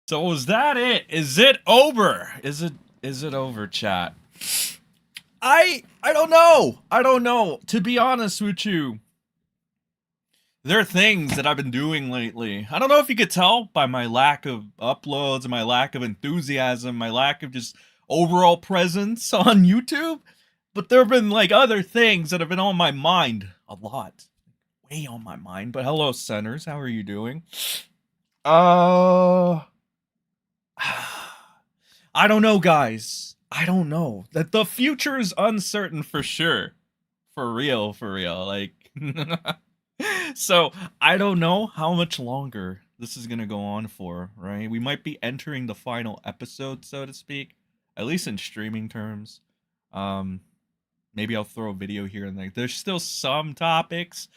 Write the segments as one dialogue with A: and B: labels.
A: So is that it? Is it over? Is it over, chat? I don't know. I don't know. To be honest with you, there are things that I've been doing lately. I don't know if you could tell by my lack of uploads, my lack of enthusiasm, my lack of just overall presence on YouTube, but there have been like other things that have been on my mind a lot. Way on my mind. But hello, Centers. How are you doing? I don't know, guys. I don't know. That the future is uncertain for sure. For real, for real. Like so I don't know how much longer this is gonna go on for, right? We might be entering the final episode, so to speak. At least in streaming terms. Maybe I'll throw a video here and there. There's still some topics.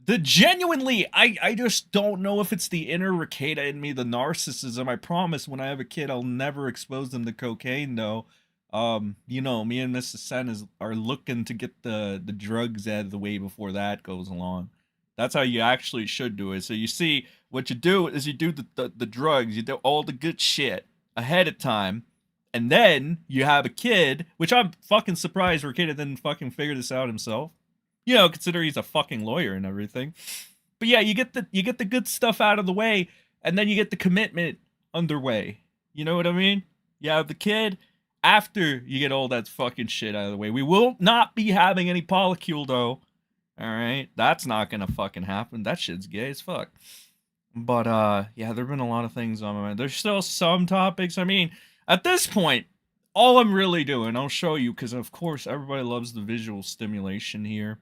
A: The genuinely, I just don't know if it's the inner Rekieta in me, the narcissism. I promise when I have a kid, I'll never expose them to cocaine, though. You know, me and MrSEN are looking to get the drugs out of the way before that goes along. That's how you actually should do it. So you see, what you do is you do the drugs, you do all the good shit ahead of time, and then you have a kid, which I'm fucking surprised Rekieta didn't fucking figure this out himself. You know, consider he's a fucking lawyer and everything. But yeah, you get the good stuff out of the way, and then you get the commitment underway. You know what I mean? You have the kid after you get all that fucking shit out of the way. We will not be having any polycule though. Alright? That's not gonna fucking happen. That shit's gay as fuck. But yeah, there've been a lot of things on my mind. There's still some topics. I mean, at this point, all I'm really doing, I'll show you, because of course everybody loves the visual stimulation here.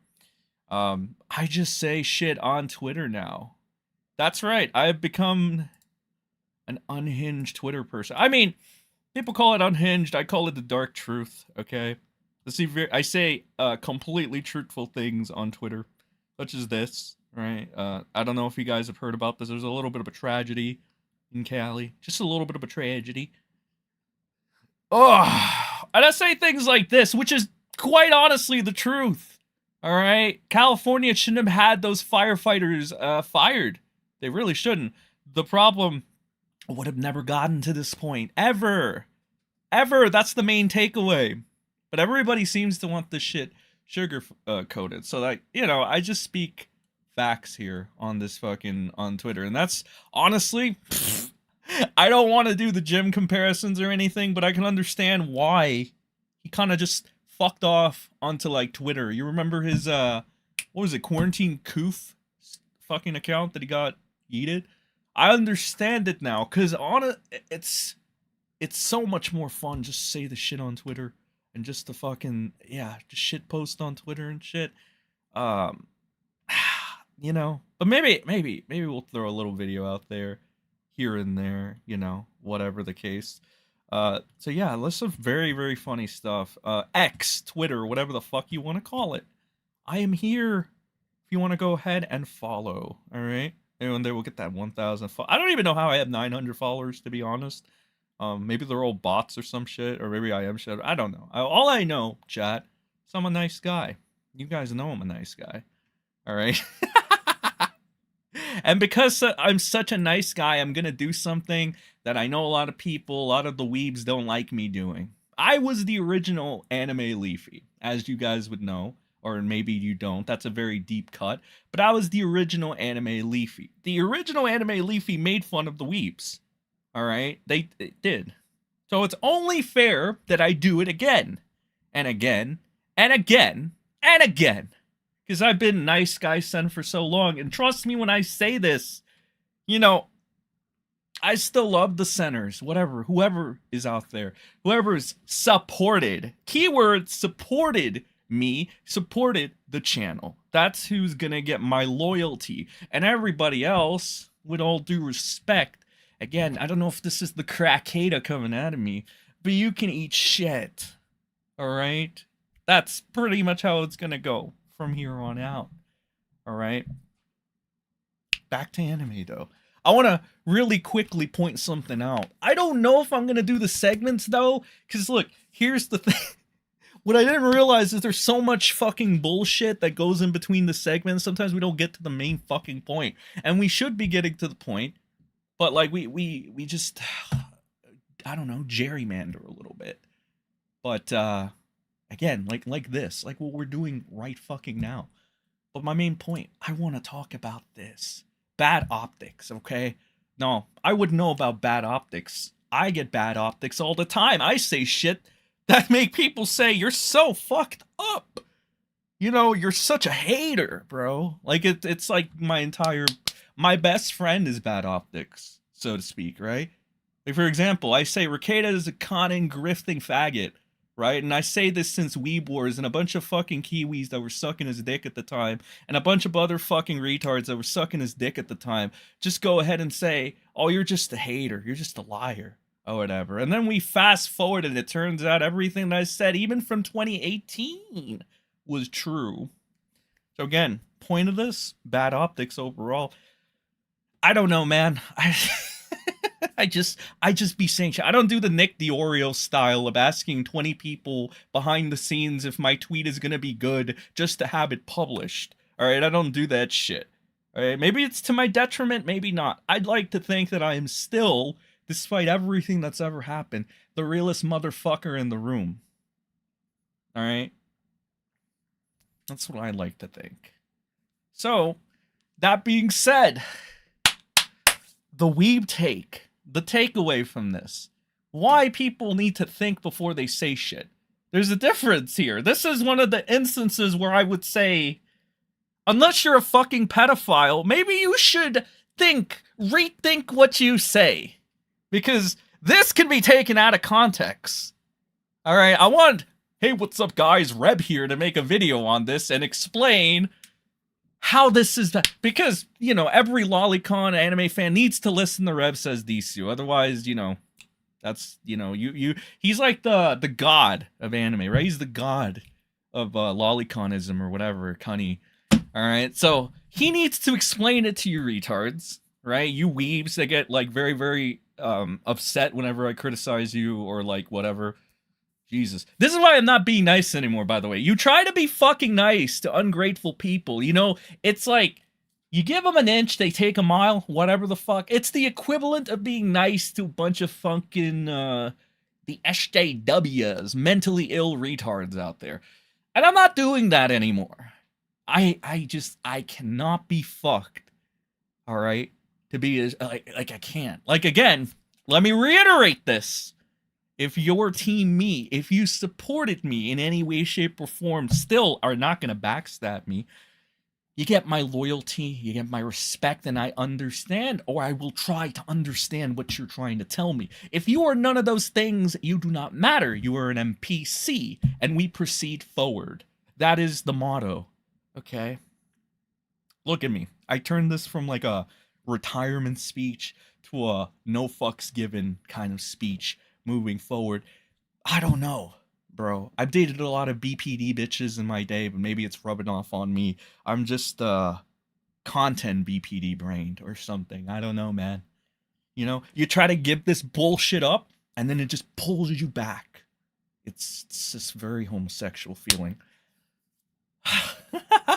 A: I just say shit on Twitter now. That's right. I've become an unhinged Twitter person. I mean, people call it unhinged. I call it the dark truth, okay? I say completely truthful things on Twitter, such as this, right? I don't know if you guys have heard about this. There's a little bit of a tragedy in Cali. Just a little bit of a tragedy. Oh, and I say things like this, which is quite honestly the truth. All right, California shouldn't have had those firefighters fired. They really shouldn't. The problem would have never gotten to this point ever. That's the main takeaway. But everybody seems to want this shit sugar coated. So like, you know, I just speak facts here on this fucking on Twitter, and that's honestly, I don't want to do the gym comparisons or anything, but I can understand why he kind of just fucked off onto like Twitter. You remember his what was it, quarantine coof fucking account that he got yeeted? I understand it now, cause it's so much more fun just to say the shit on Twitter and just to fucking just shit post on Twitter and shit. You know, but maybe we'll throw a little video out there here and there, you know, whatever the case. So yeah, let's some very, very funny stuff. X, Twitter, whatever the fuck you want to call it. I am here if you want to go ahead and follow, alright? And one day we'll get that 1,000 I don't even know how I have 900 followers, to be honest. Maybe they're all bots or some shit, or maybe I am shit. I don't know. All I know, chat, is I'm a nice guy. You guys know I'm a nice guy. Alright? And because I'm such a nice guy, I'm gonna do something that I know a lot of people, a lot of the weebs don't like me doing. I was the original anime Leafy, as you guys would know, or maybe you don't. That's a very deep cut. But I was the original anime Leafy. The original anime Leafy made fun of the weebs. Alright? They did. So it's only fair that I do it again. And again. And again. And again. Because I've been nice guy son for so long. And trust me when I say this, you know, I still love the centers, whoever is out there, whoever's supported, keyword supported me, supported the channel. That's who's gonna get my loyalty. And everybody else, with all due respect, again, I don't know if this is the crackhead coming out of me, but you can eat shit. Alright? That's pretty much how it's gonna go from here on out. Alright? Back to anime though. I want to really quickly point something out. I don't know if I'm going to do the segments, though, because, look, here's the thing. What I didn't realize is there's so much fucking bullshit that goes in between the segments. Sometimes we don't get to the main fucking point. And we should be getting to the point, But like we just I don't know, gerrymander a little bit. But again, like this, like what we're doing right fucking now. But my main point, I want to talk about this. Bad optics, okay? No, I wouldn't know about bad optics. I get bad optics all the time. I say shit that make people say you're so fucked up. You know, you're such a hater, bro. Like it's like my best friend is bad optics, so to speak, right? Like for example, I say Rekieta is a conning, grifting faggot, right? And I say this since Weeb Wars and a bunch of fucking Kiwis that were sucking his dick at the time, and a bunch of other fucking retards that were sucking his dick at the time, just go ahead and say, oh, you're just a hater, you're just a liar, or whatever. And then we fast forward and it turns out everything that I said, even from 2018, was true. So again, point of this, bad optics overall. I don't know, man. I just be saying shit. I don't do the Nick DiOrio style of asking 20 people behind the scenes if my tweet is gonna be good just to have it published. Alright, I don't do that shit. Alright, maybe it's to my detriment, maybe not. I'd like to think that I am still, despite everything that's ever happened, the realest motherfucker in the room. Alright? That's what I'd like to think. So, that being said, the weeb take, the takeaway from this, why people need to think before they say shit. There's a difference here. This is one of the instances where I would say, unless you're a fucking pedophile, maybe you should rethink what you say. Because this can be taken out of context. Alright, I want, hey, what's up guys, Reb here to make a video on this and explain how this is that, because, you know, every lolicon anime fan needs to listen to Reb Says Desu, otherwise, you know, that's, you know, he's like the god of anime, right? He's the god of loliconism or whatever, cunny. Alright, so he needs to explain it to you retards, right? You weebs that get, like, very, very upset whenever I criticize you or, like, whatever. Jesus. This is why I'm not being nice anymore, by the way. You try to be fucking nice to ungrateful people. You know, it's like, you give them an inch, they take a mile, whatever the fuck. It's the equivalent of being nice to a bunch of fucking, the SJWs, mentally ill retards out there. And I'm not doing that anymore. I cannot be fucked, alright? To be as, like I can't. Like, again, let me reiterate this. If you're team me, if you supported me in any way, shape, or form, still are not going to backstab me, you get my loyalty, you get my respect, and I understand, or I will try to understand what you're trying to tell me. If you are none of those things, you do not matter. You are an NPC, and we proceed forward. That is the motto, okay? Look at me. I turned this from like a retirement speech to a no fucks given kind of speech. Moving forward, I don't know, bro. I've dated a lot of BPD bitches in my day, but maybe it's rubbing off on me. I'm just content BPD brained or something. I don't know, man. You know, you try to give this bullshit up, and then it just pulls you back. It's this very homosexual feeling.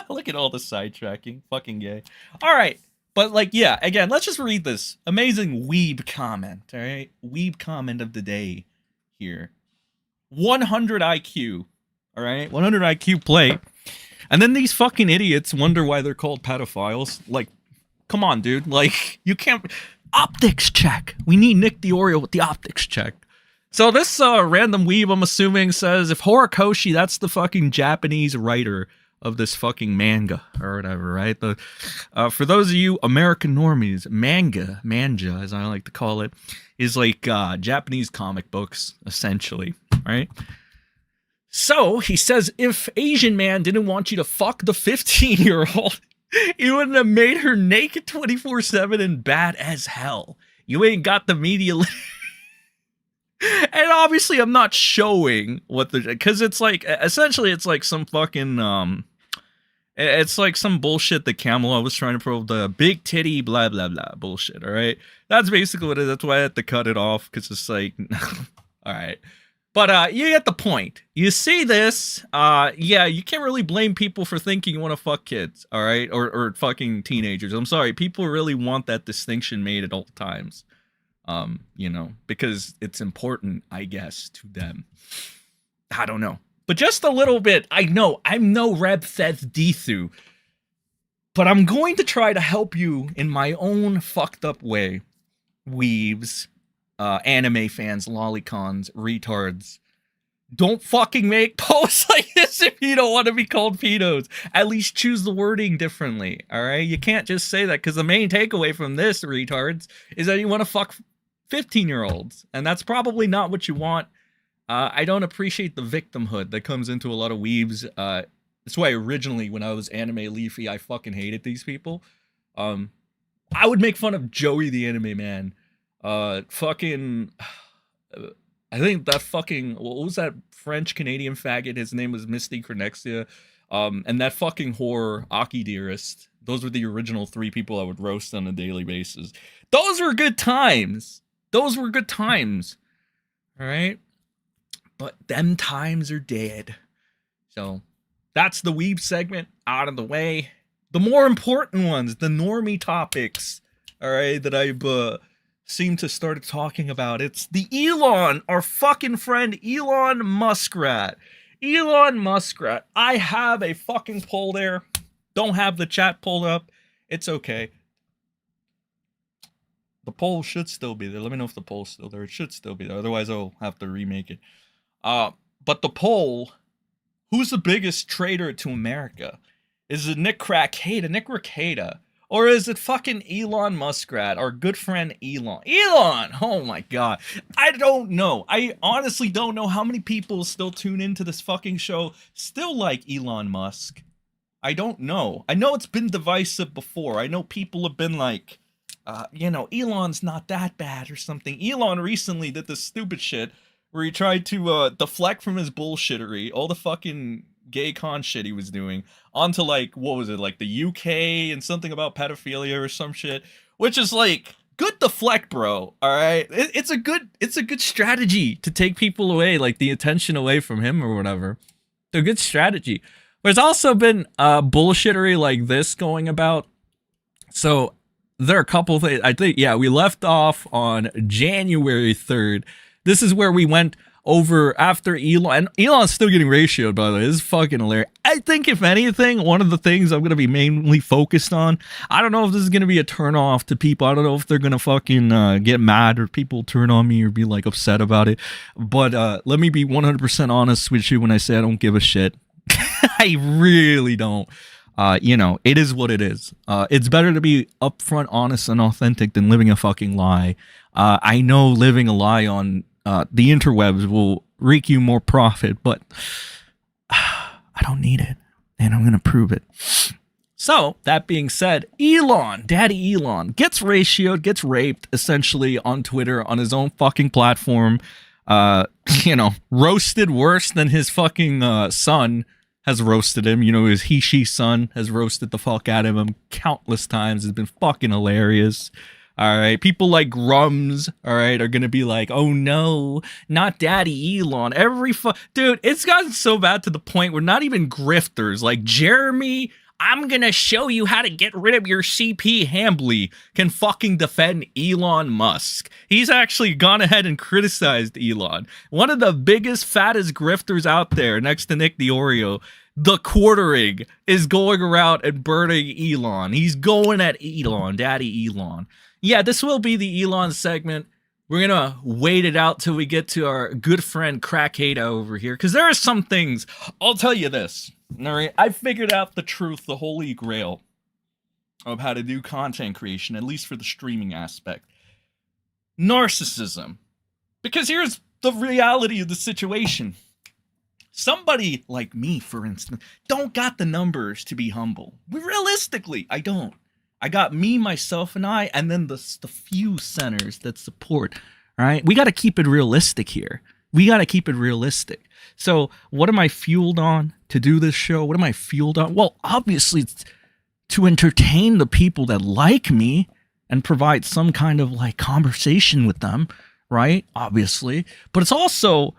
A: Look at all the sidetracking. Fucking gay. All right. But, like, yeah, again, let's just read this amazing weeb comment, all right? Weeb comment of the day here. 100 IQ, all right? 100 IQ play. And then these fucking idiots wonder why they're called pedophiles. Like, come on, dude. Like, you can't... Optics check. We need Nick DiOrio with the optics check. So this random weeb, I'm assuming, says, if Horikoshi, that's the fucking Japanese writer of this fucking manga or whatever, right? For those of you American normies, manga, as I like to call it, is like Japanese comic books, essentially, right? So he says, if Asian man didn't want you to fuck the 15-year-old, he wouldn't have made her naked 24/7 and bad as hell. You ain't got the media. And obviously I'm not showing what the, because it's like, essentially it's like some fucking it's like some bullshit that Camelot was trying to prove, the big titty blah blah blah bullshit. All right, that's basically what it is. That's why I had to cut it off, because it's like all right, But you get the point. You see this, yeah, you can't really blame people for thinking you want to fuck kids, all right? Or fucking teenagers. I'm sorry. People really want that distinction made at all times. You know, because it's important, I guess, to them. I don't know. But just a little bit, I know, I'm no Reb Fez Dithu, but I'm going to try to help you in my own fucked up way. Weebs, anime fans, lolicons, retards. Don't fucking make posts like this if you don't want to be called pedos. At least choose the wording differently, alright? You can't just say that, because the main takeaway from this, retards, is that you want to fuck 15-year-olds. And that's probably not what you want. I don't appreciate the victimhood that comes into a lot of weebs. That's why originally, when I was anime leafy, I fucking hated these people. I would make fun of Joey the Anime Man. Fucking... I think that fucking... What was that French-Canadian faggot? His name was Misty Cronexia. And that fucking whore, Aki Dearest. Those were the original 3 people I would roast on a daily basis. Those were good times. Those were good times. Alright? But them times are dead. So, that's the weeb segment out of the way. The more important ones, the normie topics, alright, that I've seem to start talking about. It's the Elon, our fucking friend Elon Muskrat. Elon Muskrat. I have a fucking poll there. Don't have the chat pulled up. It's okay. The poll should still be there. Let me know if the poll's still there. It should still be there. Otherwise, I'll have to remake it. But the poll, who's the biggest traitor to America? Is it Nick Rekieta? Or is it fucking Elon Muskrat, our good friend Elon? Elon! Oh my god. I don't know. I honestly don't know how many people still tune into this fucking show, still like Elon Musk. I don't know. I know it's been divisive before. I know people have been like, you know, Elon's not that bad or something. Elon recently did this stupid shit where he tried to deflect from his bullshittery, all the fucking gay con shit he was doing, onto like, what was it, like the UK and something about pedophilia or some shit, which is like, good deflect, bro. All right, it's a good strategy to take people away, like the attention away from him or whatever. It's a good strategy. There's also been bullshittery like this going about. So there are a couple things. I think, yeah, we left off on January 3rd. This is where we went over after Elon. And Elon's still getting ratioed, by the way. This is fucking hilarious. I think, if anything, one of the things I'm going to be mainly focused on, I don't know if this is going to be a turn off to people. I don't know if they're going to fucking get mad or people turn on me or be like upset about it. But let me be 100% honest with you when I say I don't give a shit. I really don't. You know, it is what it is. It's better to be upfront, honest, and authentic than living a fucking lie. I know living a lie on the interwebs will wreak you more profit, but I don't need it, and I'm going to prove it. So, that being said, Elon, Daddy Elon, gets ratioed, gets raped, essentially, on Twitter, on his own fucking platform. You know, roasted worse than his fucking son has roasted him. You know, his she son has roasted the fuck out of him countless times. It's been fucking hilarious. All right, people like Grums, all right, are gonna be like, oh no, not Daddy Elon. Dude, it's gotten so bad to the point where not even grifters like Jeremy, I'm gonna show you how to get rid of your CP Hambly, can fucking defend Elon Musk. He's actually gone ahead and criticized Elon. One of the biggest, fattest grifters out there, next to Nick the Oreo, the quartering, is going around and burning Elon. He's going at Elon, Daddy Elon. Yeah, this will be the Elon segment. We're going to wait it out till we get to our good friend Crackhead over here, because there are some things. I'll tell you this. All right, I figured out the truth, the holy grail of how to do content creation, at least for the streaming aspect. Narcissism. Because here's the reality of the situation. Somebody like me, for instance, don't got the numbers to be humble. Realistically, I don't. I got me, myself, and I, and then the few centers that support, all right? We got to keep it realistic here. We got to keep it realistic. So what am I fueled on to do this show? What am I fueled on? Well, obviously, it's to entertain the people that like me and provide some kind of like conversation with them, right? Obviously. But it's also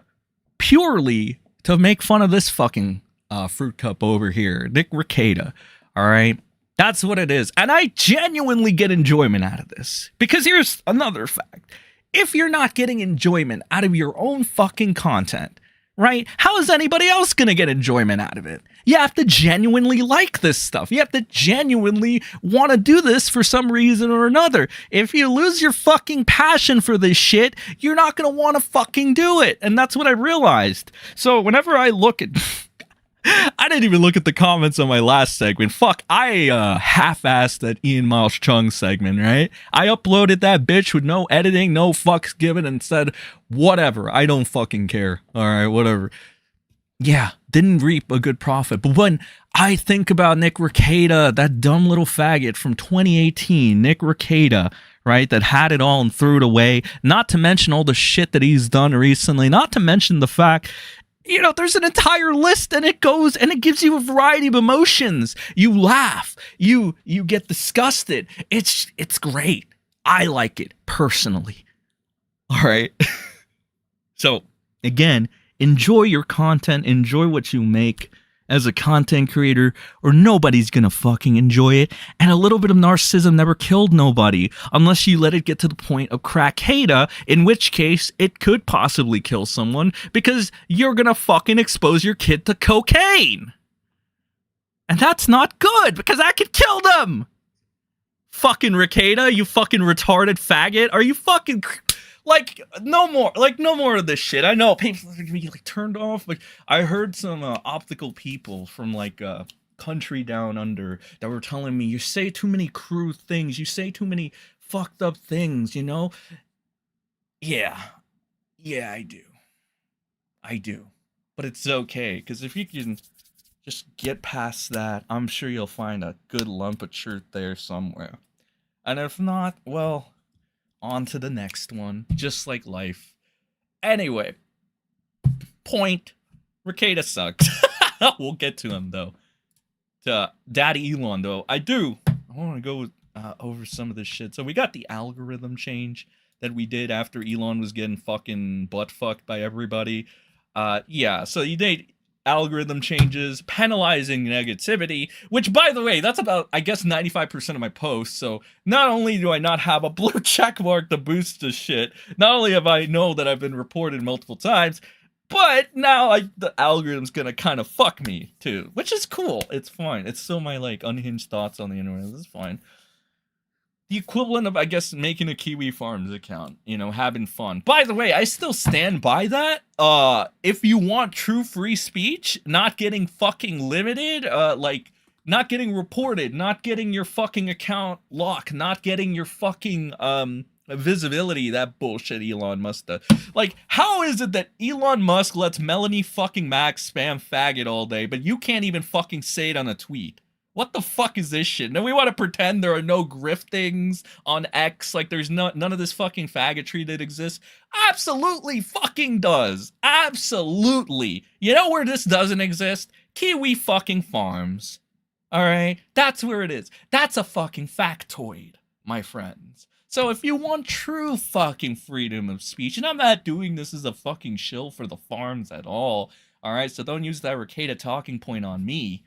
A: purely to make fun of this fucking fruit cup over here, Nick Rekieta. All right. That's what it is. And I genuinely get enjoyment out of this. Because here's another fact. If you're not getting enjoyment out of your own fucking content, right? How is anybody else going to get enjoyment out of it? You have to genuinely like this stuff. You have to genuinely want to do this for some reason or another. If you lose your fucking passion for this shit, you're not going to want to fucking do it. And that's what I realized. So whenever I look at... I didn't even look at the comments on my last segment. Fuck, I half-assed that Ian Miles Chung segment, right? I uploaded that bitch with no editing, no fucks given, and said, whatever, I don't fucking care. All right, whatever. Yeah, didn't reap a good profit. But when I think about Nick Rekieta, that dumb little faggot from 2018, Nick Rekieta, right, that had it all and threw it away, not to mention all the shit that he's done recently, not to mention the fact... You know, there's an entire list and it goes and it gives you a variety of emotions. You laugh, you get disgusted. It's great. I like it personally. All right. So, again, enjoy your content, enjoy what you make as a content creator, or nobody's gonna fucking enjoy it. And a little bit of narcissism never killed nobody, unless you let it get to the point of crackheada, in which case it could possibly kill someone, because you're gonna fucking expose your kid to cocaine. And that's not good, because that could kill them. Fucking Rekieta, you fucking retarded faggot. Are you fucking... Like, no more of this shit. I know people are gonna be like turned off. Like, I heard some optical people from like country down under that were telling me, you say too many crude things, you say too many fucked up things, you know? Yeah, I do. But it's okay, because if you can just get past that, I'm sure you'll find a good lump of truth there somewhere. And if not, well... on to the next one, just like life. Anyway, point. Rekieta sucks. We'll get to him, though. To Daddy Elon, though. I want to go over some of this shit. So we got the algorithm change that we did after Elon was getting fucking butt-fucked by everybody. Yeah, so you did... algorithm changes, penalizing negativity, which, by the way, that's about, I guess, 95% of my posts. So not only do I not have a blue check mark to boost this shit, not only have I know that I've been reported multiple times, but now the algorithm's gonna kind of fuck me too, which is cool. It's fine. It's still my like unhinged thoughts on the internet. It's fine. The equivalent of, I guess, making a kiwifarms account, you know, having fun. By the way, I still stand by that. If you want true free speech, not getting fucking limited, like, not getting reported, not getting your fucking account locked, not getting your fucking, visibility, that bullshit Elon Musk does. Like, how is it that Elon Musk lets Melanie fucking Max spam faggot all day, but you can't even fucking say it on a tweet? What the fuck is this shit? Now we want to pretend there are no griftings on X, like there's none of this fucking faggotry that exists. Absolutely fucking does. Absolutely. You know where this doesn't exist? Kiwi fucking farms. Alright? That's where it is. That's a fucking factoid, my friends. So if you want true fucking freedom of speech, and I'm not doing this as a fucking shill for the farms at all, alright? So don't use that Rekieta talking point on me.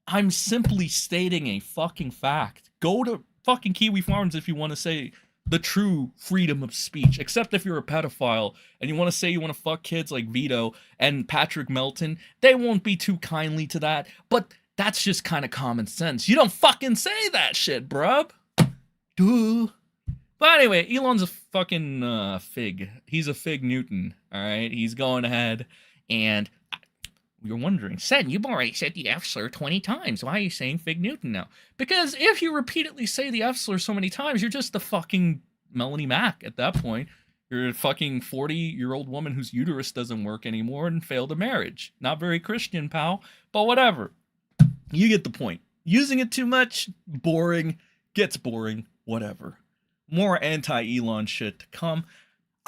A: I'm simply stating a fucking fact. Go to fucking Kiwi Farms if you want to say the true freedom of speech. Except if you're a pedophile and you want to say you want to fuck kids like Vito and Patrick Melton. They won't be too kindly to that. But that's just kind of common sense. You don't fucking say that shit, bruh. Duh. But anyway, Elon's a fucking fig. He's a fig Newton, alright? He's going ahead and... You're wondering, Sen, you've already said the F slur 20 times. Why are you saying Fig Newton now? Because if you repeatedly say the F slur so many times, you're just the fucking Melanie Mac at that point. You're a fucking 40-year-old woman whose uterus doesn't work anymore and failed a marriage. Not very Christian, pal, but whatever. You get the point. Using it too much, boring, gets boring, whatever. More anti-Elon shit to come.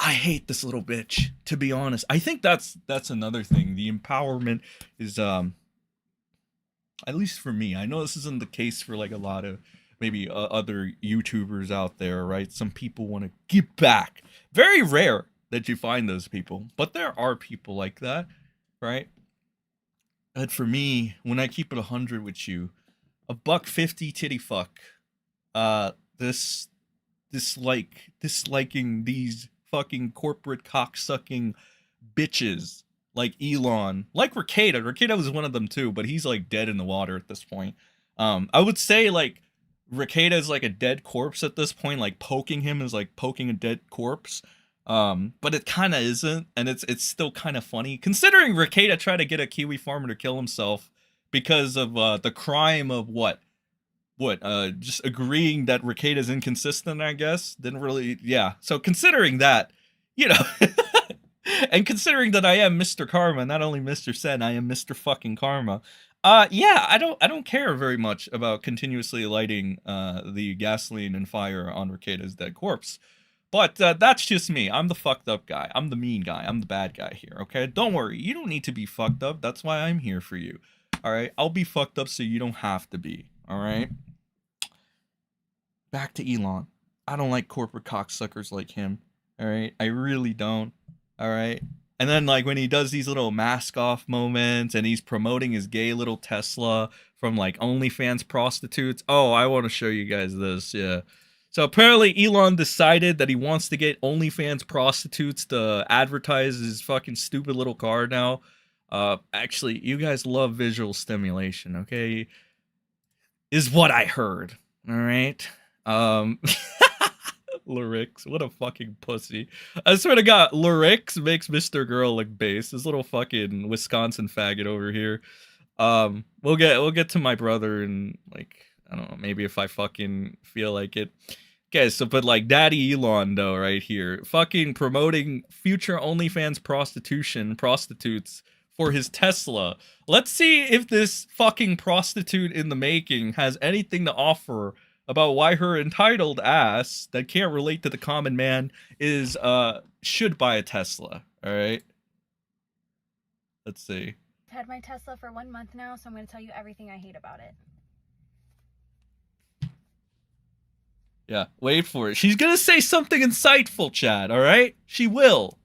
A: I hate this little bitch, to be honest. I think that's another thing. The empowerment is, at least for me, I know this isn't the case for like a lot of maybe other YouTubers out there, right? Some people want to give back. Very rare. that you find those people, but there are people like that, right? And for me, when I keep it 100 with you, a buck 50 titty fuck, uh, this disliking these fucking corporate cocksucking bitches like Elon, like Rekieta. Rekieta was one of them too, but he's like dead in the water at this point. I would say like Rekieta is like a dead corpse at this point. Like poking him is like poking a dead corpse. But it kind of isn't, and it's still kind of funny considering Rekieta tried to get a kiwi farmer to kill himself because of the crime of what just agreeing that Rekieta is inconsistent, I guess. Didn't really, yeah. So considering that, you know, and considering that I am Mr. Karma, not only MrSEN, I am Mr. fucking Karma. Yeah, I don't care very much about continuously lighting the gasoline and fire on Rekieta's dead corpse. But that's just me. I'm the fucked up guy. I'm the mean guy. I'm the bad guy here, okay? Don't worry. You don't need to be fucked up. That's why I'm here for you. All right? I'll be fucked up so you don't have to be. All right? Back to Elon. I don't like corporate cocksuckers like him. All right? I really don't. All right? And then like when he does these little mask off moments and he's promoting his gay little Tesla from like OnlyFans prostitutes. Oh, I want to show you guys this. Yeah. So apparently Elon decided that he wants to get OnlyFans prostitutes to advertise his fucking stupid little car now. Actually, you guys love visual stimulation, okay? Is what I heard. All right. Lyrics, what a fucking pussy. I swear to God, lyrics makes Mr. Girl look base. This little fucking Wisconsin faggot over here. We'll get to my brother and like I don't know, maybe if I fucking feel like it. Okay, so but like Daddy Elon though, right here, fucking promoting future OnlyFans prostitutes for his Tesla. Let's see if this fucking prostitute in the making has anything to offer about why her entitled ass that can't relate to the common man is should buy a Tesla. All right. Let's see.
B: I've had my Tesla for 1 month now, so I'm going to tell you everything I hate about it.
A: Yeah, wait for it. She's gonna say something insightful, Chad, alright? She will.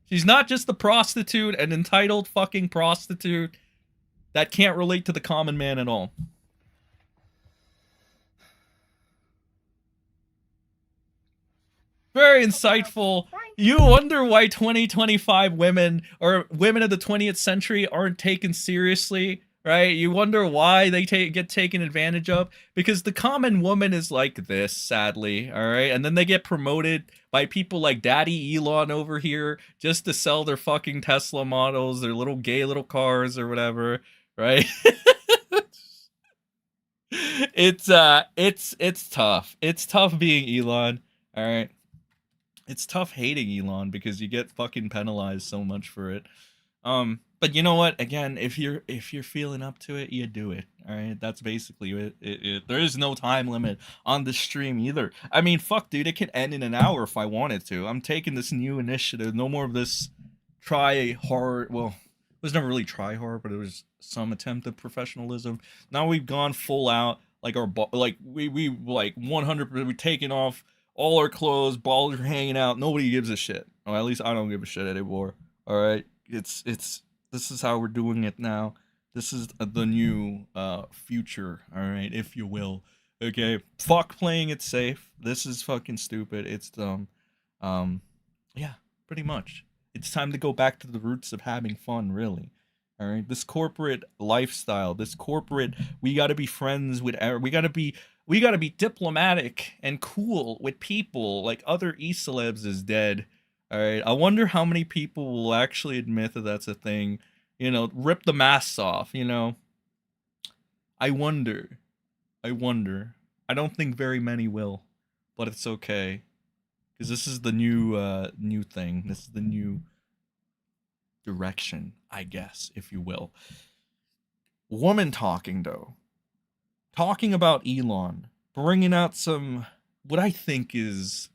A: She's not just a prostitute, an entitled fucking prostitute that can't relate to the common man at all. Very insightful. You wonder why 2025 women or women of the 20th century aren't taken seriously, right? You wonder why they get taken advantage of because the common woman is like this, sadly, all right? And then they get promoted by people like Daddy Elon over here just to sell their fucking Tesla models, their little gay little cars or whatever, right? It's tough. It's tough being Elon, all right? It's tough hating Elon because you get fucking penalized so much for it. But you know what? Again, if you're feeling up to it, you do it. All right, that's basically it. There is no time limit on the stream either. I mean, fuck, dude, it could end in an hour if I wanted to. I'm taking this new initiative. No more of this try hard. Well, it was never really try hard, but it was some attempt at professionalism. Now we've gone full out. Like we like 100%. We're taking off all our clothes, balls are hanging out. Nobody gives a shit. Or at least I don't give a shit anymore. All right, it's this is how we're doing it now. This is the new future. All right, if you will. Okay, fuck playing it safe. This is fucking stupid. It's dumb. Yeah, pretty much. It's time to go back to the roots of having fun. Really. All right, this corporate lifestyle, this corporate, we got to be friends with, we got to be diplomatic and cool with people like other e-celebs is dead. All right, I wonder how many people will actually admit that that's a thing. You know, rip the masks off, you know. I wonder. I wonder. I don't think very many will, but it's okay. Cuz this is the new thing. This is the new direction, I guess, if you will. Woman talking though. Talking about Elon, bringing out some what I think is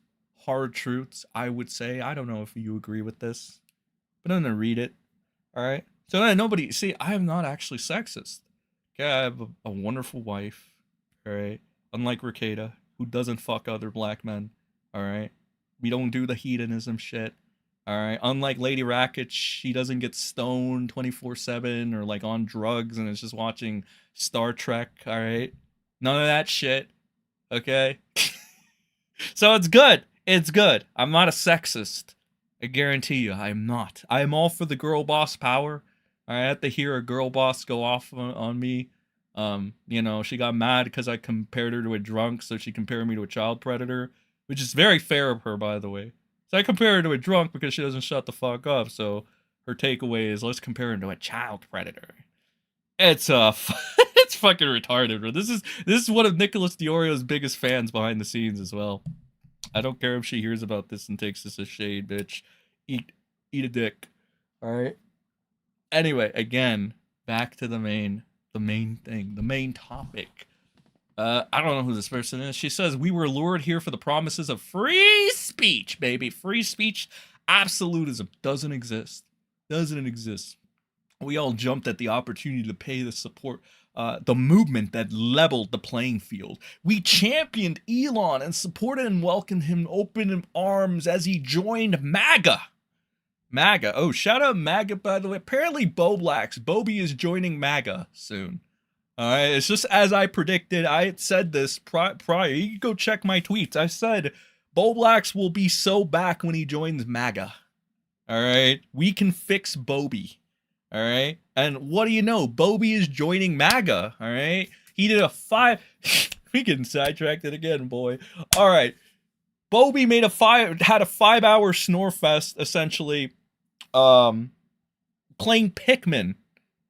A: hard truths, I would say. I don't know if you agree with this, but I'm gonna read it. All right. So nobody see. I am not actually sexist. Okay, I have a wonderful wife. All right. Unlike Rekieta, who doesn't fuck other black men. All right. We don't do the hedonism shit. All right. Unlike Lady Racket, she doesn't get stoned 24/7 or like on drugs and is just watching Star Trek. All right. None of that shit. Okay. So it's good. It's good. I'm not a sexist. I guarantee you, I'm not. I am all for the girl boss power. I have to hear a girl boss go off on me. You know, she got mad because I compared her to a drunk, so she compared me to a child predator, which is very fair of her, by the way. So I compare her to a drunk because she doesn't shut the fuck up. So her takeaway is, let's compare her to a child predator. It's it's fucking retarded, bro. This is one of Nicholas Diorio's biggest fans behind the scenes as well. I don't care if she hears about this and takes this as shade, bitch. Eat a dick. All right. Anyway, again, back to the main thing, the main topic. I don't know who this person is. She says, we were lured here for the promises of free speech, baby. Free speech, absolutism doesn't exist. Doesn't exist. We all jumped at the opportunity to pay the support, the movement that leveled the playing field. We championed Elon and supported and welcomed him open arms as he joined MAGA. MAGA. Oh, shout out MAGA, by the way. Apparently, Bobby is joining MAGA soon. All right, it's just as I predicted. I had said this prior. You can go check my tweets. I said Boblax will be so back when he joins MAGA. All right, we can fix Bobby. All right, and what do you know? Bobby is joining MAGA. All right, he did a 5. We getting sidetracked it again, boy. All right, Bobby had a 5-hour snore fest essentially, playing Pikmin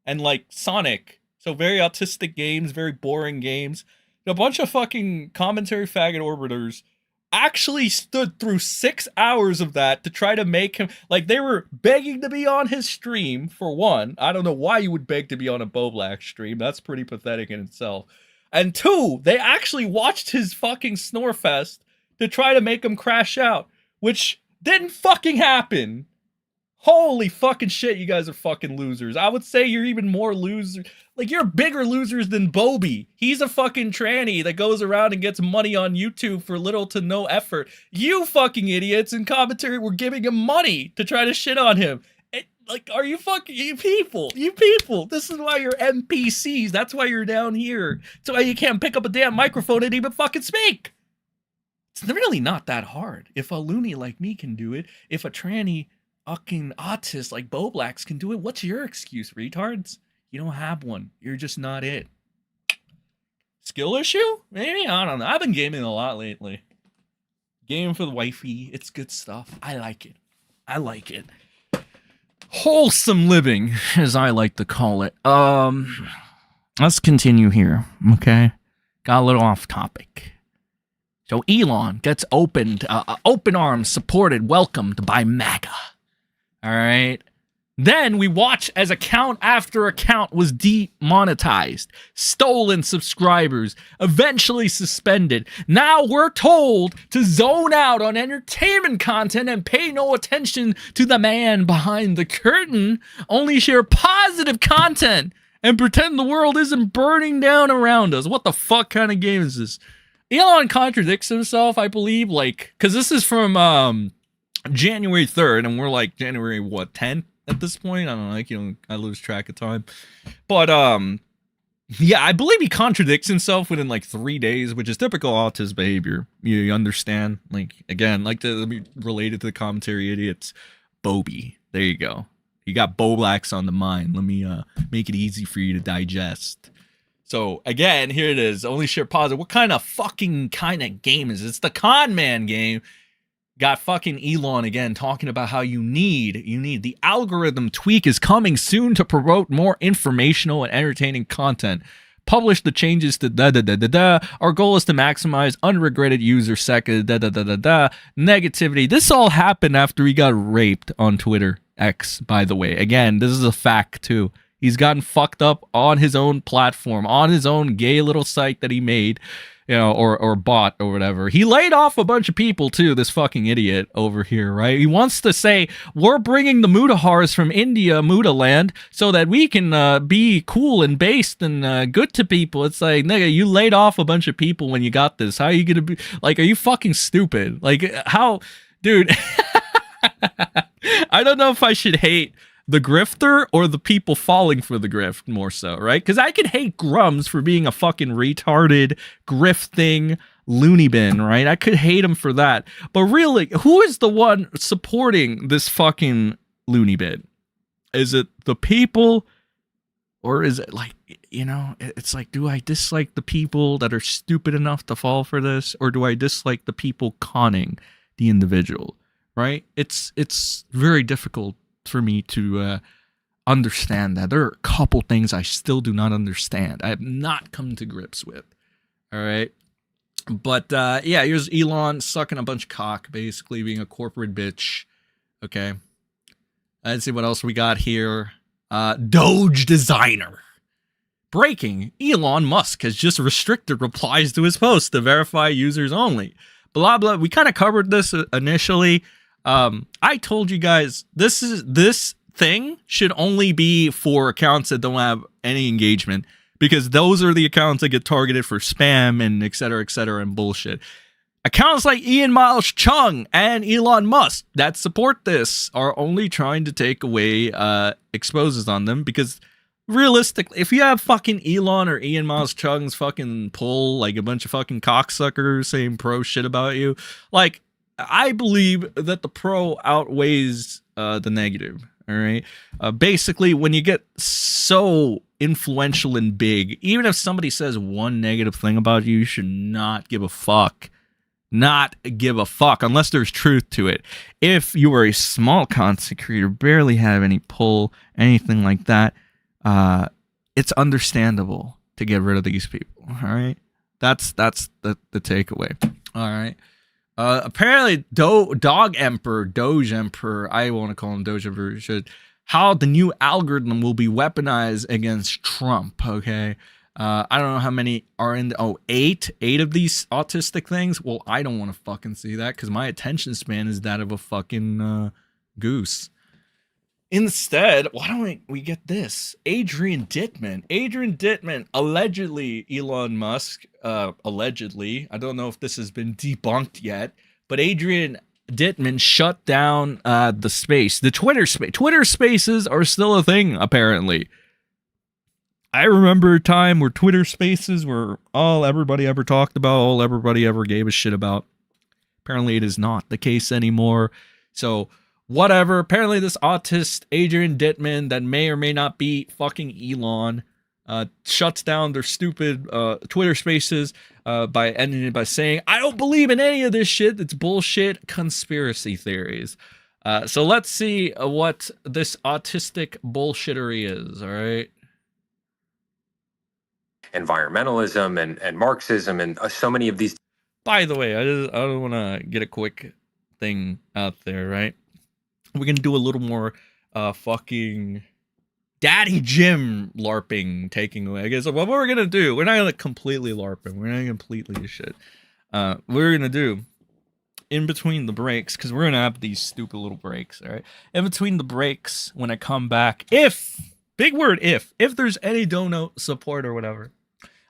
A: and like Sonic. So very autistic games, very boring games. A bunch of fucking commentary faggot orbiters actually stood through 6 hours of that to try to make him, like, they were begging to be on his stream, for one. I don't know why you would beg to be on a Boblack stream. That's pretty pathetic in itself. And two, they actually watched his fucking Snorefest to try to make him crash out, which didn't fucking happen. Holy fucking shit, you guys are fucking losers. I would say you're even more losers. Like, you're bigger losers than Bobby. He's a fucking tranny that goes around and gets money on YouTube for little to no effort. You fucking idiots in commentary were giving him money to try to shit on him. Like, are you fucking, you people, this is why you're NPCs. That's why you're down here. That's why you can't pick up a damn microphone and even fucking speak. It's really not that hard. If a loony like me can do it, if a tranny fucking autist like Boblax can do it, what's your excuse, retards? You don't have one. You're just not it. Skill issue? Maybe? I don't know. I've been gaming a lot lately. Gaming for the wifey. It's good stuff. I like it. Wholesome living, as I like to call it. Let's continue here, okay? Got a little off topic. So Elon gets open arms, supported, welcomed by MAGA. All right. Then we watch as account after account was demonetized, stolen subscribers, eventually suspended. Now we're told to zone out on entertainment content and pay no attention to the man behind the curtain, only share positive content and pretend the world isn't burning down around us. What the fuck kind of game is this? Elon contradicts himself, I believe, like, because this is from January 3rd, and we're like January, what, 10th at this point? I don't know, like, you know, I lose track of time. But, yeah, I believe he contradicts himself within like 3 days, which is typical autist behavior. You understand? Like, again, like to be related to the commentary idiots, Bobby. There you go. You got Boblax on the mind. Let me make it easy for you to digest. So, again, here it is. Only share positive. What kind of game is it? It's the con man game. Got fucking Elon again talking about how you need the algorithm tweak is coming soon to promote more informational and entertaining content. Publish the changes to Our goal is to maximize unregretted user negativity. This all happened after he got raped on Twitter X, by the way. Again, this is a fact too. He's gotten fucked up on his own platform, on his own gay little site that he made, you know, or bought or whatever. He laid off a bunch of people too, this fucking idiot over here, right? He wants to say, we're bringing the Mudahars from India, Muda land, so that we can be cool and based and good to people. It's like, nigga, you laid off a bunch of people when you got this. How are you gonna be, like, are you fucking stupid? Like, how, dude... I don't know if I should hate the grifter or the people falling for the grift more so, right? Because I could hate Grums for being a fucking retarded, grifting loony bin, right? I could hate him for that. But really, who is the one supporting this fucking loony bin? Is it the people? Or is it like, you know, it's like, do I dislike the people that are stupid enough to fall for this? Or do I dislike the people conning the individual, right? It's very difficult for me to understand that. There are a couple things I still do not understand. I have not come to grips with, all right? But, yeah, here's Elon sucking a bunch of cock, basically being a corporate bitch, okay? Let's see what else we got here. Doge designer. Breaking. Elon Musk has just restricted replies to his posts to verify users only. Blah, blah. We kind of covered this initially. I told you guys, this thing should only be for accounts that don't have any engagement, because those are the accounts that get targeted for spam and et cetera, and bullshit. Accounts like Ian Miles Chung and Elon Musk that support this are only trying to take away exposes on them, because realistically, if you have fucking Elon or Ian Miles Chung's fucking pull like a bunch of fucking cocksuckers saying pro shit about you, like, I believe that the pro outweighs the negative, all right? Basically, when you get so influential and big, even if somebody says one negative thing about you, you should not give a fuck. Not give a fuck unless there's truth to it. If you are a small content creator, barely have any pull, anything like that, it's understandable to get rid of these people. All right, that's the takeaway. All right. Apparently, Doge Emperor, I want to call him Doge Emperor. How the new algorithm will be weaponized against Trump. Okay. I don't know how many are in eight of these autistic things. Well, I don't want to fucking see that, because my attention span is that of a fucking goose. Instead, why don't we get this? Adrian Dittman, allegedly Elon Musk, allegedly. I don't know if this has been debunked yet, but Adrian Dittman shut down the space, the Twitter space. Twitter spaces are still a thing, apparently. I remember a time where Twitter spaces were all everybody ever talked about, all everybody ever gave a shit about. Apparently it is not the case anymore. So, whatever. Apparently this autist Adrian Dittman, that may or may not be fucking Elon, shuts down their stupid Twitter spaces by ending it by saying, I don't believe in any of this shit. It's bullshit conspiracy theories. So let's see what this autistic bullshittery is, all right?
C: Environmentalism and Marxism and so many of these.
A: By the way, I don't want to get a quick thing out there, right? We're going to do a little more fucking Daddy Jim LARPing taking away. I guess what we're going to do, we're not going to completely LARP him. We're not completely shit. We're going to do in between the breaks, because we're going to have these stupid little breaks, all right? In between the breaks, when I come back, if, big word if there's any dono support or whatever,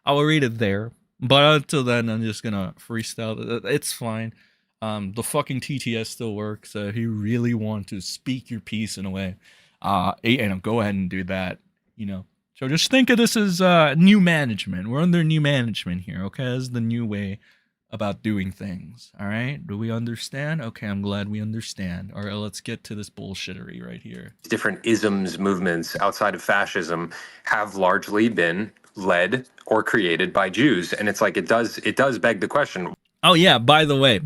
A: I will read it there. But until then, I'm just gonna freestyle. It's fine. The fucking TTS still works. If you really want to speak your piece in a way, and go ahead and do that. You know. So just think of this as new management. We're under new management here. Okay, this is the new way about doing things. All right. Do we understand? Okay, I'm glad we understand. All right, let's get to this bullshittery right here.
C: Different isms movements outside of fascism have largely been led or created by Jews, and it's like it does beg the question.
A: Oh yeah, by the way,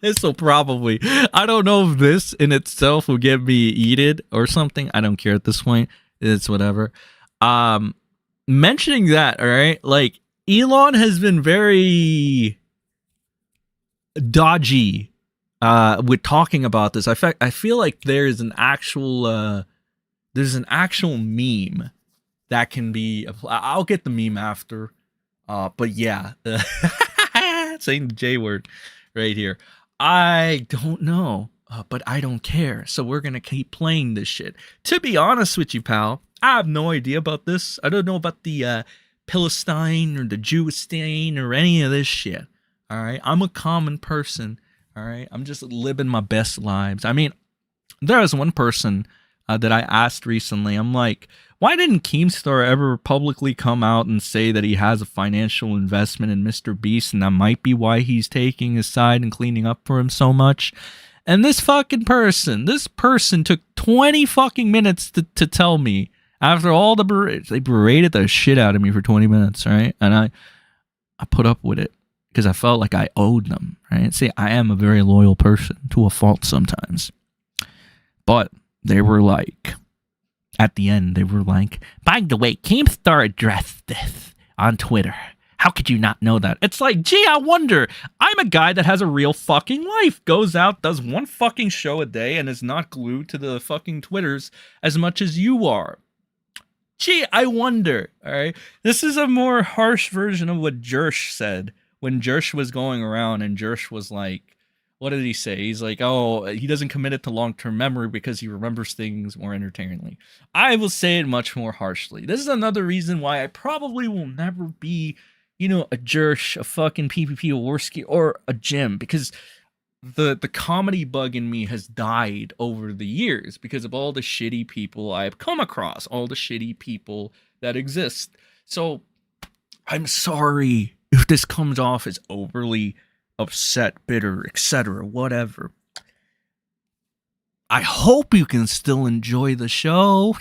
A: this will probably, I don't know if this in itself will get me eated or something. I don't care at this point. It's whatever. Mentioning that, all right, like Elon has been very dodgy with talking about this. In fact, I feel like there's an actual meme that can be, I'll get the meme after, but yeah, saying the J word right here. I don't know, but I don't care. So we're gonna keep playing this shit. To be honest with you, pal, I have no idea about this. I don't know about the Philistine or the Jewistine or any of this shit. All right, I'm a common person. All right, I'm just living my best lives. I mean, there was one person that I asked recently. I'm like, why didn't Keemstar ever publicly come out and say that he has a financial investment in Mr. Beast, and that might be why he's taking his side and cleaning up for him so much? And this person took 20 fucking minutes to tell me after all they berated the shit out of me for 20 minutes, right? And I put up with it because I felt like I owed them, right? See, I am a very loyal person to a fault sometimes. But they were like, at the end, they were like, by the way, Keemstar addressed this on Twitter. How could you not know that? It's like, gee, I wonder. I'm a guy that has a real fucking life, goes out, does one fucking show a day, and is not glued to the fucking Twitters as much as you are. Gee, I wonder, all right? This is a more harsh version of what Jersh said when Jersh was going around, and Jersh was like, what did he say? He's like, oh, he doesn't commit it to long-term memory because he remembers things more entertainingly. I will say it much more harshly. This is another reason why I probably will never be, you know, a Jersh, a fucking PvP Warski, or a Jim, because the comedy bug in me has died over the years because of all the shitty people I've come across, all the shitty people that exist. So I'm sorry if this comes off as overly upset, bitter, etc., whatever. I hope you can still enjoy the show.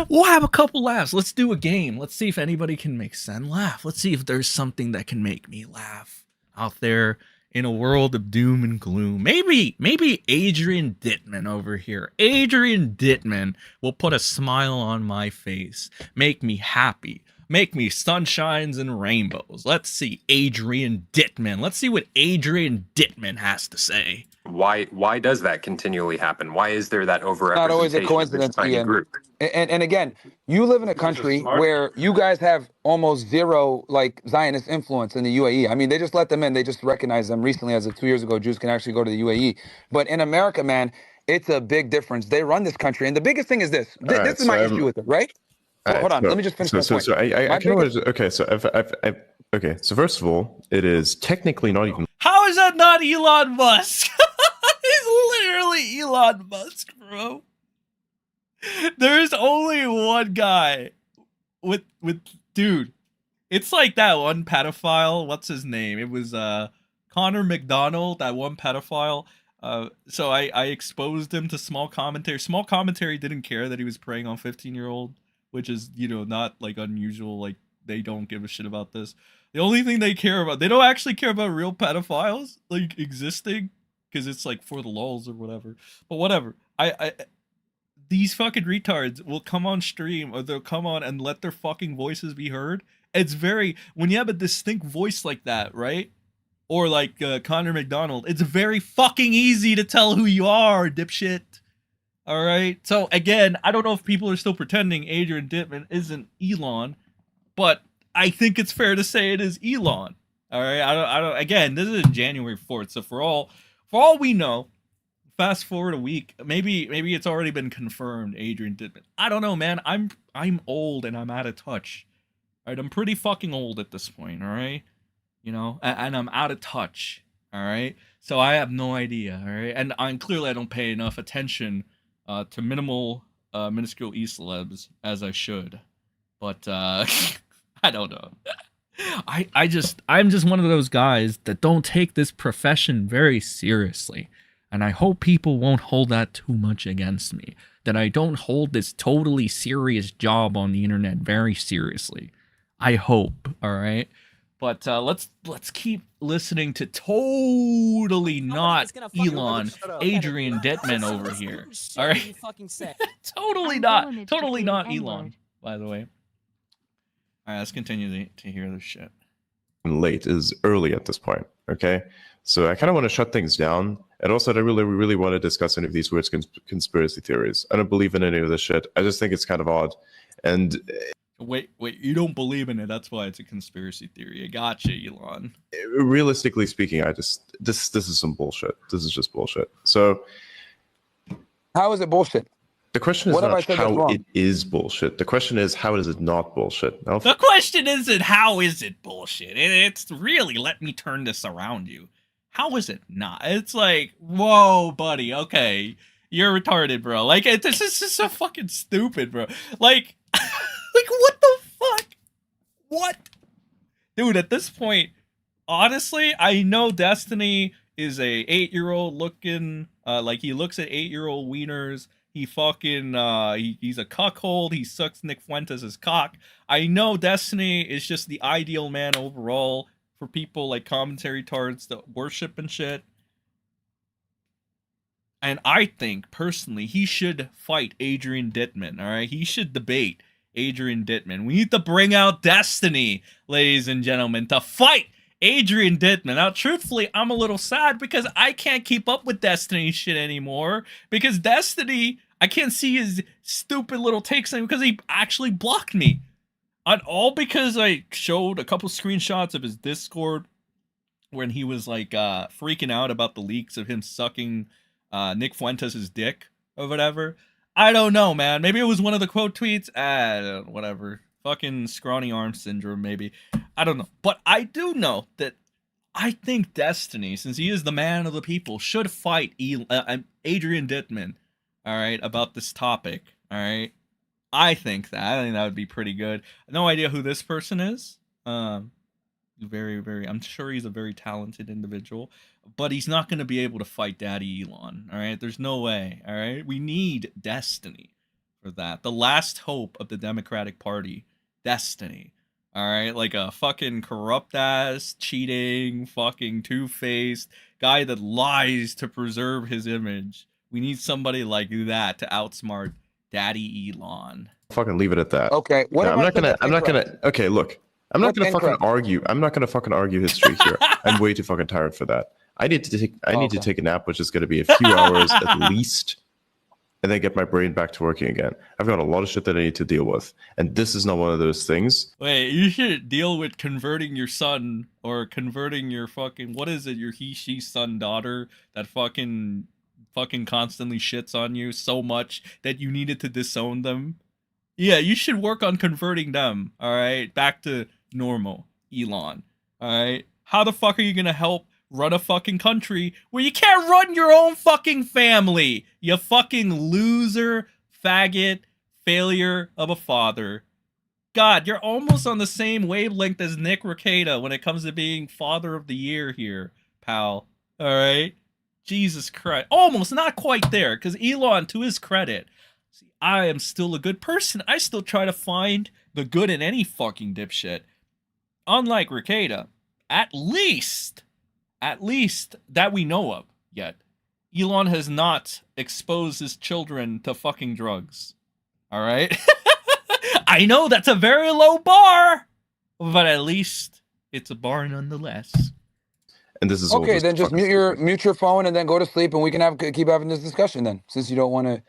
A: We'll have a couple laughs. Let's do a game. Let's see if anybody can make Sen laugh. Let's see if there's something that can make me laugh out there in a world of doom and gloom. Maybe Adrian Dittman over here. Adrian Dittman will put a smile on my face, make me happy, make me sunshines and rainbows. Let's see Adrian Dittman. Let's see what Adrian Dittman has to say.
C: Why does that continually happen? Why is there that overrepresentation
D: Not always a
C: of this
D: coincidence,
C: tiny
D: Ian.
C: group?
D: And again, you live in a country where you guys have almost zero like Zionist influence in the UAE. I mean, they just let them in. They just recognized them recently as of 2 years ago. Jews can actually go to the UAE. But in America, man, it's a big difference. They run this country. And the biggest thing is this. This is my issue with it, right? Hold on. Let me just finish my point.
E: So I kind of want to, okay. So okay. So first of all, it is technically not even.
A: How is that not Elon Musk? He's literally Elon Musk, bro. There's only one guy with dude. It's like that one pedophile. What's his name? It was Connor McDonald, that one pedophile. So I exposed him to small commentary. Small commentary didn't care that he was preying on 15-year-old, which is, you know, not like unusual. Like, they don't give a shit about this. The only thing they care about, they don't actually care about real pedophiles like existing, because it's like for the lulz or whatever. But whatever. These fucking retards will come on stream, or they'll come on and let their fucking voices be heard. It's very, when you have a distinct voice like that, right? Or like Connor McDonald, it's very fucking easy to tell who you are, dipshit. All right. So again, I don't know if people are still pretending Adrian Dittman isn't Elon, but I think it's fair to say it is Elon. All right. I don't. Again, this is January 4th, so for all we know, fast forward a week, maybe it's already been confirmed. Adrian Dittman. I don't know, man. I'm old and I'm out of touch. All right. I'm pretty fucking old at this point. All right. You know, and I'm out of touch. All right. So I have no idea. All right. And I don't pay enough attention to minuscule e-celebs as I should. But I don't know. I'm just one of those guys that don't take this profession very seriously. And I hope people won't hold that too much against me. That I don't hold this totally serious job on the internet very seriously. I hope, all right? But let's keep listening to totally not Elon, Adrian Dittman over here. All right, totally not Elon. By the way, all right, let's continue to hear this shit.
E: Late is early at this point. Okay, so I kind of want to shut things down, and also I really want to discuss any of these weird conspiracy theories. I don't believe in any of this shit. I just think it's kind of odd, and.
A: Wait, you don't believe in it. That's why it's a conspiracy theory. I gotcha, Elon.
E: Realistically speaking, this is some bullshit. This is just bullshit. So
D: How is it bullshit?
E: the question is not how it is bullshit. The question is, how is it not bullshit? Now,
A: the question isn't how is it bullshit. It's really, let me turn this around you. How is it not? It's like, whoa, buddy. Okay, you're retarded, bro. Like, this is just so fucking stupid, bro. Like, like what the fuck? What, dude? At this point, honestly, I know Destiny is a 8-year-old looking, like he looks at 8-year-old wieners. He fucking, he's a cuckold. He sucks Nick Fuentes' cock. I know Destiny is just the ideal man overall for people like commentary tards that worship and shit. And I think, personally, he should fight Adrian Dittman, alright? He should debate Adrian Dittman. We need to bring out Destiny, ladies and gentlemen, to fight Adrian Dittman. Now, truthfully, I'm a little sad because I can't keep up with Destiny shit anymore. Because Destiny, I can't see his stupid little takes on him because he actually blocked me. And all because I showed a couple screenshots of his Discord when he was like freaking out about the leaks of him sucking Nick Fuentes' dick or whatever. I don't know, man. Maybe it was one of the quote tweets. Whatever. Fucking scrawny arm syndrome, maybe. I don't know. But I do know that I think Destiny, since he is the man of the people, should fight Adrian Dittman, alright, about this topic, alright? I think that would be pretty good. No idea who this person is. I'm sure he's a very talented individual, but he's not going to be able to fight Daddy Elon, alright? There's no way, alright? We need Destiny for that. The last hope of the Democratic Party, Destiny. Alright, like a fucking corrupt ass, cheating, fucking two-faced guy that lies to preserve his image. We need somebody like that to outsmart Daddy Elon.
E: Fucking leave it at that.
D: Okay.
E: I'm not gonna. Okay, look. I'm not gonna fucking argue. I'm not gonna fucking argue history here. I'm way too fucking tired for that. I need to take a nap, which is gonna be a few hours at least, and then get my brain back to working again. I've got a lot of shit that I need to deal with, and this is not one of those things.
A: Wait, you should deal with converting your son or converting your fucking, what is it, your he, she, son, daughter that fucking constantly shits on you so much that you needed to disown them. Yeah, you should work on converting them, alright, back to normal, Elon, alright? How the fuck are you gonna help run a fucking country where you can't run your own fucking family? You fucking loser, faggot, failure of a father. God, you're almost on the same wavelength as Nick Rekieta when it comes to being father of the year here, pal. Alright? Jesus Christ. Almost, not quite there, because Elon, to his credit, see, I am still a good person. I still try to find the good in any fucking dipshit. Unlike Rekieta, at least that we know of yet, Elon has not exposed his children to fucking drugs. Alright? I know that's a very low bar, but at least it's a bar nonetheless.
E: And this is
D: okay. Then just mute your phone and then go to sleep, and we can keep having this discussion then, since you don't want to.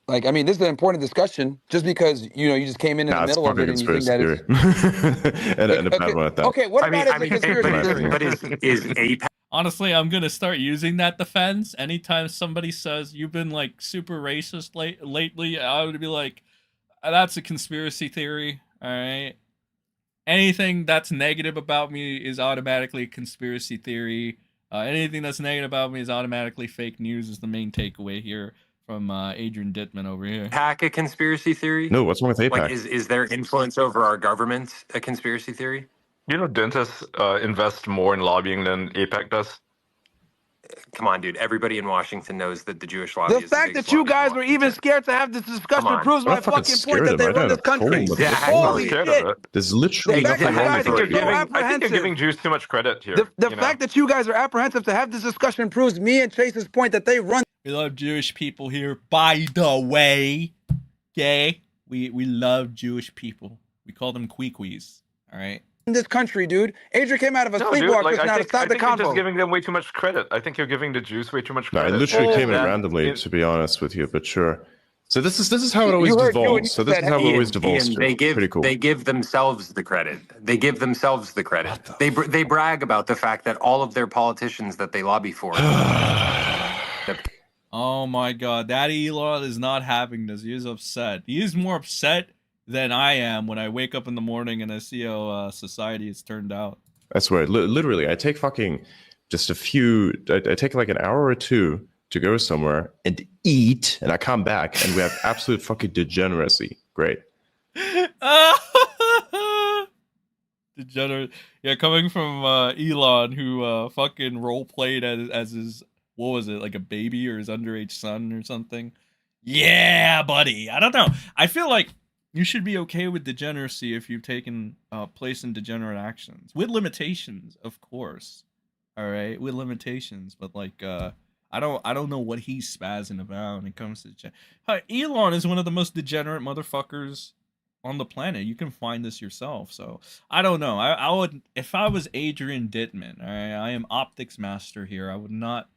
D: Like, I mean, this is an important discussion. Just because you just came in the middle of it and you think that it's
E: and a bad one at that.
D: Okay, what about a conspiracy theory?
C: But is APAC?
A: Honestly, I'm gonna start using that defense anytime somebody says you've been like super racist lately. I would be like, that's a conspiracy theory. All right. Anything that's negative about me is automatically a conspiracy theory. Anything that's negative about me is automatically fake news. Is the main takeaway here from Adrian Dittman over here.
C: APAC a conspiracy theory?
E: No, what's wrong with APAC?
C: Like, is their influence over our government a conspiracy theory?
F: You know, dentists invest more in lobbying than APAC does.
C: Come on, dude. Everybody in Washington knows that the Jewish lobby
D: The
C: is
D: fact that you guys were even scared to have this discussion proves my fucking point that they run this country. Holy shit!
E: There's literally
D: nothing wrong with it.
F: I think you're giving Jews too much credit here.
D: The fact that you guys are apprehensive to have this discussion proves me and Chase's point that they run.
A: We love Jewish people here, by the way. Okay? We love Jewish people. We call them queequees. All right?
D: In this country, dude. Adrian came out of a sleepwalk just now to stop the
F: convo. You're just giving them way too much credit. I think you're giving the Jews way too much credit.
E: No, I literally came in randomly, to be honest with you, but sure. So this is how it always devolves. So this is how it always devolves. Pretty cool.
C: They give themselves the credit. They give themselves the credit. They brag about the fact that all of their politicians that they lobby for.
A: Oh my God, Daddy Elon is not having this. He is upset. He is more upset than I am when I wake up in the morning and I see how society has turned out.
E: I swear, literally, I take fucking just I take like an hour or two to go somewhere and eat, and I come back and we have absolute fucking degeneracy. Great.
A: Degenerate. Yeah, coming from Elon, who fucking role played as his, what was it, like a baby or his underage son or something. Yeah, buddy. I don't know. I feel like you should be okay with degeneracy if you've taken place in degenerate actions with limitations, of course. All right, with limitations, but like I don't know what he's spazzing about when it comes to Elon is one of the most degenerate motherfuckers on the planet. You can find this yourself. So I don't know. I would, if I was Adrian Dittman, all right, I am optics master here, I would not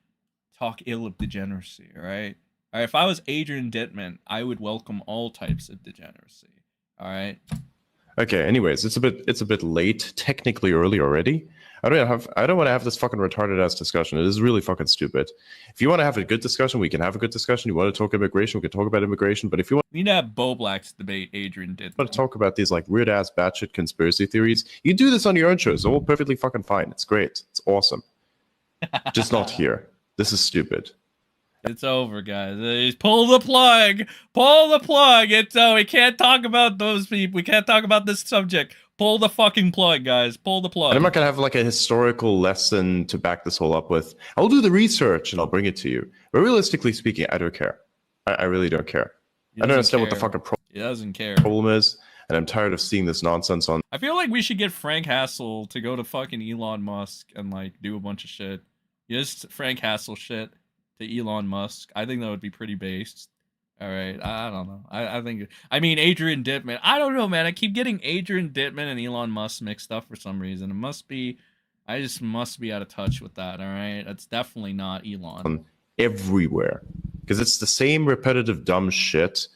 A: talk ill of degeneracy. All right. All right, if I was Adrian Dittman, I would welcome all types of degeneracy. All right.
E: Okay. Anyways, it's a bit late, technically early already. I don't want to have this fucking retarded ass discussion. It is really fucking stupid. If you want to have a good discussion, we can have a good discussion. You want to talk immigration, we can talk about immigration. But if you
A: we need to have Bo Black's debate, Adrian Dittman.
E: Want to talk about these like weird ass batshit conspiracy theories, you do this on your own show. It's all perfectly fucking fine. It's great. It's awesome. Just not here. This is stupid.
A: It's over, guys. Pull the plug. Pull the plug. It's we can't talk about those people. We can't talk about this subject. Pull the fucking plug, guys. Pull the plug.
E: And I'm not gonna have like a historical lesson to back this whole up with. I'll do the research and I'll bring it to you. But realistically speaking, I don't care. I really don't care. I don't understand what the fucking
A: he doesn't care.
E: Problem is, and I'm tired of seeing this nonsense on.
A: I feel like we should get Frank Hassel to go to fucking Elon Musk and like do a bunch of shit. Just Frank Hassel shit to Elon Musk. I think that would be pretty based. All right, I don't know. I think, I mean, Adrian Dittman. I don't know, man. I keep getting Adrian Dittman and Elon Musk mixed up for some reason. It must be, I just must be out of touch with that. All right, that's definitely not Elon.
E: Everywhere, because it's the same repetitive dumb shit,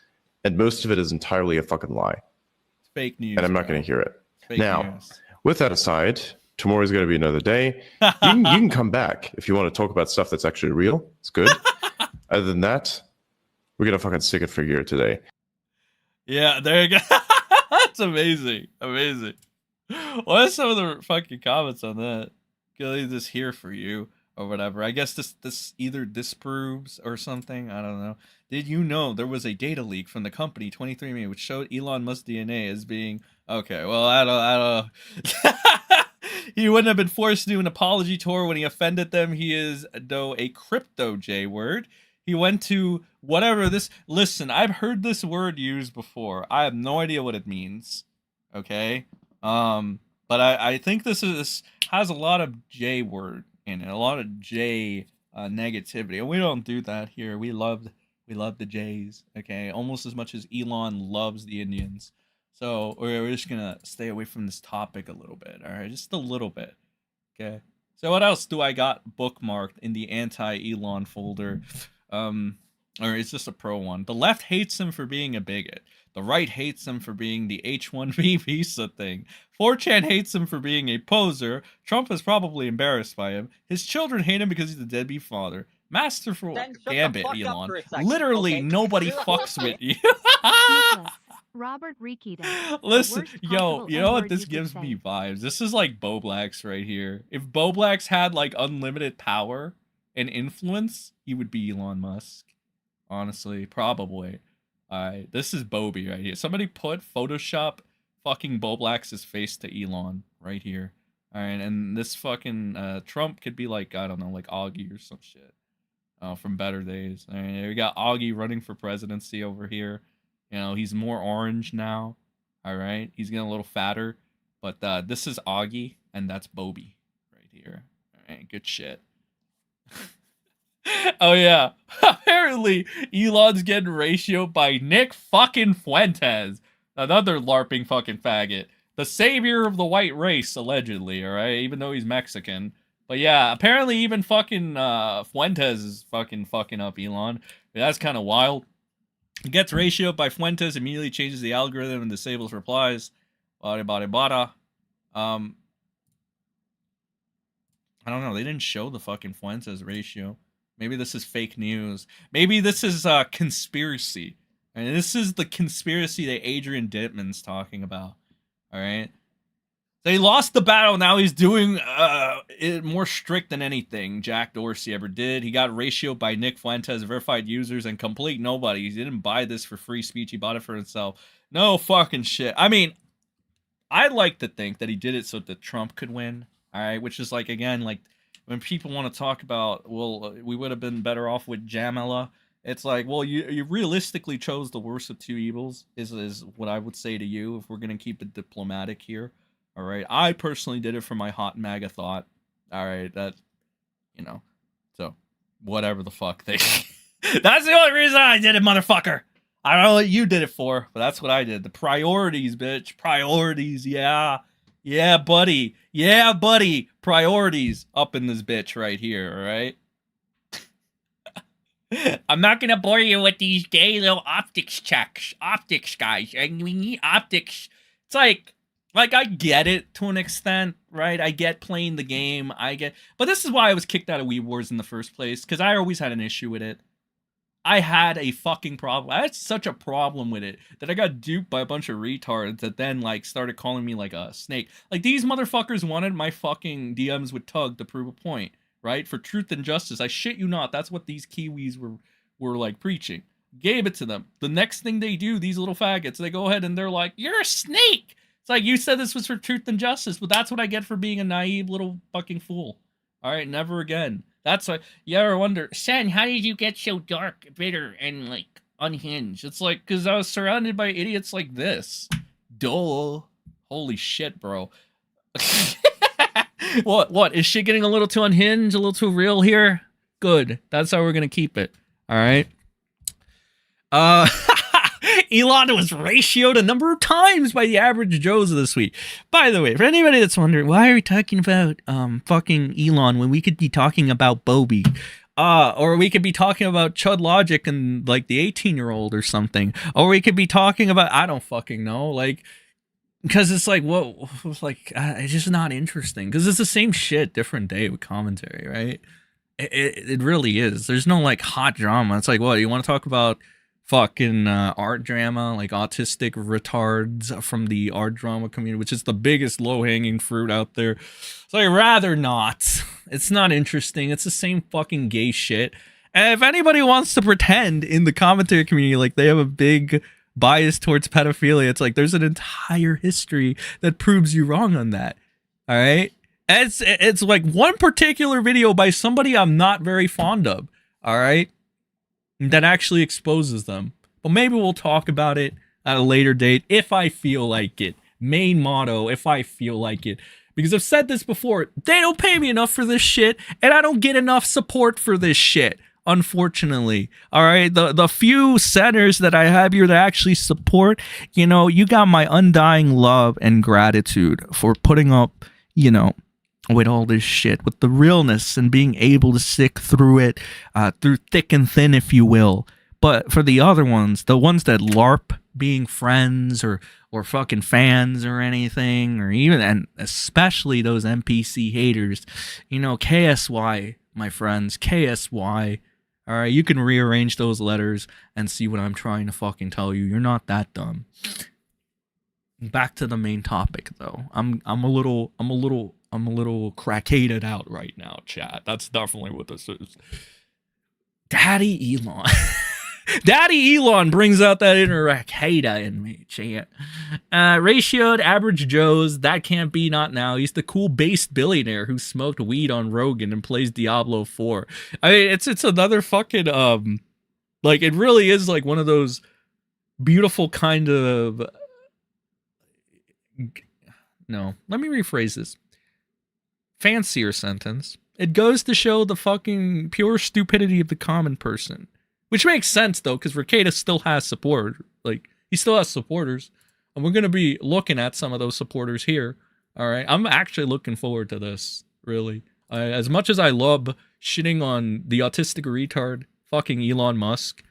E: and most of it is entirely a fucking lie.
A: It's fake news,
E: and I'm not going to hear it.
A: Fake
E: now,
A: news.
E: With that aside, tomorrow's going to be another day. You can come back if you want to talk about stuff that's actually real. It's good. Other than that, we're gonna fucking stick it for you today.
A: Yeah, there you go. That's amazing. Amazing. What are some of the fucking comments on that? Can leave this here for you or whatever. I guess this either disproves or something. I don't know. Did you know there was a data leak from the company 23andMe which showed Elon Musk DNA as being okay? Well, I don't. He wouldn't have been forced to do an apology tour when he offended them. He is, though, a crypto J word. He went to whatever this. Listen, I've heard this word used before. I have no idea what it means. Okay, but I think this has a lot of J word in it, a lot of J negativity, and we don't do that here. We love the J's. Okay, almost as much as Elon loves the Indians. So we're just gonna stay away from this topic a little bit. All right, just a little bit. Okay. So what else do I got bookmarked in the anti-Elon folder? Or it's just a pro one. The left hates him for being a bigot. The right hates him for being the H-1B visa thing. 4chan hates him for being a poser. Trump is probably embarrassed by him. His children hate him because he's a deadbeat father. Masterful gambit, Elon. Literally nobody fucks with you.
G: Robert Rekieta.
A: Listen, yo, you know what this gives me vibes? This is like Bo Black's right here. If Bo Black's had like unlimited power and influence, he would be Elon Musk. Honestly, probably. Alright, this is Bobby right here. Somebody put Photoshop fucking Bo Black's face to Elon right here. Alright, and this fucking Trump could be like, I don't know, like Augie or some shit. From Better Days. Alright, we got Augie running for presidency over here. You know, he's more orange now. Alright, he's getting a little fatter. But this is Augie, and that's Bobby right here. Alright, good shit. Oh yeah, apparently Elon's getting ratioed by Nick fucking Fuentes, another LARPing fucking faggot, the savior of the white race allegedly. All right, even though he's Mexican, but yeah, apparently even fucking Fuentes is fucking up Elon. That's kind of wild. He gets ratioed by Fuentes, immediately changes the algorithm and disables replies. Bada bada bada. I don't know. They didn't show the fucking Fuentes ratio. Maybe this is fake news. Maybe this is conspiracy. And this is the conspiracy that Adrian Dittman's talking about. All right. So he lost the battle. Now he's doing it more strict than anything Jack Dorsey ever did. He got ratioed by Nick Fuentes, verified users, and complete nobody. He didn't buy this for free speech. He bought it for himself. No fucking shit. I mean, I'd like to think that he did it so that Trump could win. All right, which is like, again, like when people want to talk about, well, we would have been better off with Jamila. It's like, well, you realistically chose the worst of two evils, is what I would say to you if we're going to keep it diplomatic here. All right. I personally did it for my hot MAGA thought. All right. That, you know, so whatever the fuck they. That's the only reason I did it, motherfucker. I don't know what you did it for, but that's what I did. The priorities, bitch. Priorities. Yeah. Yeah, buddy. Yeah, buddy. Priorities up in this bitch right here. All right. I'm not gonna bore you with these gay little optics checks. Optics, guys. And we need optics. It's like I get it to an extent, right? I get playing the game. But this is why I was kicked out of Weeb Wars in the first place, because I always had an issue with it. I had a fucking problem. I had such a problem with it that I got duped by a bunch of retards that then, like, started calling me, like, a snake. Like, these motherfuckers wanted my fucking DMs with Tug to prove a point, right? For truth and justice. I shit you not. That's what these Kiwis were like, preaching. Gave it to them. The next thing they do, these little faggots, they go ahead and they're like, you're a snake! It's like, you said this was for truth and justice, but that's what I get for being a naive little fucking fool. All right, never again. That's why you ever wonder, Sen, how did you get so dark, bitter, and, like, unhinged? It's like, because I was surrounded by idiots like this. Duh. Holy shit, bro. What? Is shit getting a little too unhinged, a little too real here? Good. That's how we're going to keep it. All right? Elon was ratioed a number of times by the average Joes this week. By the way, for anybody that's wondering, why are we talking about fucking Elon when we could be talking about Bobby? Or we could be talking about Chud Logic and, like, the 18-year-old or something. Or we could be talking about, I don't fucking know, like, because it's like, whoa, like, it's just not interesting. Because it's the same shit, different day with commentary, right? It really is. There's no, like, hot drama. It's like, what, you want to talk about fucking art drama, like autistic retards from the art drama community, which is the biggest low-hanging fruit out there. So I'd rather not. It's not interesting. It's the same fucking gay shit. And if anybody wants to pretend in the commentary community like they have a big bias towards pedophilia, it's like there's an entire history that proves you wrong on that. All right? It's like one particular video by somebody I'm not very fond of. All right? That actually exposes them. But maybe we'll talk about it at a later date if I feel like it. Main motto, if I feel like it. Because I've said this before, they don't pay me enough for this shit, and I don't get enough support for this shit, unfortunately. All right, the few centers that I have here that actually support, you know, you got my undying love and gratitude for putting up, you know, with all this shit, with the realness and being able to stick through it, through thick and thin, if you will. But for the other ones, the ones that LARP being friends or fucking fans or anything, or even, and especially those NPC haters, you know, KSY, my friends, KSY. All right, you can rearrange those letters and see what I'm trying to fucking tell you. You're not that dumb. Back to the main topic, though. I'm a little crackaded out right now, chat. That's definitely what this is. Daddy Elon. Daddy Elon brings out that inner Rekieta in me, chat. Ratioed average Joes, that can't be not now. He's the cool-based billionaire who smoked weed on Rogan and plays Diablo 4. I mean, it's another fucking, like, it really is like one of those beautiful kind of... No, let me rephrase this. Fancier sentence. It goes to show the fucking pure stupidity of the common person. Which makes sense, though, because Rekieta still has support. Like, he still has supporters. And we're going to be looking at some of those supporters here. All right? I'm actually looking forward to this, really. As much as I love shitting on the autistic retard fucking Elon Musk,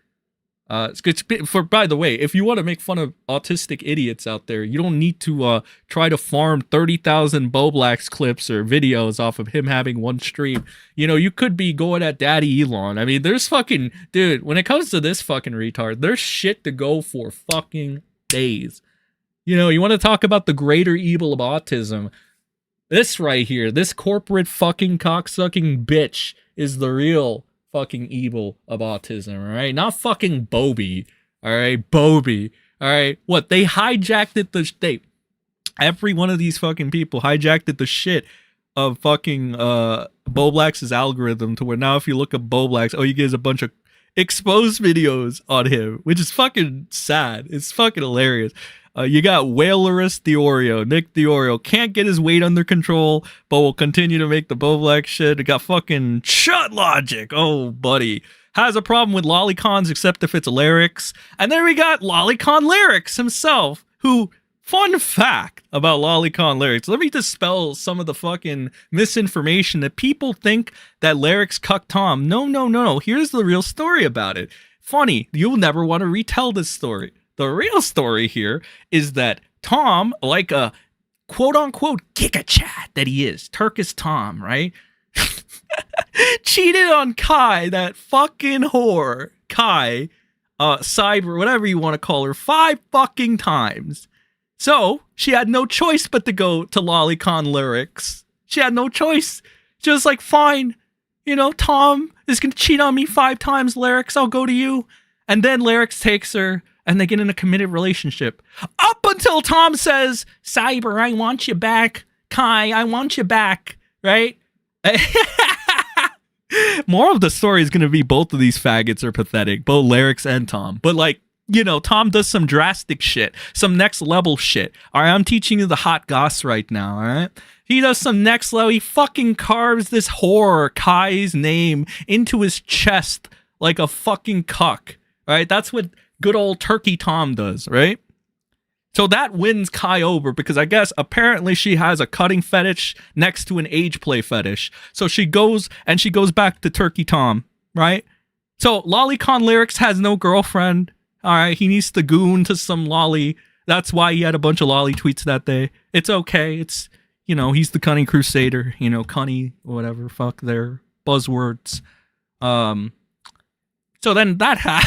A: by the way, if you want to make fun of autistic idiots out there, you don't need to try to farm 30,000 Boblax clips or videos off of him having one stream. You know, you could be going at Daddy Elon. I mean, there's fucking... Dude, when it comes to this fucking retard, there's shit to go for fucking days. You know, you want to talk about the greater evil of autism. This right here, this corporate fucking cocksucking bitch is the real fucking evil of autism, all right? Not fucking Bobby, all right? Bobby, all right? What? They hijacked it, every one of these fucking people hijacked it the shit of fucking Boblax's algorithm to where now if you look up Boblax, all you get is a bunch of exposed videos on him, which is fucking sad. It's fucking hilarious. You got Whalerus Theorio, Nick Theorio, can't get his weight under control, but will continue to make the Boblax shit. You got fucking Shut Logic, oh buddy, has a problem with lolicons except if it's lyrics. And then we got lolicon lyrics himself, who, fun fact about lolicon lyrics, let me dispel some of the fucking misinformation that people think that lyrics cuck Tom. No, here's the real story about it. Funny, you'll never want to retell this story. The real story here is that Tom, like a quote-unquote giga chat that he is, Turkish Tom, right? Cheated on Kai, that fucking whore, Kai, Cyber, whatever you want to call her, 5 fucking times. So, she had no choice but to go to lolicon lyrics. She had no choice. She was like, fine, you know, Tom is going to cheat on me 5 times, lyrics, I'll go to you. And then lyrics takes her, and they get in a committed relationship. Up until Tom says, Cyber, I want you back. Kai, I want you back. Right? More of the story is going to be both of these faggots are pathetic. Both lyrics and Tom. But like, you know, Tom does some drastic shit. Some next level shit. All right, I'm teaching you the hot goss right now. All right? He does some next level. He fucking carves this whore, Kai's name, into his chest like a fucking cuck. All right? That's what good old Turkey Tom does, right? So that wins Kai over because I guess apparently she has a cutting fetish next to an age play fetish. So she goes back to Turkey Tom, right? So lolicon lyrics has no girlfriend. All right, he needs to goon to some lolly. That's why he had a bunch of lolly tweets that day. It's okay. It's, you know, he's the cunning crusader, you know, cunny, whatever, fuck their buzzwords. So then that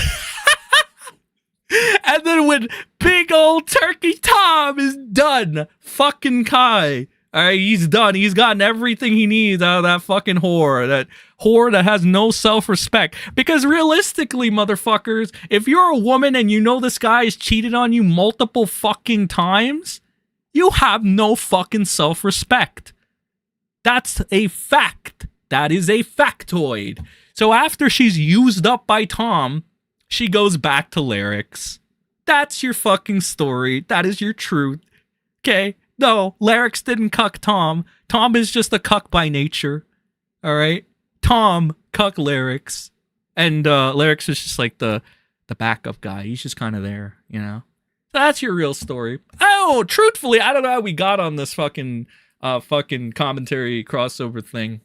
A: and then when big old Turkey Tom is done, fucking Kai, all right, he's done. He's gotten everything he needs out of that fucking whore that has no self-respect. Because realistically, motherfuckers, if you're a woman and you know this guy has cheated on you multiple fucking times, you have no fucking self-respect. That's a fact. That is a factoid. So after she's used up by Tom, she goes back to lyrics. That's your fucking story. That is your truth. Okay? No, lyrics didn't cuck Tom. Tom is just a cuck by nature. All right? Tom cuck lyrics. And lyrics is just like the backup guy. He's just kind of there, you know? So that's your real story. Oh, truthfully, I don't know how we got on this fucking commentary crossover thing.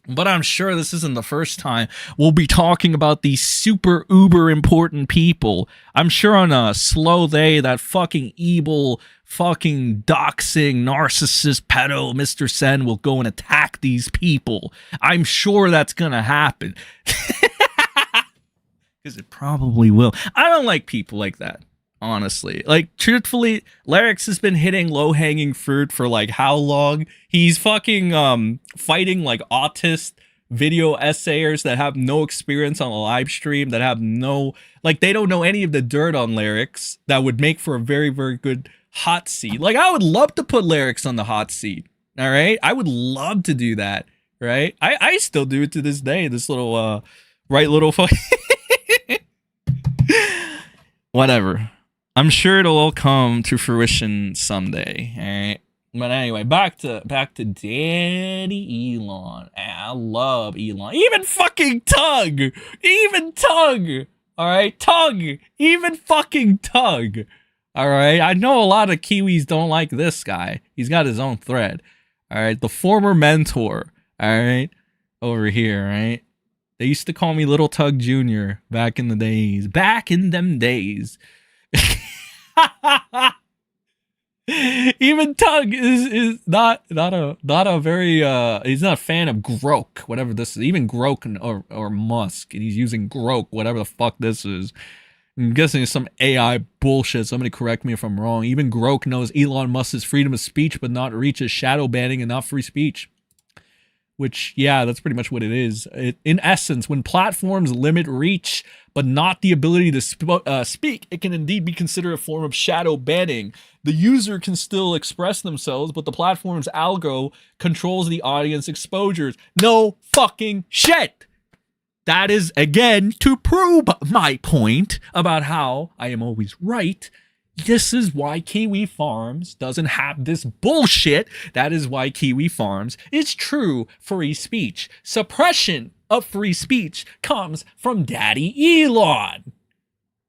A: But I'm sure this isn't the first time we'll be talking about these super uber important people. I'm sure on a slow day, that fucking evil, fucking doxing, narcissist, pedo, MrSEN will go and attack these people. I'm sure that's gonna happen. Because it probably will. I don't like people like that. Honestly, like, truthfully, Lyrics has been hitting low-hanging fruit for like how long? He's fucking fighting like autist video essayers that have no experience on a live stream, that have no, like, they don't know any of the dirt on Lyrics that would make for a very, very good hot seat. Like, I would love to put Lyrics on the hot seat. All right, I would love to do that. Right, I still do it to this day. This little right little fucking whatever. I'm sure it'll all come to fruition someday, all right? But anyway, back to Daddy Elon. I love Elon. Even fucking Tug. All right, Tug. Even fucking Tug. All right, I know a lot of Kiwis don't like this guy. He's got his own thread. All right, the former mentor. All right, over here, right? They used to call me Little Tug Jr. back in the days. Back in them days. Even Tug is not a very he's not a fan of Grok, whatever this is. Even Grok or Musk, and he's using Grok, whatever the fuck this is. I'm guessing it's some AI bullshit. Somebody correct me if I'm wrong. Even Grok knows Elon Musk's freedom of speech, but not Reach is shadow banning and not free speech. Which, yeah, that's pretty much what it is. In essence, when platforms limit reach, but not the ability to speak, it can indeed be considered a form of shadow banning. The user can still express themselves, but the platform's algo controls the audience exposures. No fucking shit! That is, again, to prove my point about how I am always right. This is why Kiwi Farms doesn't have this bullshit. That is why Kiwi Farms is true free speech. Suppression of free speech comes from Daddy Elon.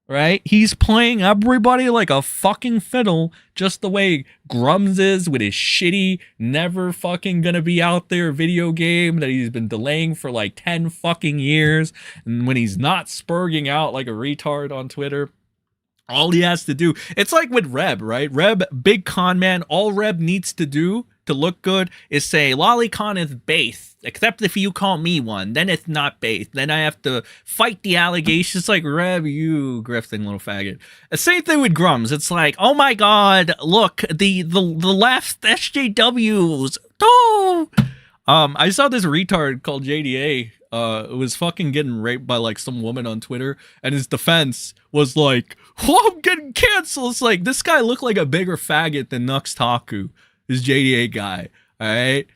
A: Right? He's playing everybody like a fucking fiddle, just the way Grums is with his shitty, never fucking gonna be out there video game that he's been delaying for like 10 fucking years. And when he's not spurging out like a retard on Twitter, all he has to do, it's like with Reb, right? Reb, big con man, all Reb needs to do to look good is say, Lolicon is base, except if you call me one, then it's not base. Then I have to fight the allegations. Like, Reb, you grifting little faggot. The same thing with Grums. It's like, oh my god, look, the left SJWs. Oh! I saw this retard called JDA was fucking getting raped by like some woman on Twitter, and his defense was like, oh, I'm getting canceled. It's like, this guy looked like a bigger faggot than Nux Taku, this JDA guy. All right.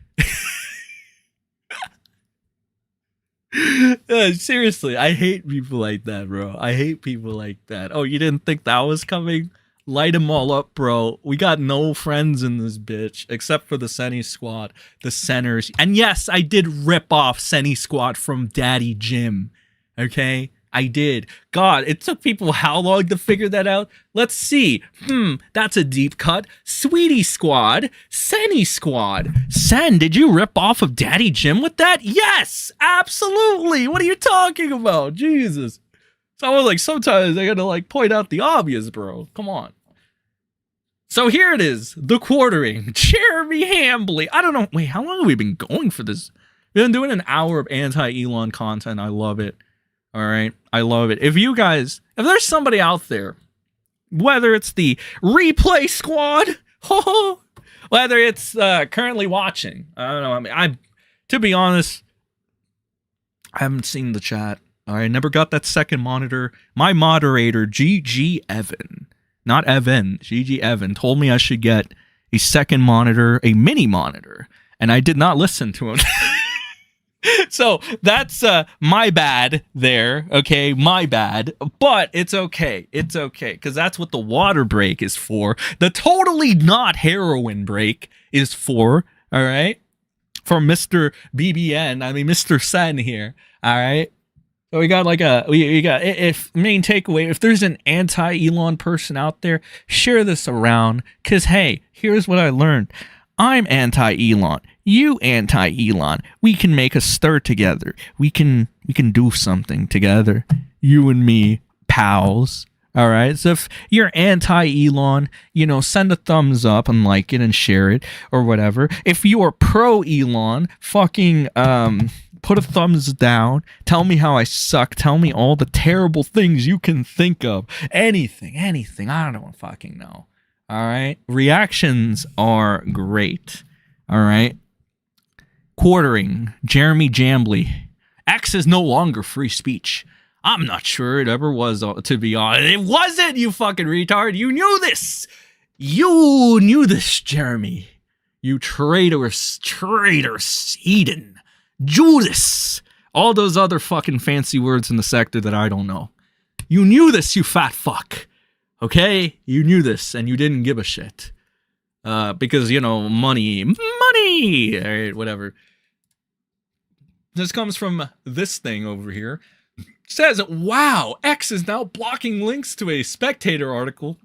A: Seriously, I hate people like that, bro. I hate people like that. Oh, you didn't think that was coming? Light them all up, bro. We got no friends in this bitch, except for the Seni Squad, the Centers. And yes, I did rip off Seni Squad from Daddy Jim. Okay? I did. God, it took people how long to figure that out? Let's see. That's a deep cut. Sweetie Squad, Seni Squad. Sen, did you rip off of Daddy Jim with that? Yes, absolutely. What are you talking about? Jesus. So I was like, sometimes I gotta like point out the obvious, bro. Come on. So here it is, the quartering. Jeremy Hambly. I don't know. Wait, how long have we been going for this? We've been doing an hour of anti-Elon content. I love it. All right. I love it. If there's somebody out there, whether it's the replay squad, whether it's currently watching, I don't know. I mean, to be honest, I haven't seen the chat. I never got that second monitor. My moderator, GG Evan, not Evan, GG Evan, told me I should get a second monitor, a mini monitor, and I did not listen to him. So that's my bad there, okay? My bad, but it's okay. It's okay, because that's what the water break is for. The totally not heroin break is for, all right? For Mr. BBN, I mean Mr. Sen here, all right? So we got like we got, if main takeaway, if there's an anti-Elon person out there, share this around, because hey, here's what I learned. I'm anti-Elon. You anti-Elon. We can make a stir together. We can do something together. You and me, pals. All right. So if you're anti-Elon, send a thumbs up and like it and share it or whatever. If you are pro-Elon, fucking put a thumbs down. Tell me how I suck. Tell me all the terrible things you can think of. Anything. I don't fucking know. All right. Reactions are great. All right. Quartering. Jeremy Jambly. X is no longer free speech. I'm not sure it ever was, to be honest. It wasn't, you fucking retard. You knew this. You knew this, Jeremy. You traitorous Eden. Judas. All those other fucking fancy words in the sector that I don't know. You knew this, you fat fuck. Okay? You knew this, and you didn't give a shit. Because, money. All right, whatever. This comes from this thing over here. It says, wow, X is now blocking links to a Spectator article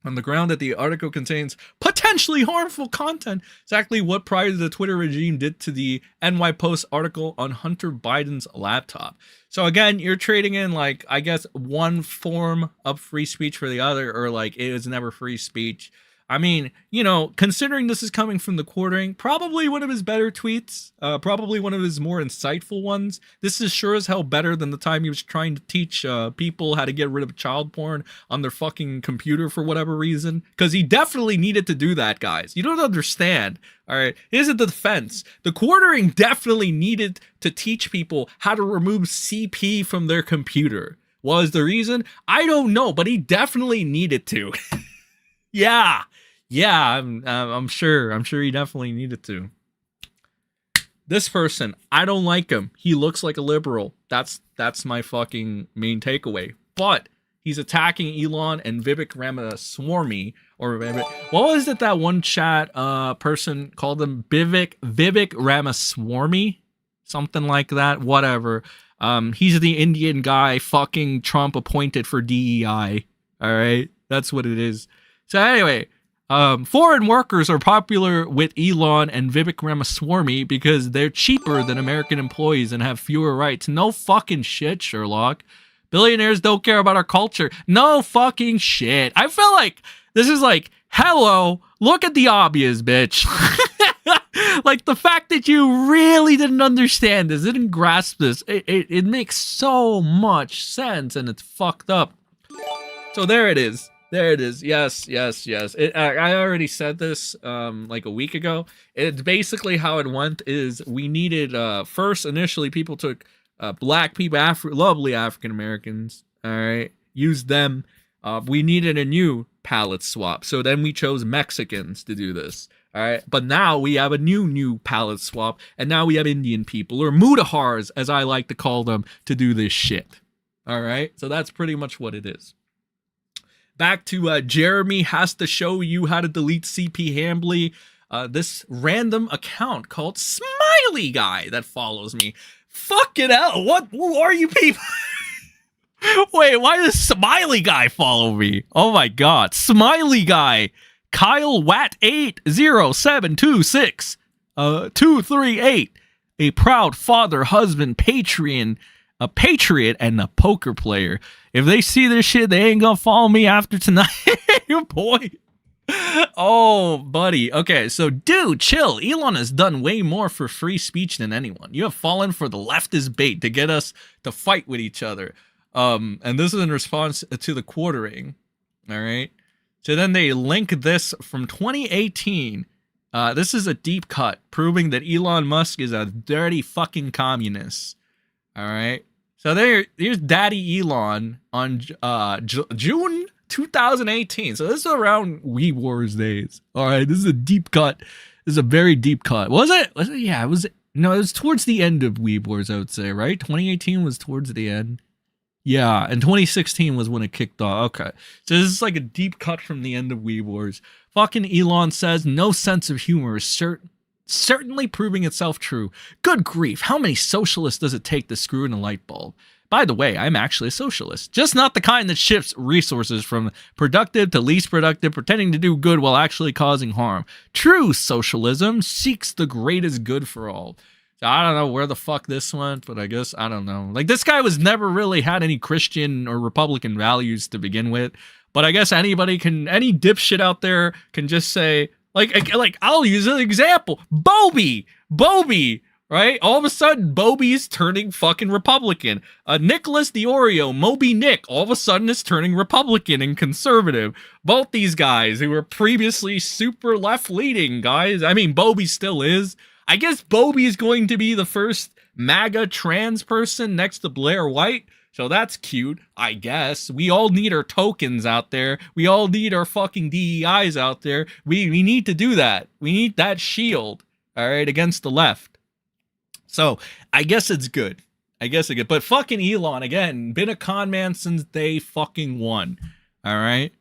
A: on the ground that the article contains potentially harmful content. Exactly what prior to the Twitter regime did to the NY Post article on Hunter Biden's laptop. So again, you're trading in like, I guess, one form of free speech for the other, or like it was never free speech. I mean, you know, considering this is coming from the quartering, probably one of his better tweets, probably one of his more insightful ones. This is sure as hell better than the time he was trying to teach people how to get rid of child porn on their fucking computer for whatever reason. Because he definitely needed to do that, guys. You don't understand. All right, here's the defense. The quartering definitely needed to teach people how to remove CP from their computer. What was the reason? I don't know, but he definitely needed to. Yeah, I'm sure he definitely needed to. This person, I don't like him. He looks like a liberal. That's my fucking main takeaway. But he's attacking Elon and Vivek Ramaswamy, or what was it that one chat person called him? Vivek Ramaswamy, something like that. Whatever. He's the Indian guy fucking Trump appointed for DEI. All right, that's what it is. So anyway, foreign workers are popular with Elon and Vivek Ramaswamy because they're cheaper than American employees and have fewer rights. No fucking shit, Sherlock. Billionaires don't care about our culture. No fucking shit. I feel like this is like, hello, look at the obvious, bitch. Like the fact that you really didn't understand this, didn't grasp this, it makes so much sense and it's fucked up. So there it is. There it is. Yes. I already said this like a week ago. It's basically how it went is we needed first initially people took black people, lovely African Americans, all right, used them. We needed a new palette swap. So then we chose Mexicans to do this. All right. But now we have a new palette swap. And now we have Indian people, or Mudahars, as I like to call them, to do this shit. All right. So that's pretty much what it is. Back to Jeremy has to show you how to delete CP Hambly. This random account called Smiley Guy that follows me. Fucking hell. Who are you people? Wait, why does Smiley Guy follow me? Oh my god. Smiley Guy. Kyle Watt 80726 238. A proud father, husband, a patriot, and a poker player. If they see this shit, they ain't gonna follow me after tonight. Boy. Oh, buddy. Okay, so dude, chill. Elon has done way more for free speech than anyone. You have fallen for the leftist bait to get us to fight with each other. And this is in response to the quartering. All right. So then they link this from 2018. This is a deep cut, proving that Elon Musk is a dirty fucking communist. All right. So here's Daddy Elon on June 2018. So this is around We Wars days. All right. This is a deep cut. This is a very deep cut. Was it? Yeah, it was. No, it was towards the end of We Wars, I would say, right? 2018 was towards the end. Yeah, and 2016 was when it kicked off. Okay. So this is like a deep cut from the end of We Wars. Fucking Elon says no sense of humor is certainly proving itself true. Good grief, how many socialists does it take to screw in a light bulb? By the way, I'm actually a socialist, just not the kind that shifts resources from productive to least productive, pretending to do good while actually causing harm. True socialism seeks the greatest good for all. I don't know where the fuck this went, but I guess, I don't know. Like, this guy was never really had any Christian or Republican values to begin with. But I guess any dipshit out there can just say, like I'll use an example. Bobby, right? All of a sudden, Bobby's turning fucking Republican. Nicholas the Oreo, Moby Nick, all of a sudden is turning Republican and conservative. Both these guys who were previously super left-leaning guys. I mean, Bobby still is. I guess Bobby is going to be the first MAGA trans person next to Blair White. So that's cute, I guess. We all need our tokens out there. We all need our fucking DEIs out there. We need to do that. We need that shield, all right, against the left. So I guess it's good. But fucking Elon, again, been a con man since day fucking one, all right?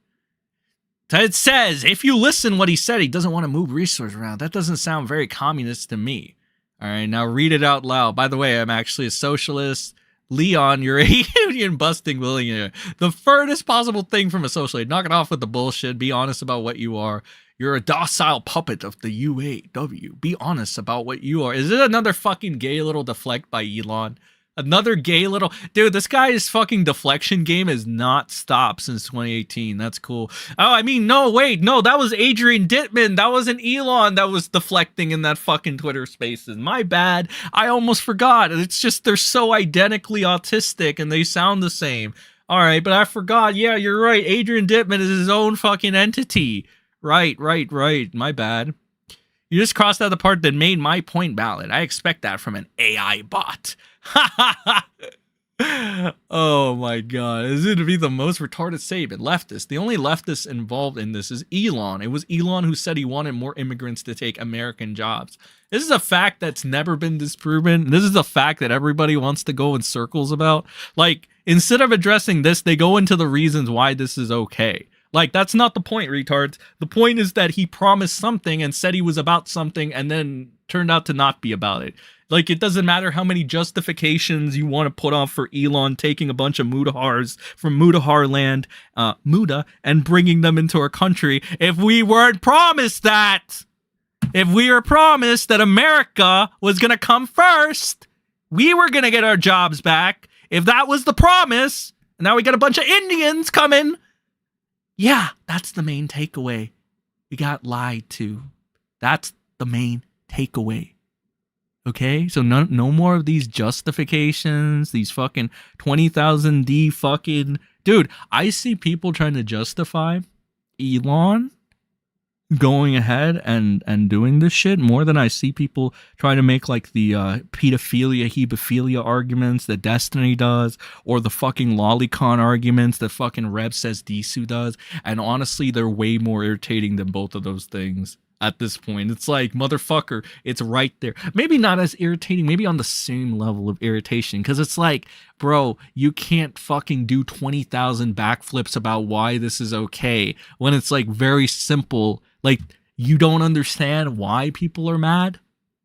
A: It says, if you listen what he said, he doesn't want to move resources around. That doesn't sound very communist to me. All right, now read it out loud. By the way, I'm actually a socialist. Leon, you're a union-busting billionaire. The furthest possible thing from a socialist. Knock it off with the bullshit. Be honest about what you are. You're a docile puppet of the UAW. Be honest about what you are. Is it another fucking gay little deflect by Elon? Another gay little dude. This guy's fucking deflection game has not stopped since 2018. That's cool. Oh, I mean, no, wait, no, that was Adrian Dittman. That wasn't Elon that was deflecting in that fucking Twitter Spaces. My bad. I almost forgot. It's just they're so identically autistic and they sound the same. All right, but I forgot. Yeah, you're right. Adrian Dittman is his own fucking entity. Right. My bad. You just crossed out the part that made my point valid. I expect that from an AI bot. Oh my god. This is going to be the most retarded statement. Leftist. The only leftist involved in this is Elon. It was Elon who said he wanted more immigrants to take American jobs. This is a fact that's never been disproven. This is a fact that everybody wants to go in circles about. Like, instead of addressing this, they go into the reasons why this is okay. Like, that's not the point, retards. The point is that he promised something and said he was about something and then turned out to not be about it. Like, it doesn't matter how many justifications you want to put on for Elon taking a bunch of Mudahars from Mudahar land, Muda, and bringing them into our country. If we weren't promised that, if we were promised that America was going to come first, we were going to get our jobs back. If that was the promise, and now we got a bunch of Indians coming. Yeah, that's the main takeaway. We got lied to. That's the main takeaway. Okay, so no more of these justifications, these fucking 20,000 D fucking... Dude, I see people trying to justify Elon going ahead and doing this shit more than I see people trying to make like the pedophilia, hebophilia arguments that Destiny does, or the fucking lolicon arguments that fucking Reb says Disu does. And honestly, they're way more irritating than both of those things. At this point, it's like, motherfucker, it's right there. Maybe not as irritating, maybe on the same level of irritation, because it's like, bro, you can't fucking do 20,000 backflips about why this is okay when it's like very simple. Like, you don't understand why people are mad,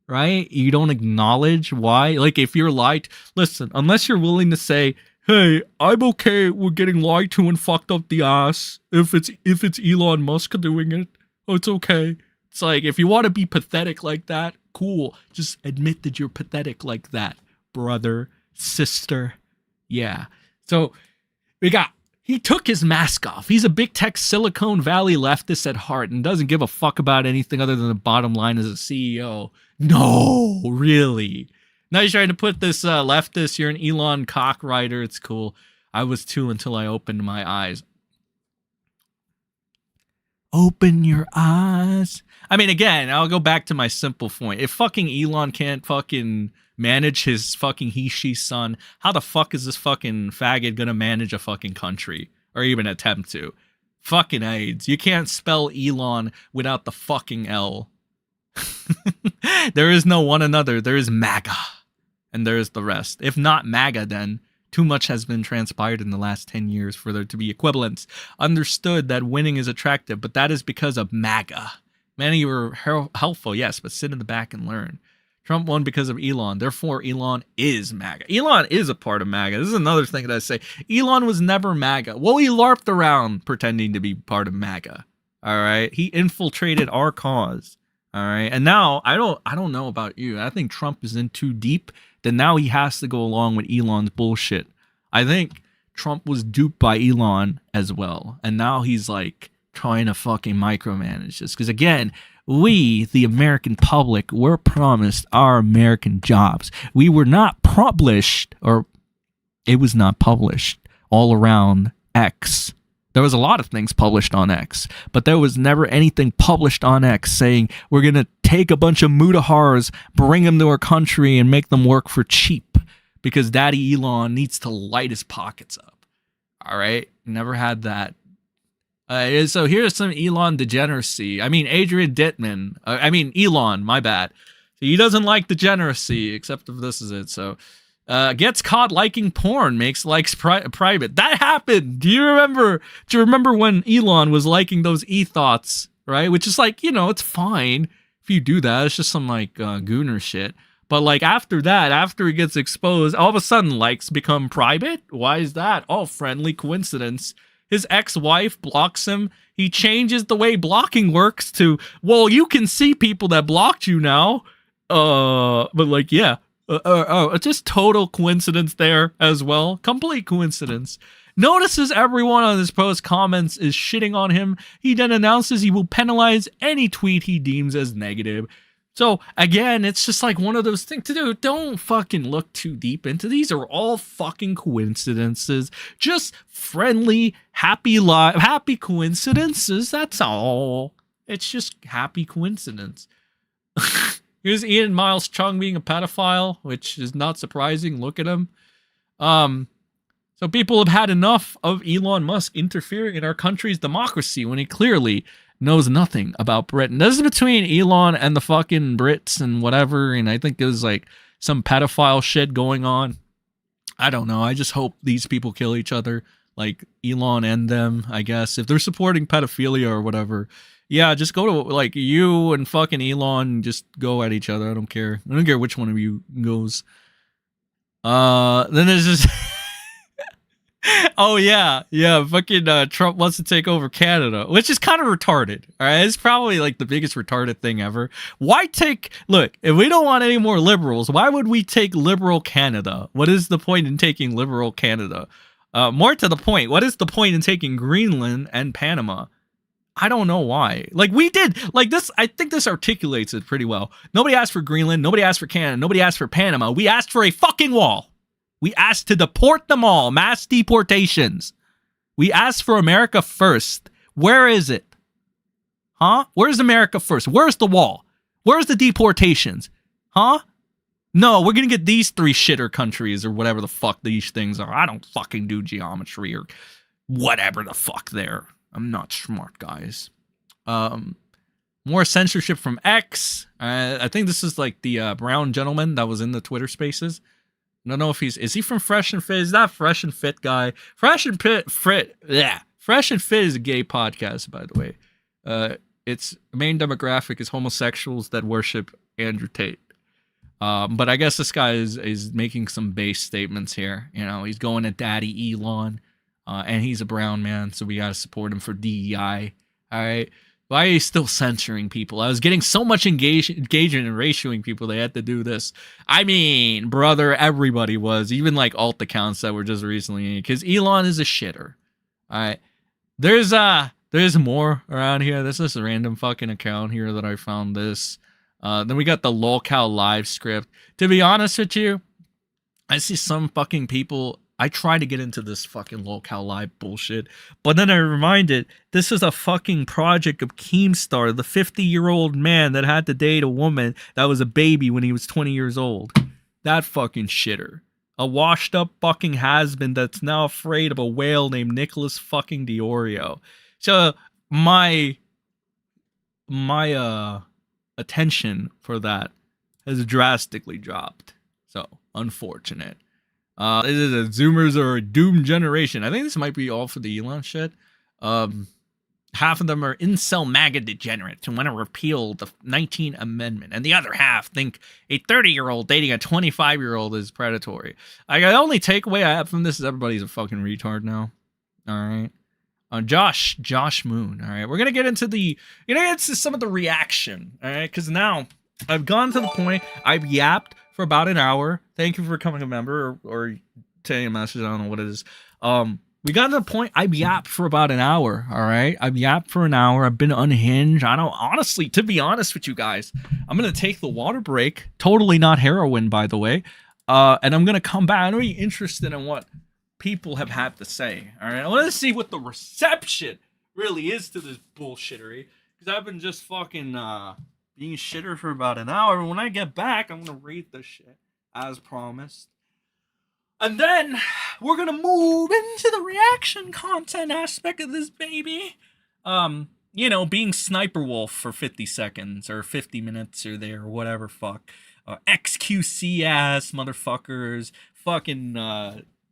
A: right? You don't acknowledge why. Like, if you're lied, listen, unless you're willing to say, hey, I'm okay with getting lied to and fucked up the ass if it's Elon Musk doing it, it's okay. It's like, if you want to be pathetic like that, cool. Just admit that you're pathetic like that, brother, sister. Yeah. So he took his mask off. He's a big tech Silicon Valley leftist at heart and doesn't give a fuck about anything other than the bottom line as a CEO. No, really. Now he's trying to put this leftist, you're an Elon cock rider. It's cool. I was too until I opened my eyes. Open your eyes. I mean, again, I'll go back to my simple point. If fucking Elon can't fucking manage his fucking he-she son, how the fuck is this fucking faggot gonna manage a fucking country? Or even attempt to? Fucking AIDS. You can't spell Elon without the fucking L. There is no one another. There is MAGA. And there is the rest. If not MAGA, then too much has been transpired in the last 10 years for there to be equivalents. Understood that winning is attractive, but that is because of MAGA. Many were helpful, yes, but sit in the back and learn. Trump won because of Elon. Therefore, Elon is MAGA. Elon is a part of MAGA. This is another thing that I say. Elon was never MAGA. Well, he LARPed around pretending to be part of MAGA. All right? He infiltrated our cause. All right? And now, I don't know about you. I think Trump is in too deep. Then now he has to go along with Elon's bullshit. I think Trump was duped by Elon as well. And now he's like trying to fucking micromanage this. Because again, we, the American public, were promised our American jobs. We were not published, or it was not published all around X. There was a lot of things published on X, but there was never anything published on X saying we're going to take a bunch of Mudahars, bring them to our country, and make them work for cheap because Daddy Elon needs to light his pockets up. All right? Never had that. So here's some Elon degeneracy. I mean, Adrian Dittman. Elon, my bad. He doesn't like degeneracy, except if this is it. So, gets caught liking porn, makes likes private. That happened. Do you remember when Elon was liking those e-thoughts, right? Which is like, it's fine if you do that. It's just some like gooner shit. But like after that, after he gets exposed, all of a sudden likes become private. Why is that? Oh, friendly coincidence. His ex-wife blocks him. He changes the way blocking works to, well, you can see people that blocked you now. But like, yeah, Just total coincidence there as well. Complete coincidence. Notices everyone on this post comments is shitting on him. He then announces he will penalize any tweet he deems as negative. So again, it's just like one of those things to do. Don't fucking look too deep into these. Are all fucking coincidences. Just friendly, happy coincidences. That's all. It's just happy coincidence. Here's Ian Miles Chung being a pedophile, which is not surprising. Look at him. So people have had enough of Elon Musk interfering in our country's democracy when he clearly knows nothing about Britain. This is between Elon and the fucking Brits and whatever, and I think there's like some pedophile shit going on. I don't know. I just hope these people kill each other, like Elon and them, I guess. If they're supporting pedophilia or whatever, yeah, just go to, like, you and fucking Elon, just go at each other. I don't care. I don't care which one of you goes. Then there's just... Oh, yeah, fucking Trump wants to take over Canada, which is kind of retarded, all right? It's probably, like, the biggest retarded thing ever. Why take... Look, if we don't want any more liberals, why would we take liberal Canada? What is the point in taking liberal Canada? More to the point, what is the point in taking Greenland and Panama? I don't know why. Like, we did, like, this, I think this articulates it pretty well. Nobody asked for Greenland, nobody asked for Canada, nobody asked for Panama. We asked for a fucking wall. We asked to deport them all. Mass deportations. We asked for America first. Where is it? Huh? Where's America first? Where's the wall? Where's the deportations? Huh? No, we're gonna get these three shitter countries or whatever the fuck these things are. I don't fucking do geometry or whatever the fuck there. I'm not smart, guys. More censorship from X. I think this is like the brown gentleman that was in the Twitter spaces. I don't know if is he from Fresh and Fit? Is that Fresh and Fit guy? Fresh and Fit is a gay podcast, by the way. Its main demographic is homosexuals that worship Andrew Tate. But I guess this guy is making some base statements here. You know, he's going at Daddy Elon, and he's a brown man, so we gotta support him for DEI. All right. Why are you still censoring people? I was getting so much engagement and ratioing people, they had to do this. I mean, brother, everybody was. Even like alt accounts that were just recently, because Elon is a shitter. All right. There's more around here. This is a random fucking account here that I found this. Then we got the lolcow live script. To be honest with you, I see some fucking people... I try to get into this fucking lolcow live bullshit, but then I reminded this is a fucking project of Keemstar, the 50-year-old man that had to date a woman that was a baby when he was 20 years old. That fucking shitter. A washed up fucking has-been that's now afraid of a whale named Nicholas fucking Diorio. So my attention for that has drastically dropped. So unfortunate. This is a Zoomers are a doomed generation. I think this might be all for the Elon shit. Half of them are incel MAGA degenerates and want to repeal the 19th Amendment. And the other half think a 30-year-old dating a 25-year-old is predatory. The only takeaway I have from this is everybody's a fucking retard now. All right. Josh Moon. All right. We're going to get into some of the reaction. All right. Because now I've gone to the point, I've yapped for about an hour. Thank you for becoming a member or sending a message. I don't know what it is. We got to the point, I've yapped for about an hour. All right. I've yapped for an hour. I've been unhinged. I don't, honestly, to be honest with you guys, I'm going to take the water break. Totally not heroin, by the way. And I'm going to come back. I'm really interested in what people have had to say. All right. I want to see what the reception really is to this bullshittery. Because I've been just fucking, being shitter for about an hour. And when I get back, I'm going to read the shit as promised. And then we're going to move into the reaction content aspect of this baby. Being Sniper Wolf for 50 seconds or 50 minutes or there or whatever fuck. XQC ass motherfuckers. Fucking,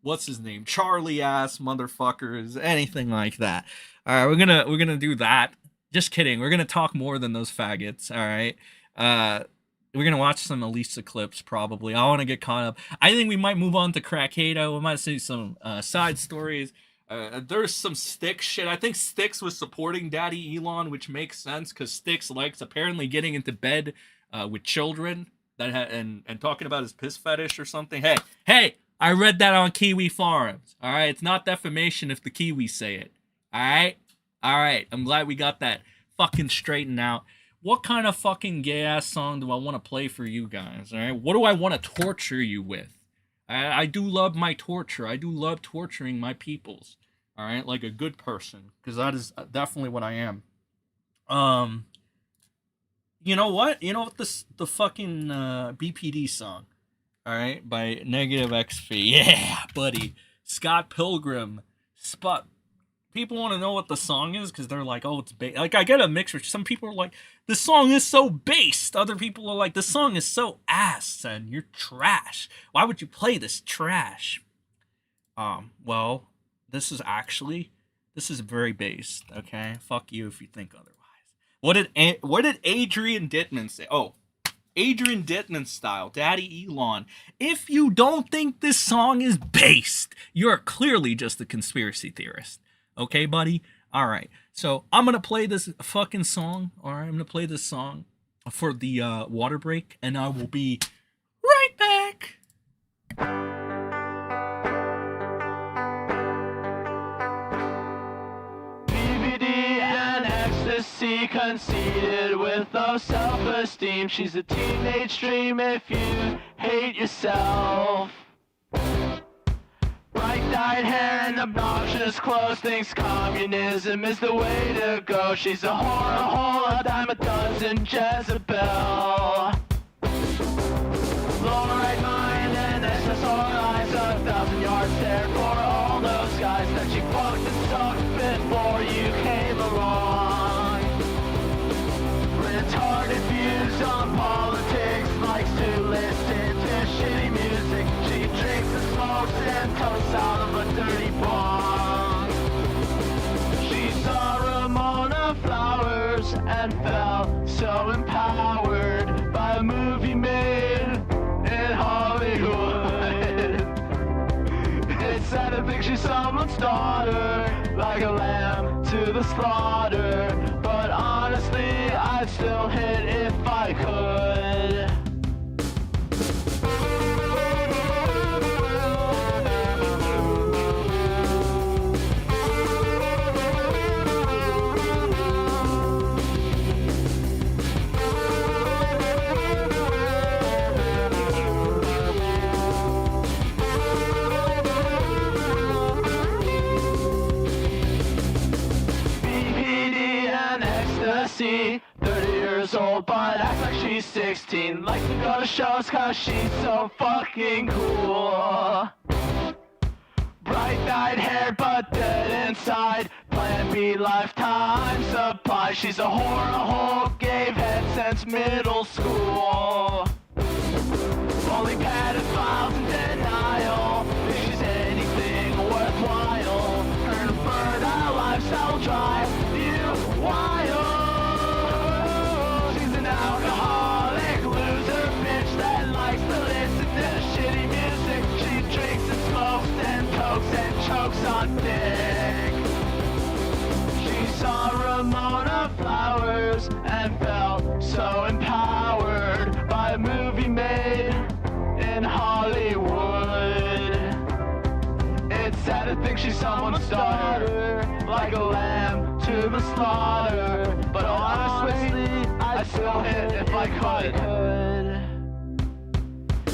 A: what's his name? Charlie ass motherfuckers. Anything like that. All right, we're gonna do that. Just kidding. We're going to talk more than those faggots, all right? We're going to watch some Elisa clips, probably. I want to get caught up. I think we might move on to Rekieta. We might see some side stories. There's some Styx shit. I think Styx was supporting Daddy Elon, which makes sense, because Styx likes apparently getting into bed with children. and talking about his piss fetish or something. Hey, I read that on kiwifarms. All right, it's not defamation if the Kiwis say it. All right. I'm glad we got that fucking straightened out. What kind of fucking gay ass song do I want to play for you guys? All right, what do I want to torture you with? I do love my torture. I do love torturing my peoples. All right, like a good person, because that is definitely what I am. You know what? The fucking BPD song, all right, by Negative XP. Yeah, buddy. Scott Pilgrim. People want to know what the song is because they're like, oh, it's like I get a mix. Some people are like, the song is so based. Other people are like, the song is so ass and you're trash. Why would you play this trash? Well, this is very based. Okay, fuck you if you think otherwise. What did Adrian Dittman say? Oh, Adrian Dittman style, Daddy Elon. If you don't think this song is based, you're clearly just a conspiracy theorist. Okay, buddy? All right. So I'm going to play this fucking song. All right. I'm going to play this song for the water break, and I will be right back.
H: BBD and ecstasy conceited with low self-esteem. She's a teenage dream if you hate yourself. Bright-dyed hair and obnoxious clothes, thinks communism is the way to go. She's a whore, a dime a dozen Jezebel. Low-right mind and SSR eyes, 1,000 yards there for all those guys that she fucked and sucked before you came along. Retarded views on politics, likes to listen to shitty music. She drinks and smokes and toasts out of a dirty bong. She saw Ramona Flowers and felt so empowered by a movie made in Hollywood. It's sad to think she's someone's daughter, like a lamb to the slaughter. But honestly, I'd still hit if I could. BPD and ecstasy, 30 years old but acts like she's 16. Likes to go to shows cause she's so fucking cool. Bright-dyed hair but dead inside. Plan B lifetime supply. She's a whore, gave head since middle school. Only pedophiles in denial. If she's anything worthwhile, her fertile lifestyle will drive you wild. She's an alcoholic loser bitch that likes to listen to shitty music. She drinks and smokes and cokes and chokes on dick. She saw Ramona Flowers and felt so empowered by a movie made in Hollywood. It's sad to think she's someone's daughter, like a lamb to the slaughter. But honestly, I'd still hit if I could.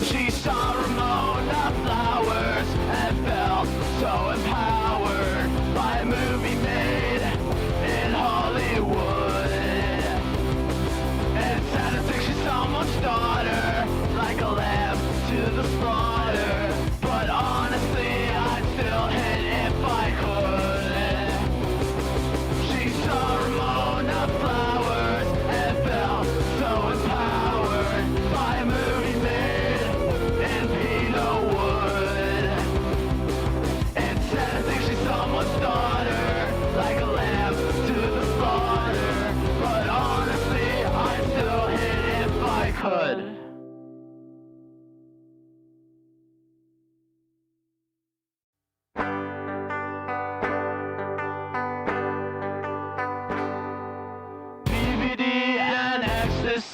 H: She saw Ramona Flowers and felt so empowered by a movie made in Hollywood. It's sad to think she's someone's daughter, like a lamb to the slaughter. But honestly, I'd still hit if I could. She saw Ramona Flowers and felt so empowered by a movie made in Pino.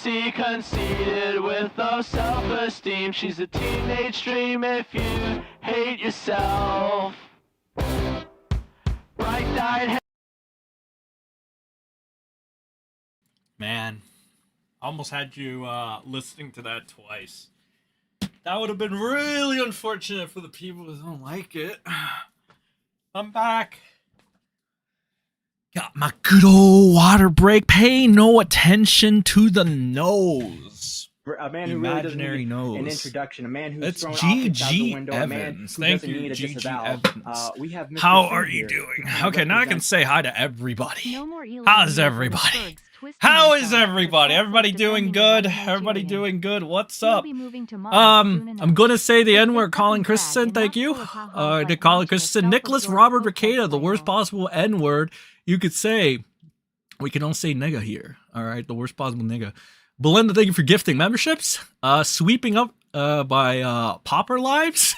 H: pussy, conceited with no self-esteem. She's a teenage dream if you hate yourself. Bright-eyed.
A: Man, almost had you listening to that twice. That would have been really unfortunate for the people who don't like it. I'm back. Got my good old water break. Pay no attention to the nose.
I: A man who really doesn't
A: Imaginary
I: need
A: nose.
I: an introduction. A man who's
A: It's
I: thrown optics out the
A: GG
I: window. A man
A: Evans.
I: who
A: Thank
I: doesn't
A: you,
I: need a
A: GG
I: disavowal.
A: Evans.
I: We have Mr.
A: How
I: Sin
A: are you
I: here,
A: doing?
I: who kind of
A: Okay, now I can
I: represents-
A: say hi to everybody.
G: No more Elon
A: How's
G: Musk and
A: everybody?
G: Spurgs twisting
A: How is
G: themselves
A: everybody?
G: with
A: Everybody
G: false
A: doing
G: defending
A: good?
G: the
A: Everybody
G: Nigerian.
A: doing good? What's
G: He'll
A: up?
G: be moving to Mars soon enough.
A: I'm gonna say the
G: It's
A: N-word,
G: the
A: calling
G: second
A: Christensen,
G: drag,
A: thank
G: and
A: you.
G: not full of ha-has
A: To
G: like
A: calling
G: launching a
A: Christensen, Nicholas
G: self-absorbed
A: Robert
G: podcast
A: Rekieta, the worst
G: title.
A: possible N-word you could say. We can all say nigga here, all right? The worst possible nigga. Belinda, thank you for gifting memberships. Sweeping up by Popper Lives.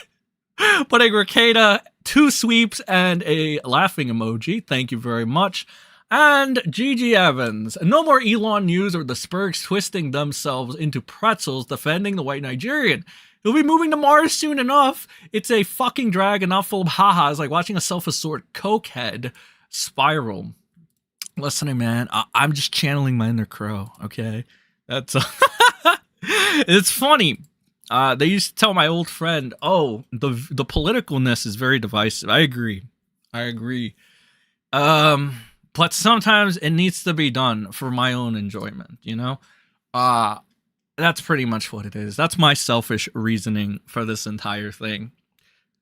A: Putting Rekieta 2 sweeps and a laughing emoji. Thank you very much. And GG Evans. No more Elon news or the Spurgs twisting themselves into pretzels defending the white Nigerian. He'll be moving to Mars soon enough. It's a fucking drag and not full of ha-has, like watching a self-assured cokehead spiral. Listening, man, I'm just channeling my inner crow, okay? That's it's funny. They used to tell my old friend, "Oh, the politicalness is very divisive." I agree. But sometimes it needs to be done for my own enjoyment, you know? That's pretty much what it is. That's my selfish reasoning for this entire thing.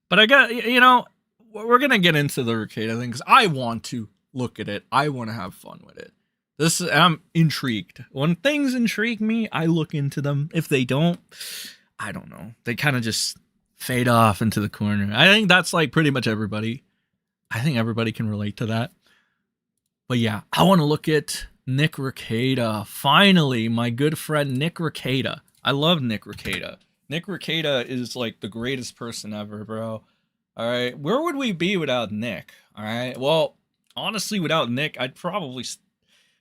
A: But I got, you know, we're gonna get into the Rekieta thing because I want to look at it. I want to have fun with it. I'm intrigued. When things intrigue me, I look into them. If they don't, I don't know. They kind of just fade off into the corner. I think that's like pretty much everybody. I think everybody can relate to that. But yeah, I want to look at Nick Rekieta. Finally, my good friend Nick Rekieta. I love Nick Rekieta. Nick Rekieta is like the greatest person ever, bro. All right, where would we be without Nick? All right, well, honestly, without Nick, I'd probably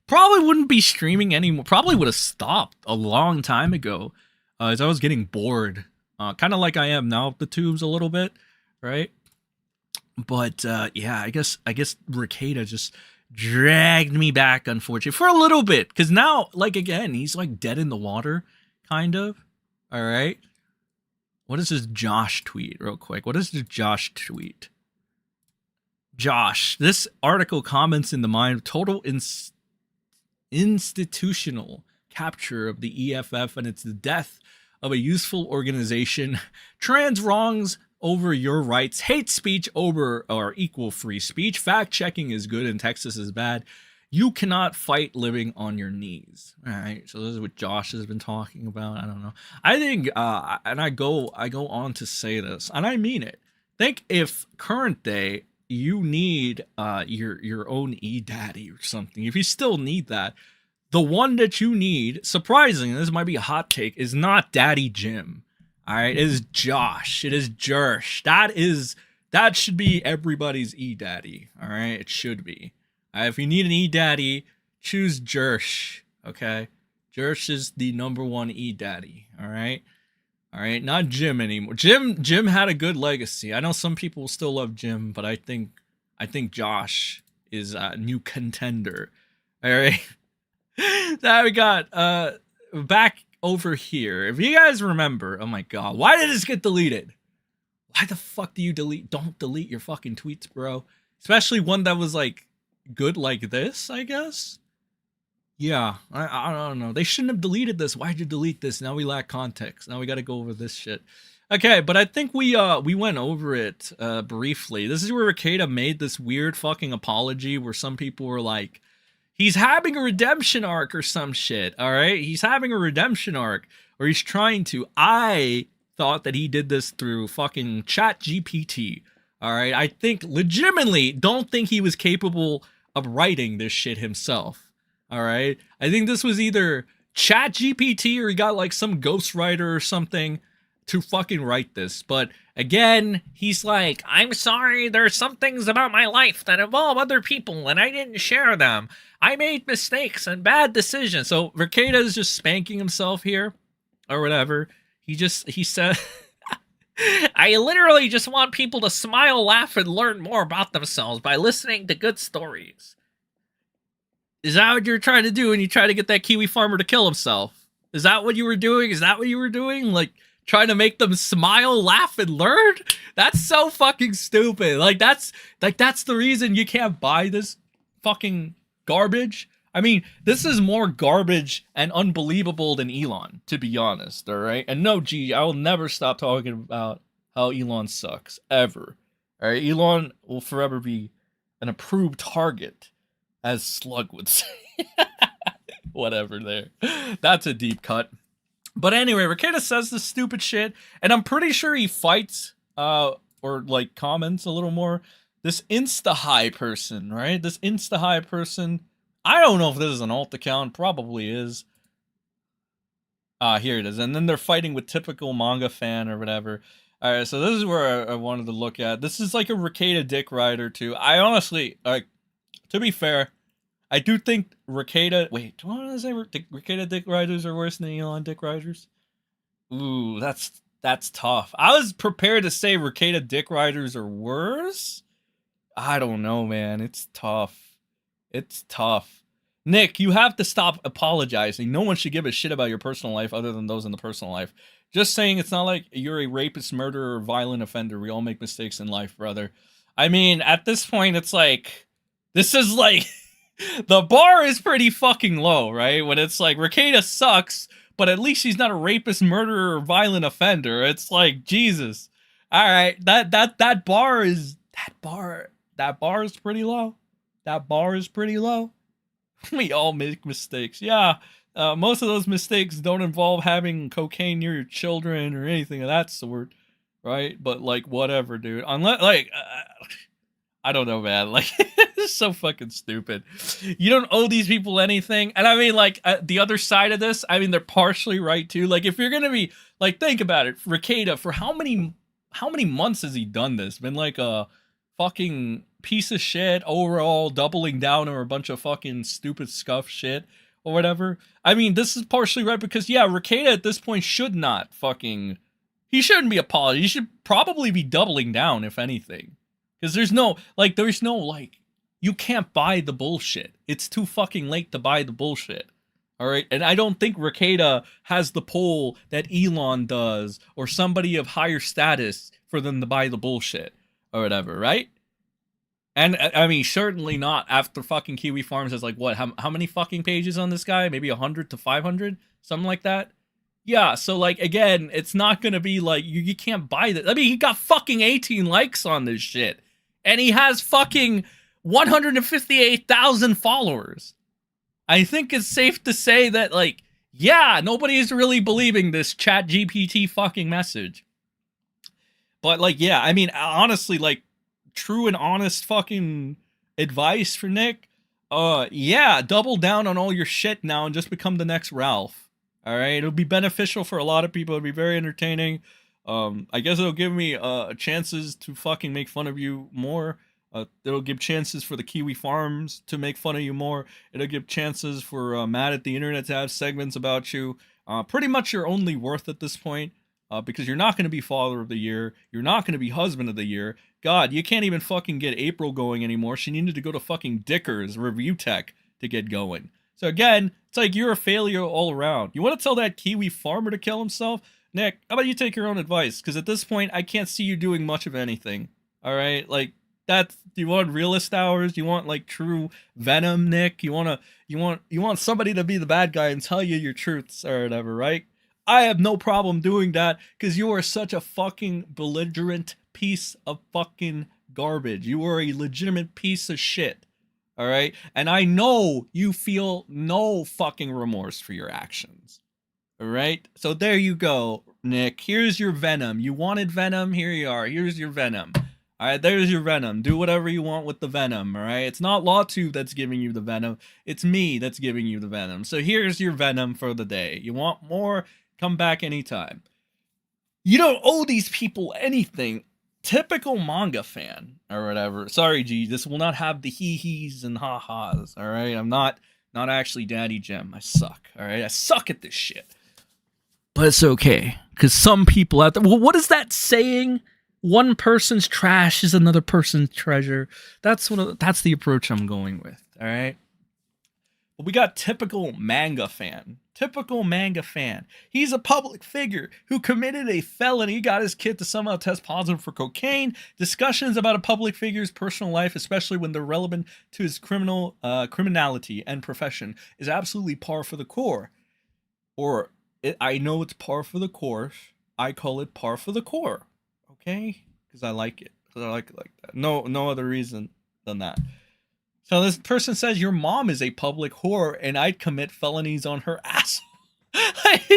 A: wouldn't be streaming anymore. Probably would have stopped a long time ago, as I was getting bored, kind of like I am now with the tubes a little bit, right? But yeah, I guess Rekieta just dragged me back, unfortunately, for a little bit, because now, like, again, he's like dead in the water, kind of. All right, what is this Josh tweet, real quick? What is this Josh tweet? Josh, this article comments in the mind of total institutional capture of the EFF, and it's the death of a useful organization. Trans wrongs over your rights, hate speech over or equal free speech. Fact checking is good and Texas is bad. You cannot fight living on your knees. All right, so this is what Josh has been talking about. I don't know. I think, and I go on to say this, and I mean it. Think if current day you need your own e-daddy or something, if you still need that, the one that you need, surprisingly, this might be a hot take, is not Daddy Jim. All right, it is Josh. It is Jersh. That should be everybody's e-daddy. All right, it should be. If you need an e-daddy, choose Jersh. Okay, Jersh is the #1 e-daddy. All right, not Jim anymore. Jim had a good legacy. I know some people still love Jim, but I think Josh is a new contender. All right. Now we got back over here. If you guys remember, oh my god, why did this get deleted? Why the fuck do you delete? Don't delete your fucking tweets, bro. Especially one that was like good like this, I guess. Yeah, I don't know. They shouldn't have deleted this. Why'd you delete this? Now we lack context. Now we got to go over this shit. Okay, but I think we went over it briefly. This is where Rekieta made this weird fucking apology where some people were like, he's having a redemption arc or some shit, all right? He's having a redemption arc, or he's trying to. I thought that he did this through fucking ChatGPT, all right? I legitimately don't think he was capable of writing this shit himself, all right? I think this was either ChatGPT or he got like some ghostwriter or something to fucking write this. But again, he's like, I'm sorry, there's some things about my life that involve other people and I didn't share them. I made mistakes and bad decisions. So Rekieta is just spanking himself here or whatever. He said, I literally just want people to smile, laugh, and learn more about themselves by listening to good stories. Is that what you're trying to do when you try to get that Kiwi farmer to kill himself? Is that what you were doing? Is that what you were doing? Like, trying to make them smile, laugh, and learn? That's so fucking stupid. Like, that's the reason you can't buy this fucking garbage. I mean, this is more garbage and unbelievable than Elon, to be honest, all right? And no, I will never stop talking about how Elon sucks, ever. All right, Elon will forever be an approved target, as Slug would say. Whatever there. That's a deep cut. But anyway, Rekieta says this stupid shit, and I'm pretty sure he fights, or like comments a little more. This Insta-High person, right? This Insta-High person. I don't know if this is an alt account. Probably is. Here it is. And then they're fighting with typical manga fan or whatever. All right, so this is where I wanted to look at. This is like a Rekieta dick rider too. I honestly, like, to be fair, I do think Rekieta... Wait, do I want to say Rekieta dick riders are worse than Elon dick riders? Ooh, that's tough. I was prepared to say Rekieta dick riders are worse. I don't know, man. It's tough. It's tough. Nick, you have to stop apologizing. No one should give a shit about your personal life other than those in the personal life. Just saying it's not like you're a rapist, murderer, or violent offender. We all make mistakes in life, brother. I mean, at this point, it's like... This is like... The bar is pretty fucking low, right? When it's like, Rekieta sucks, but at least he's not a rapist, murderer, or violent offender. It's like, Jesus. Alright, that bar is... That bar is pretty low. That bar is pretty low. We all make mistakes. Yeah, most of those mistakes don't involve having cocaine near your children or anything of that sort, right? But, like, whatever, dude. Unless, like... I don't know, man. Like, it's so fucking stupid. You don't owe these people anything. And I mean, like, the other side of this, I mean, they're partially right, too. Like, if you're gonna be, like, think about it. Rekieta, for how many months has he done this? Been like a fucking piece of shit overall, doubling down on a bunch of fucking stupid scuff shit or whatever. I mean, this is partially right because, yeah, Rekieta at this point should not fucking... He shouldn't be apologizing. He should probably be doubling down, if anything. Because there's no, you can't buy the bullshit. It's too fucking late to buy the bullshit. All right? And I don't think Rekieta has the pull that Elon does or somebody of higher status for them to buy the bullshit or whatever, right? And, I mean, certainly not after fucking Kiwi Farms has, like, what, how many fucking pages on this guy? Maybe 100 to 500? Something like that? Yeah, so, like, again, it's not gonna be, like, you can't buy that. I mean, he got fucking 18 likes on this shit. And he has fucking 158,000 followers. I think it's safe to say that, like, yeah, nobody is really believing this chat GPT fucking message. But, like, yeah, I mean, honestly, like, true and honest fucking advice for Nick, yeah, double down on all your shit now and just become the next Ralph. All right, it'll be beneficial for a lot of people. It'll be very entertaining. I guess it'll give me chances to fucking make fun of you more. It'll give chances for the Kiwi Farms to make fun of you more. It'll give chances for Mad at the Internet to have segments about you. Pretty much your only worth at this point, because you're not going to be Father of the Year. You're not going to be Husband of the Year. God, you can't even fucking get April going anymore. She needed to go to fucking Dickers Review Tech to get going. So again, it's like you're a failure all around. You want to tell that Kiwi farmer to kill himself? Nick, how about you take your own advice? Because at this point, I can't see you doing much of anything. All right, like that's. Do you want realist hours? You want like true venom, Nick? You want somebody to be the bad guy and tell you your truths or whatever, right? I have no problem doing that because you are such a fucking belligerent piece of fucking garbage. You are a legitimate piece of shit. All right, and I know you feel no fucking remorse for your actions. All right, so there you go, Nick. Here's your venom. You wanted venom. Here you are. Here's your venom. All right, there's your venom. Do whatever you want with the venom. All right, it's not LawTube that's giving you the venom. It's me that's giving you the venom. So here's your venom for the day. You want more? Come back anytime. You don't owe these people anything. Typical manga fan or whatever. Sorry, G, this will not have the hee-hees and ha-has, all right? I'm not actually Daddy Gem. I suck, all right? I suck at this shit. But it's okay, because some people out there... Well, what is that saying? One person's trash is another person's treasure. That's the approach I'm going with, all right? But we got typical manga fan. Typical manga fan. He's a public figure who committed a felony, got his kid to somehow test positive for cocaine. Discussions about a public figure's personal life, especially when they're relevant to his criminality and profession, is absolutely par for the course. I know it's par for the course. I call it par for the core. Okay? Because I like it. Because I like it like that. No other reason than that. So this person says, your mom is a public whore and I'd commit felonies on her ass.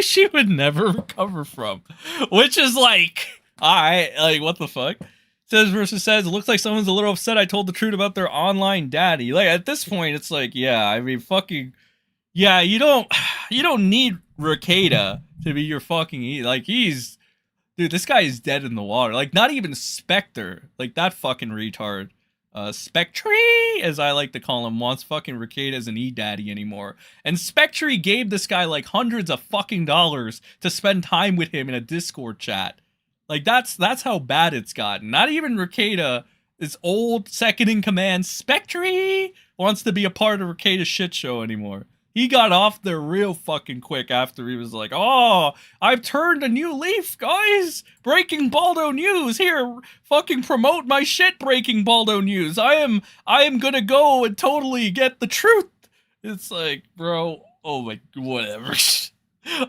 A: She would never recover from. Which is like, alright, like what the fuck? Says versus says, it looks like someone's a little upset I told the truth about their online daddy. Like at this point, it's like, yeah, I mean fucking, yeah, you don't need Rekieta to be your fucking, like he's, dude, this guy is dead in the water. Like not even Spectre, like that fucking retard. Spectre, as I like to call him, wants fucking Rekieta as an e-daddy anymore. And Spectre gave this guy like hundreds of fucking dollars to spend time with him in a Discord chat. Like that's how bad it's gotten. Not even Rekieta, this old second in command Spectre, wants to be a part of Rekieta's shit show anymore. He got off there real fucking quick after he was like, oh, I've turned a new leaf, guys. Breaking Baldo news. Here, fucking promote my shit, Breaking Baldo news. I am gonna go and totally get the truth. It's like, bro, oh my, whatever.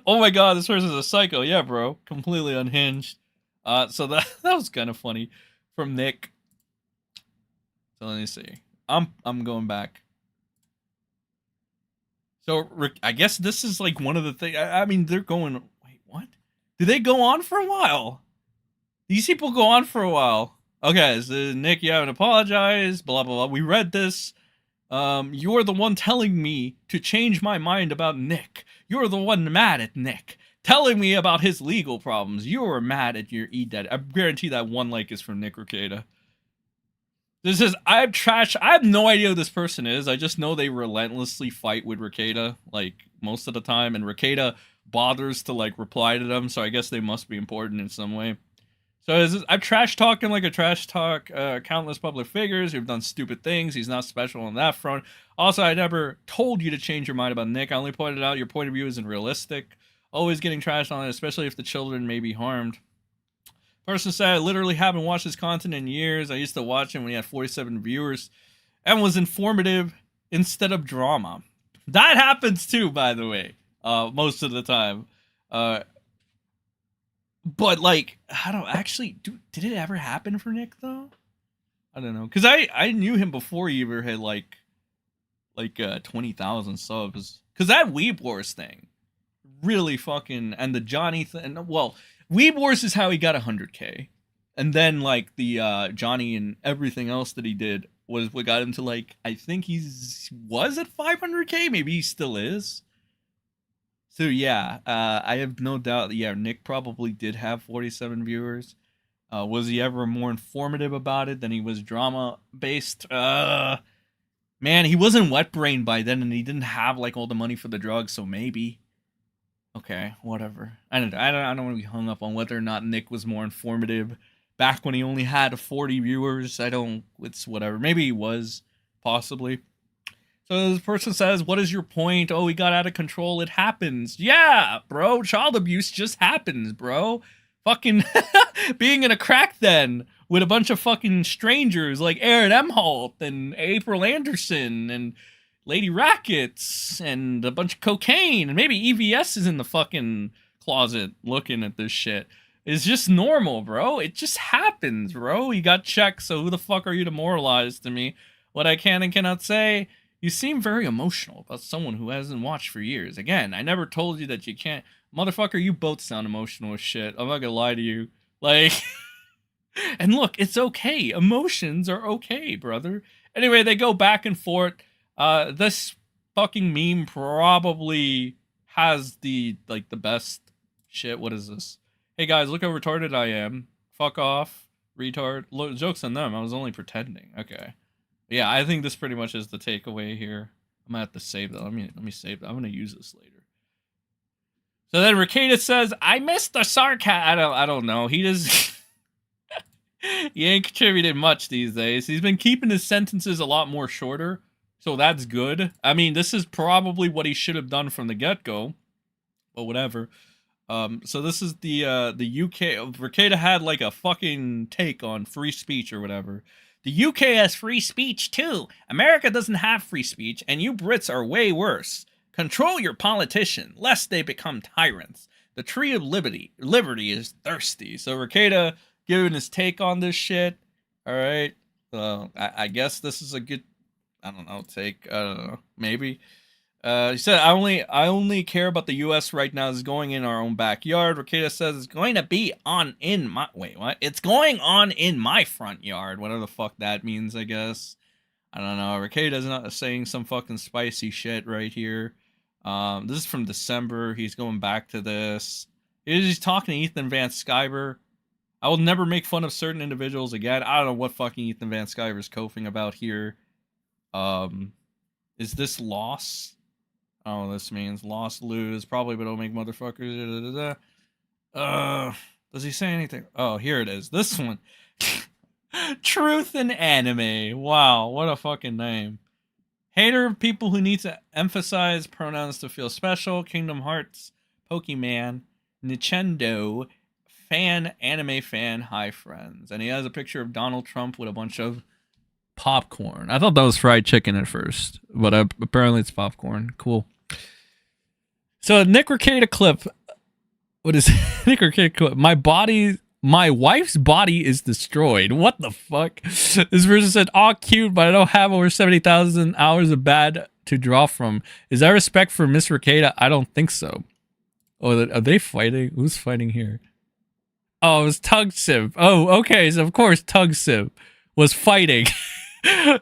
A: Oh my god, this person's a psycho. Yeah, bro, completely unhinged. So that was kind of funny from Nick. So let me see. I'm going back. So, I guess this is like one of the things, I mean, they're going, wait, what? Did they go on for a while? These people go on for a while. Okay, so Nick, you haven't apologized, blah, blah, blah. We read this. You're the one telling me to change my mind about Nick. You're the one mad at Nick. Telling me about his legal problems. You're mad at your E-Dead. I guarantee that one like is from Nick Rekieta. This is, I have no idea who this person is. I just know they relentlessly fight with Rekieta, like, most of the time, and Rekieta bothers to, like, reply to them, so I guess they must be important in some way. So I'm trash talking like a trash talk countless public figures who've done stupid things. He's not special on that front. Also, I never told you to change your mind about Nick. I only pointed out your point of view isn't realistic. Always getting trashed on it, especially if the children may be harmed. Person said, I literally haven't watched his content in years. I used to watch him when he had 47 viewers and was informative instead of drama. That happens too, by the way, most of the time. But like, I don't actually, did it ever happen for Nick though? I don't know. Because I knew him before he ever had like 20,000 subs. Because that Weeb Wars thing really fucking, and the Johnny thing, well, Weeb Wars is how he got 100K. And then, like, the Johnny and everything else that he did was what got him to, like, I think was at 500K? Maybe he still is. So, yeah, I have no doubt that, yeah, Nick probably did have 47 viewers. Was he ever more informative about it than he was drama-based? Man, he wasn't wet brain by then, and he didn't have, like, all the money for the drugs, so maybe. Okay, whatever. I don't want to be hung up on whether or not Nick was more informative back when he only had 40 viewers. It's whatever. Maybe he was, possibly. So this person says, what is your point? Oh, he got out of control. It happens. Yeah, bro. Child abuse just happens, bro. Fucking being in a crack den with a bunch of fucking strangers like Aaron Emholt and April Anderson and Lady Rackets and a bunch of cocaine and maybe EVS is in the fucking closet looking at this shit. It's just normal, bro. It just happens, bro. You got checked, so who the fuck are you to moralize to me what I can and cannot say? You seem very emotional about someone who hasn't watched for years. Again, I never told you that you can't. Motherfucker, you both sound emotional as shit. I'm not gonna lie to you. Like, and look, it's okay. Emotions are okay, brother. Anyway, they go back and forth. This fucking meme probably has the best shit. What is this? Hey guys, look how retarded I am. Fuck off, retard. Look, joke's on them. I was only pretending. Okay. Yeah, I think this pretty much is the takeaway here. I'm gonna have to save that. Let me save that. I'm gonna use this later. So then Rekieta says, "I missed the sarcasm." I don't know. He just he ain't contributed much these days. He's been keeping his sentences a lot more shorter, so that's good. I mean, this is probably what he should have done from the get-go, but whatever. So this is the UK. Rekieta had like a fucking take on free speech or whatever. The UK has free speech too. America doesn't have free speech, and you Brits are way worse. Control your politician, lest they become tyrants. The tree of liberty is thirsty. So Rekieta giving his take on this shit. All right. I guess this is a good, I don't know, take. I don't know, maybe. He said, I only care about the U.S. right now. Is going in our own backyard. Rekieta says it's going to be on in my, wait, what? It's going on in my front yard. Whatever the fuck that means, I guess. I don't know. Rekieta's not saying some fucking spicy shit right here. This is from December. He's going back to this. He's talking to Ethan Van Sciver. I will never make fun of certain individuals again. I don't know what fucking Ethan Van Sciver's coughing about here. Is this loss? Oh, this means lost, lose, probably, but don't make motherfuckers. Does he say anything? Oh, here it is. This one. Truth in anime. Wow, what a fucking name. Hater of people who need to emphasize pronouns to feel special. Kingdom Hearts, Pokemon, Nintendo, fan, anime fan, hi friends. And he has a picture of Donald Trump with a bunch of popcorn. I thought that was fried chicken at first, but apparently it's popcorn. Cool. So Nick Rekieta clip. What is Nick Rekieta clip? My wife's body is destroyed. What the fuck? This person said, "Aw, cute, but I don't have over 70,000 hours of bad to draw from." Is that respect for Miss Rekieta? I don't think so. Oh, are they fighting? Who's fighting here? Oh, it was Tug Sim. Oh, okay. So of course Tug Sim was fighting.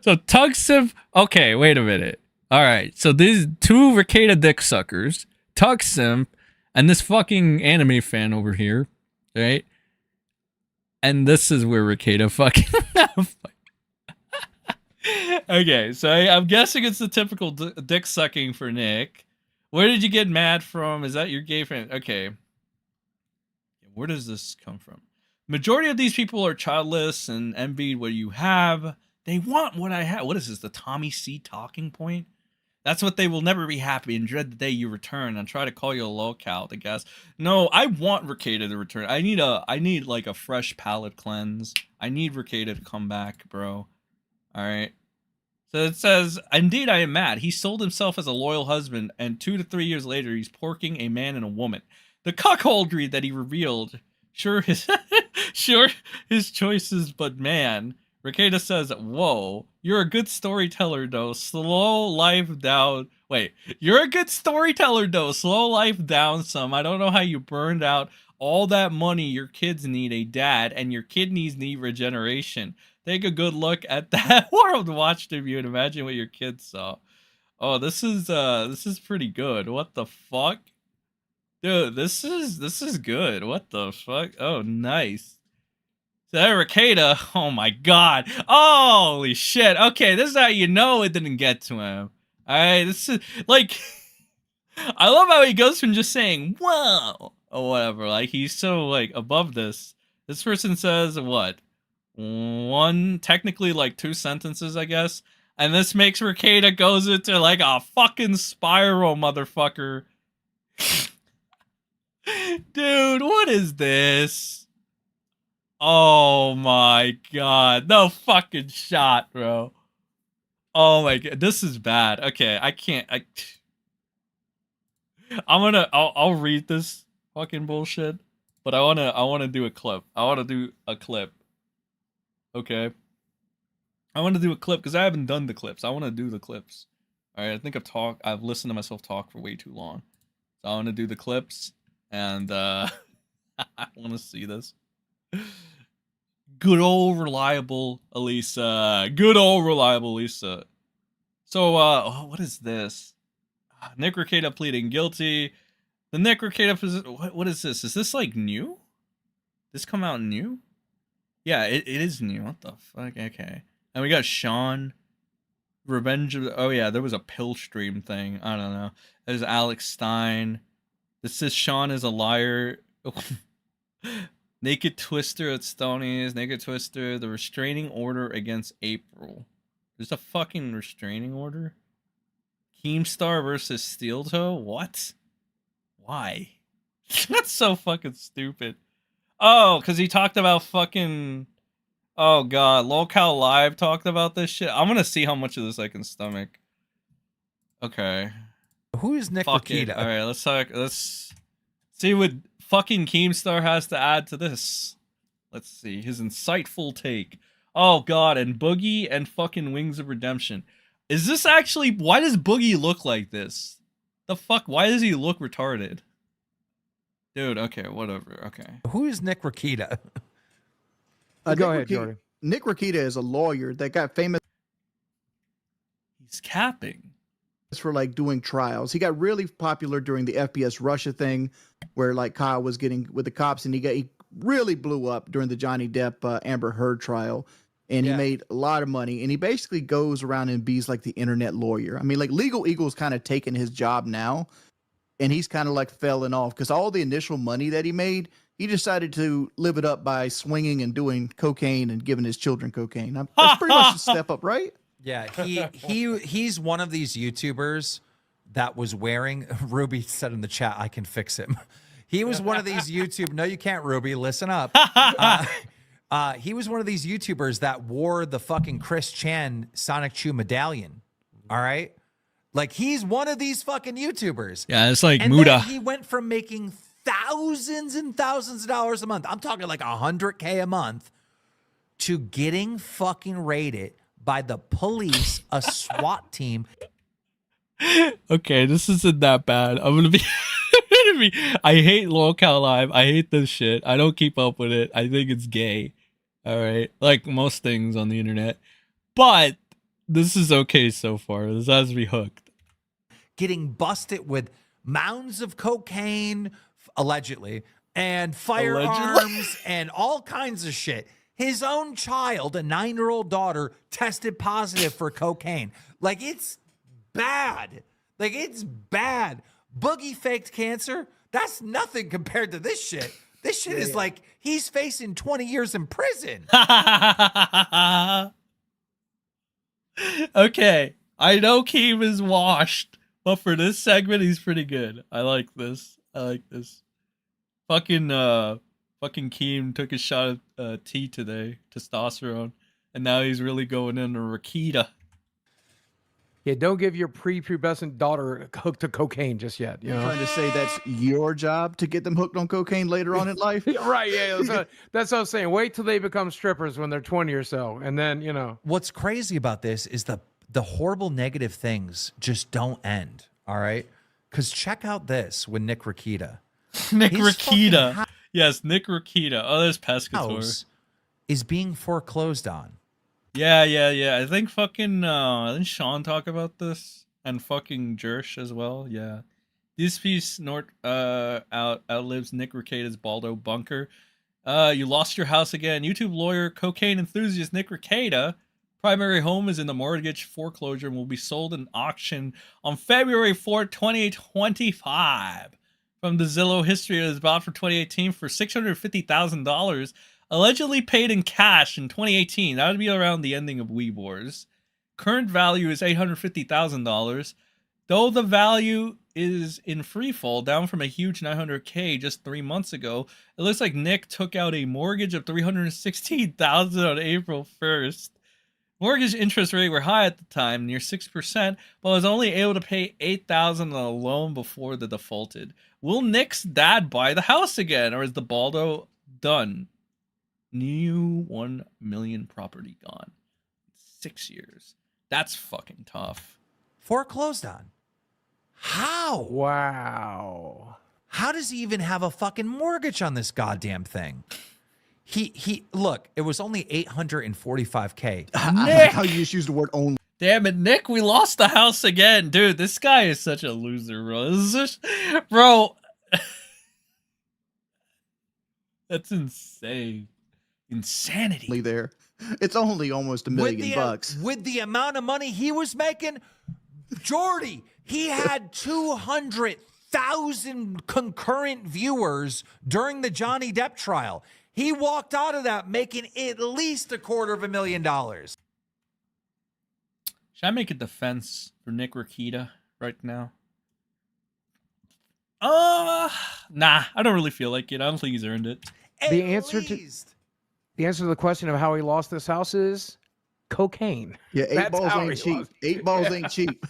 A: So Tug Sim. Okay, wait a minute. All right. So these two Rekieta dick suckers, Tug Sim, and this fucking anime fan over here, right? And this is where Rekieta fucking. Okay, so I'm guessing it's the typical dick sucking for Nick. Where did you get mad from? Is that your gay fan? Okay. Where does this come from? Majority of these people are childless and envied what you have. They want what I have. What is this? The Tommy C talking point? That's what they will never be happy and dread the day you return and try to call you a lolcow, I guess. No, I want Rekieta to return. I need like a fresh palate cleanse. I need Rekieta to come back, bro. All right. So it says, indeed, I am mad. He sold himself as a loyal husband, and 2 to 3 years later, he's porking a man and a woman. The cuckoldry that he revealed. Sure, his choices, but man. Rekieta says, whoa, you're a good storyteller, though. Slow life down. Wait, you're a good storyteller, though. Slow life down some. I don't know how you burned out all that money. Your kids need a dad, and your kidneys need regeneration. Take a good look at that World Watch review and imagine what your kids saw. Oh, this is pretty good. What the fuck? Dude, this is good. What the fuck? Oh, nice. So Rekieta, oh my god. Holy shit. Okay, this is how you know it didn't get to him. Alright, this is like I love how he goes from just saying whoa or whatever. Like he's so like above this. This person says what? Technically like 2 sentences, I guess. And this makes Rekieta goes into like a fucking spiral, motherfucker. Dude, what is this? Oh my god. No fucking shot, bro. Oh my god. This is bad. Okay, I can't. I'll read this fucking bullshit, but I wanna do a clip. I wanna do a clip. Okay. I want to do a clip because I haven't done the clips. I want to do the clips. All right. I think I've listened to myself talk for way too long. So I want to do the clips and I want to see this. Good old reliable Elisa. Good old reliable Lisa. So, what is this? Nick Rekieta pleading guilty. The Nick Rekieta, what is this? Is this like new? This come out new? Yeah, it is new. What the fuck? Okay. And we got Sean. Revenge of the, oh yeah, there was a pill stream thing. I don't know. There's Alex Stein. This says Sean is a liar. Naked Twister at Stoney's. Naked Twister. The restraining order against April. There's a fucking restraining order? Keemstar versus Steel Toe? What? Why? That's so fucking stupid. Oh, because he talked about fucking... Oh god, Lolcow Live talked about this shit. I'm gonna see how much of this I can stomach. Okay.
J: Who is Nick
A: Fuck it.
J: Rekieta?
A: Alright, let's see what fucking Keemstar has to add to this. Let's see. His insightful take. Oh god, and Boogie and fucking Wings of Redemption. Is this actually... Why does Boogie look like this? The fuck? Why does he look retarded? Dude, okay, whatever. Okay.
J: Who is Nick Rekieta?
K: Go ahead, Jordan. Nick Rekieta is a lawyer that got famous.
A: He's capping.
K: For like doing trials. He got really popular during the FPS Russia thing, where like Kyle was getting with the cops, and he really blew up during the Johnny Depp Amber Heard trial, and he made a lot of money. And he basically goes around and be's like the internet lawyer. I mean, like Legal Eagle's kind of taking his job now, and he's kind of like falling off because all the initial money that he made, he decided to live it up by swinging and doing cocaine and giving his children cocaine. That's pretty much a step up, right?
J: Yeah, he's one of these YouTubers that was wearing... Ruby said in the chat, I can fix him. He was one of these YouTube... No, you can't, Ruby. Listen up. He was one of these YouTubers that wore the fucking Chris Chan Sonic Chew medallion. All right? Like, he's one of these fucking YouTubers.
A: Yeah, it's like
J: and
A: Muda.
J: Then he went from making thousands and thousands of dollars a month, I'm talking like $100K a month, to getting fucking raided by the police, a SWAT team.
A: Okay, this isn't that bad. I'm gonna be, I hate Lolcow Live. I hate this shit. I don't keep up with it. I think it's gay. All right, like most things on the internet. But this is okay so far. This has me hooked.
J: Getting busted with mounds of cocaine, allegedly, and firearms and all kinds of shit. His own child, a 9-year-old daughter, tested positive for cocaine. Like, it's bad. Like, it's bad. Boogie faked cancer. That's nothing compared to this shit. This shit is like he's facing 20 years in prison.
A: Okay, I know Keem is washed, but for this segment, he's pretty good. I like this. I like this. Fucking Keem took a shot of tea today, testosterone, and now he's really going into Rekieta.
L: Yeah, don't give your prepubescent daughter hooked to cocaine just yet. You know,
K: trying to say that's your job to get them hooked on cocaine later on in life.
L: Right? Yeah, that's what I'm saying. Wait till they become strippers when they're 20 or so, and then you know.
J: What's crazy about this is the horrible negative things just don't end. All right, because check out this with Nick Rekieta.
A: Nick Rekieta. Yes, Nick Rekieta. Oh, there's Pescator.
J: Is being foreclosed on.
A: Yeah. I think fucking didn't Sean talk about this? And fucking Jersh as well. Yeah. This piece outlives Nick Rekieta's Baldo bunker. You lost your house again. YouTube lawyer, cocaine enthusiast Nick Rekieta. Primary home is in the mortgage foreclosure and will be sold in auction on February 4th, 2025. From the Zillow history, it was bought for 2018 for $650,000. Allegedly paid in cash in 2018. That would be around the ending of Weeb Wars. Current value is $850,000. Though the value is in free fall, down from a huge $900K just 3 months ago, it looks like Nick took out a mortgage of $316,000 on April 1st. Mortgage interest rate were high at the time, near 6%, but was only able to pay $8,000 on a loan before the defaulted. Will Nick's dad buy the house again, or is the Baldo done? New 1 million property gone. 6 years. That's fucking tough.
J: Foreclosed on. How?
L: Wow.
J: How does he even have a fucking mortgage on this goddamn thing? He look, it was only $845K.
K: Nick! How you just used the word only.
A: Damn it, Nick, we lost the house again. Dude, this guy is such a loser, bro. This is just, bro. That's insane. Insanity.
K: There, it's only almost $1 million bucks.
J: With the amount of money he was making, Jordy, he had 200,000 concurrent viewers during the Johnny Depp trial. He walked out of that making at least $250,000.
A: Should I make a defense for Nick Rekieta right now? Nah, I don't really feel like it. I don't think he's earned it.
L: The answer to the question of how he lost this house is cocaine.
K: Yeah,
L: That's
K: balls
L: how
K: ain't
L: he
K: cheap.
L: lost.
K: 8 balls ain't cheap.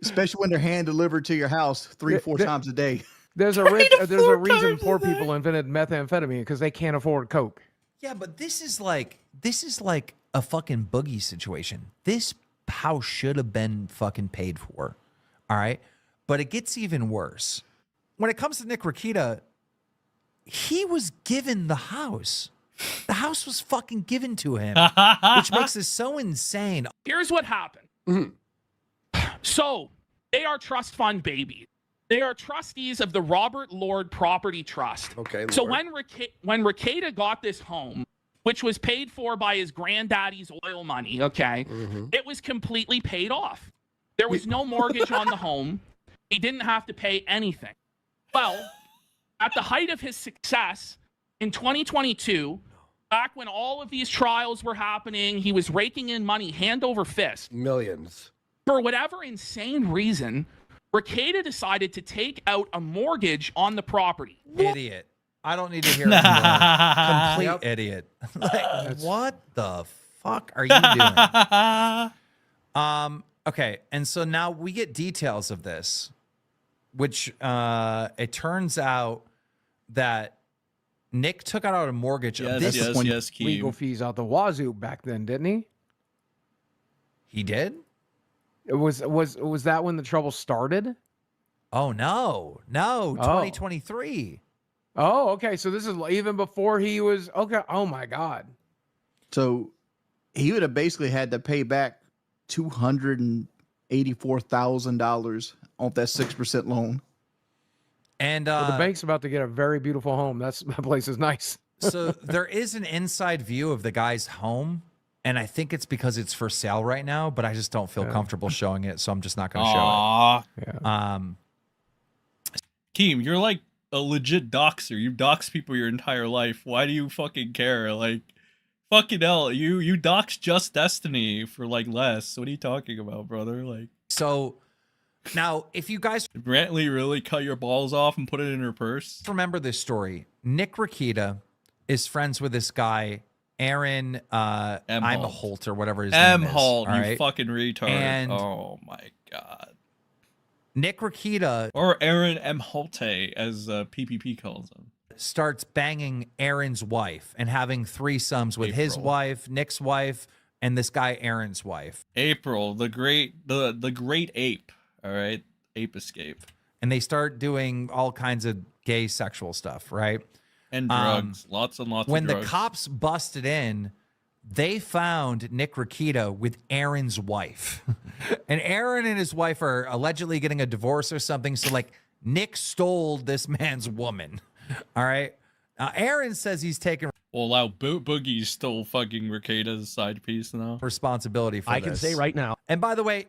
K: Especially when they're hand delivered to your house 3-4 times a day.
L: There's a reason poor people invented methamphetamine because they can't afford coke.
J: Yeah, but this is like a fucking boogie situation. This house should have been fucking paid for. All right? But it gets even worse. When it comes to Nick Rekieta, he was given the house. The house was fucking given to him, which makes this so insane.
M: Here's what happened. So they are trust fund babies. They are trustees of the Robert Lord Property Trust.
N: Okay.
M: So
N: Lord.
M: when Rekieta got this home, which was paid for by his granddaddy's oil money, okay, it was completely paid off. There was no mortgage on the home. He didn't have to pay anything. Well, at the height of his success in 2022, back when all of these trials were happening, he was raking in money hand over fist.
N: Millions.
M: For whatever insane reason, Rekieta decided to take out a mortgage on the property.
J: Idiot. I don't need to hear it anymore. Complete idiot. Like, what the fuck are you doing? Okay, and so now we get details of this, which it turns out that Nick took out a mortgage.
A: Yes,
L: legal fees out the wazoo back then, didn't he?
J: He did?
L: Was that when the trouble started?
J: Oh no, 2023.
L: Oh, okay. So this is even before he was okay. Oh my God.
K: So he would have basically had to pay back $284,000 on that 6% loan.
J: And
L: well, the bank's about to get a very beautiful home. That place is nice.
J: So there is an inside view of the guy's home, and I think it's because it's for sale right now, but I just don't feel comfortable showing it, so I'm just not going to show it.
L: Yeah.
A: Keem, you're like a legit doxer. You dox people your entire life. Why do you fucking care? Like, fucking hell, you dox Just Destiny for like less. What are you talking about, brother? Like,
J: so now if you guys
A: did Brantley really cut your balls off and put it in her purse?
J: Remember this story. Nick Rekieta is friends with this guy, Aaron I'm a Holt or whatever his name is.
A: Holt,
J: all
A: you
J: right?
A: fucking retard.
J: And
A: oh my God.
J: Nick Rekieta,
A: or Aaron M. Holte, as PPP calls him,
J: starts banging Aaron's wife and having threesomes with his wife, Nick's wife, and this guy Aaron's wife.
A: April, the great ape. All right, ape escape.
J: And they start doing all kinds of gay sexual stuff, right?
A: And drugs, lots and lots of drugs.
J: When the cops busted in, they found Nick Rekieta with Aaron's wife. And Aaron and his wife are allegedly getting a divorce or something. So, like, Nick stole this man's woman. All right? Aaron says he's taking...
A: Well, now Boogie's still fucking Rekieta's side piece now.
J: Responsibility for
O: I
J: this.
O: can say right now.
J: And by the way,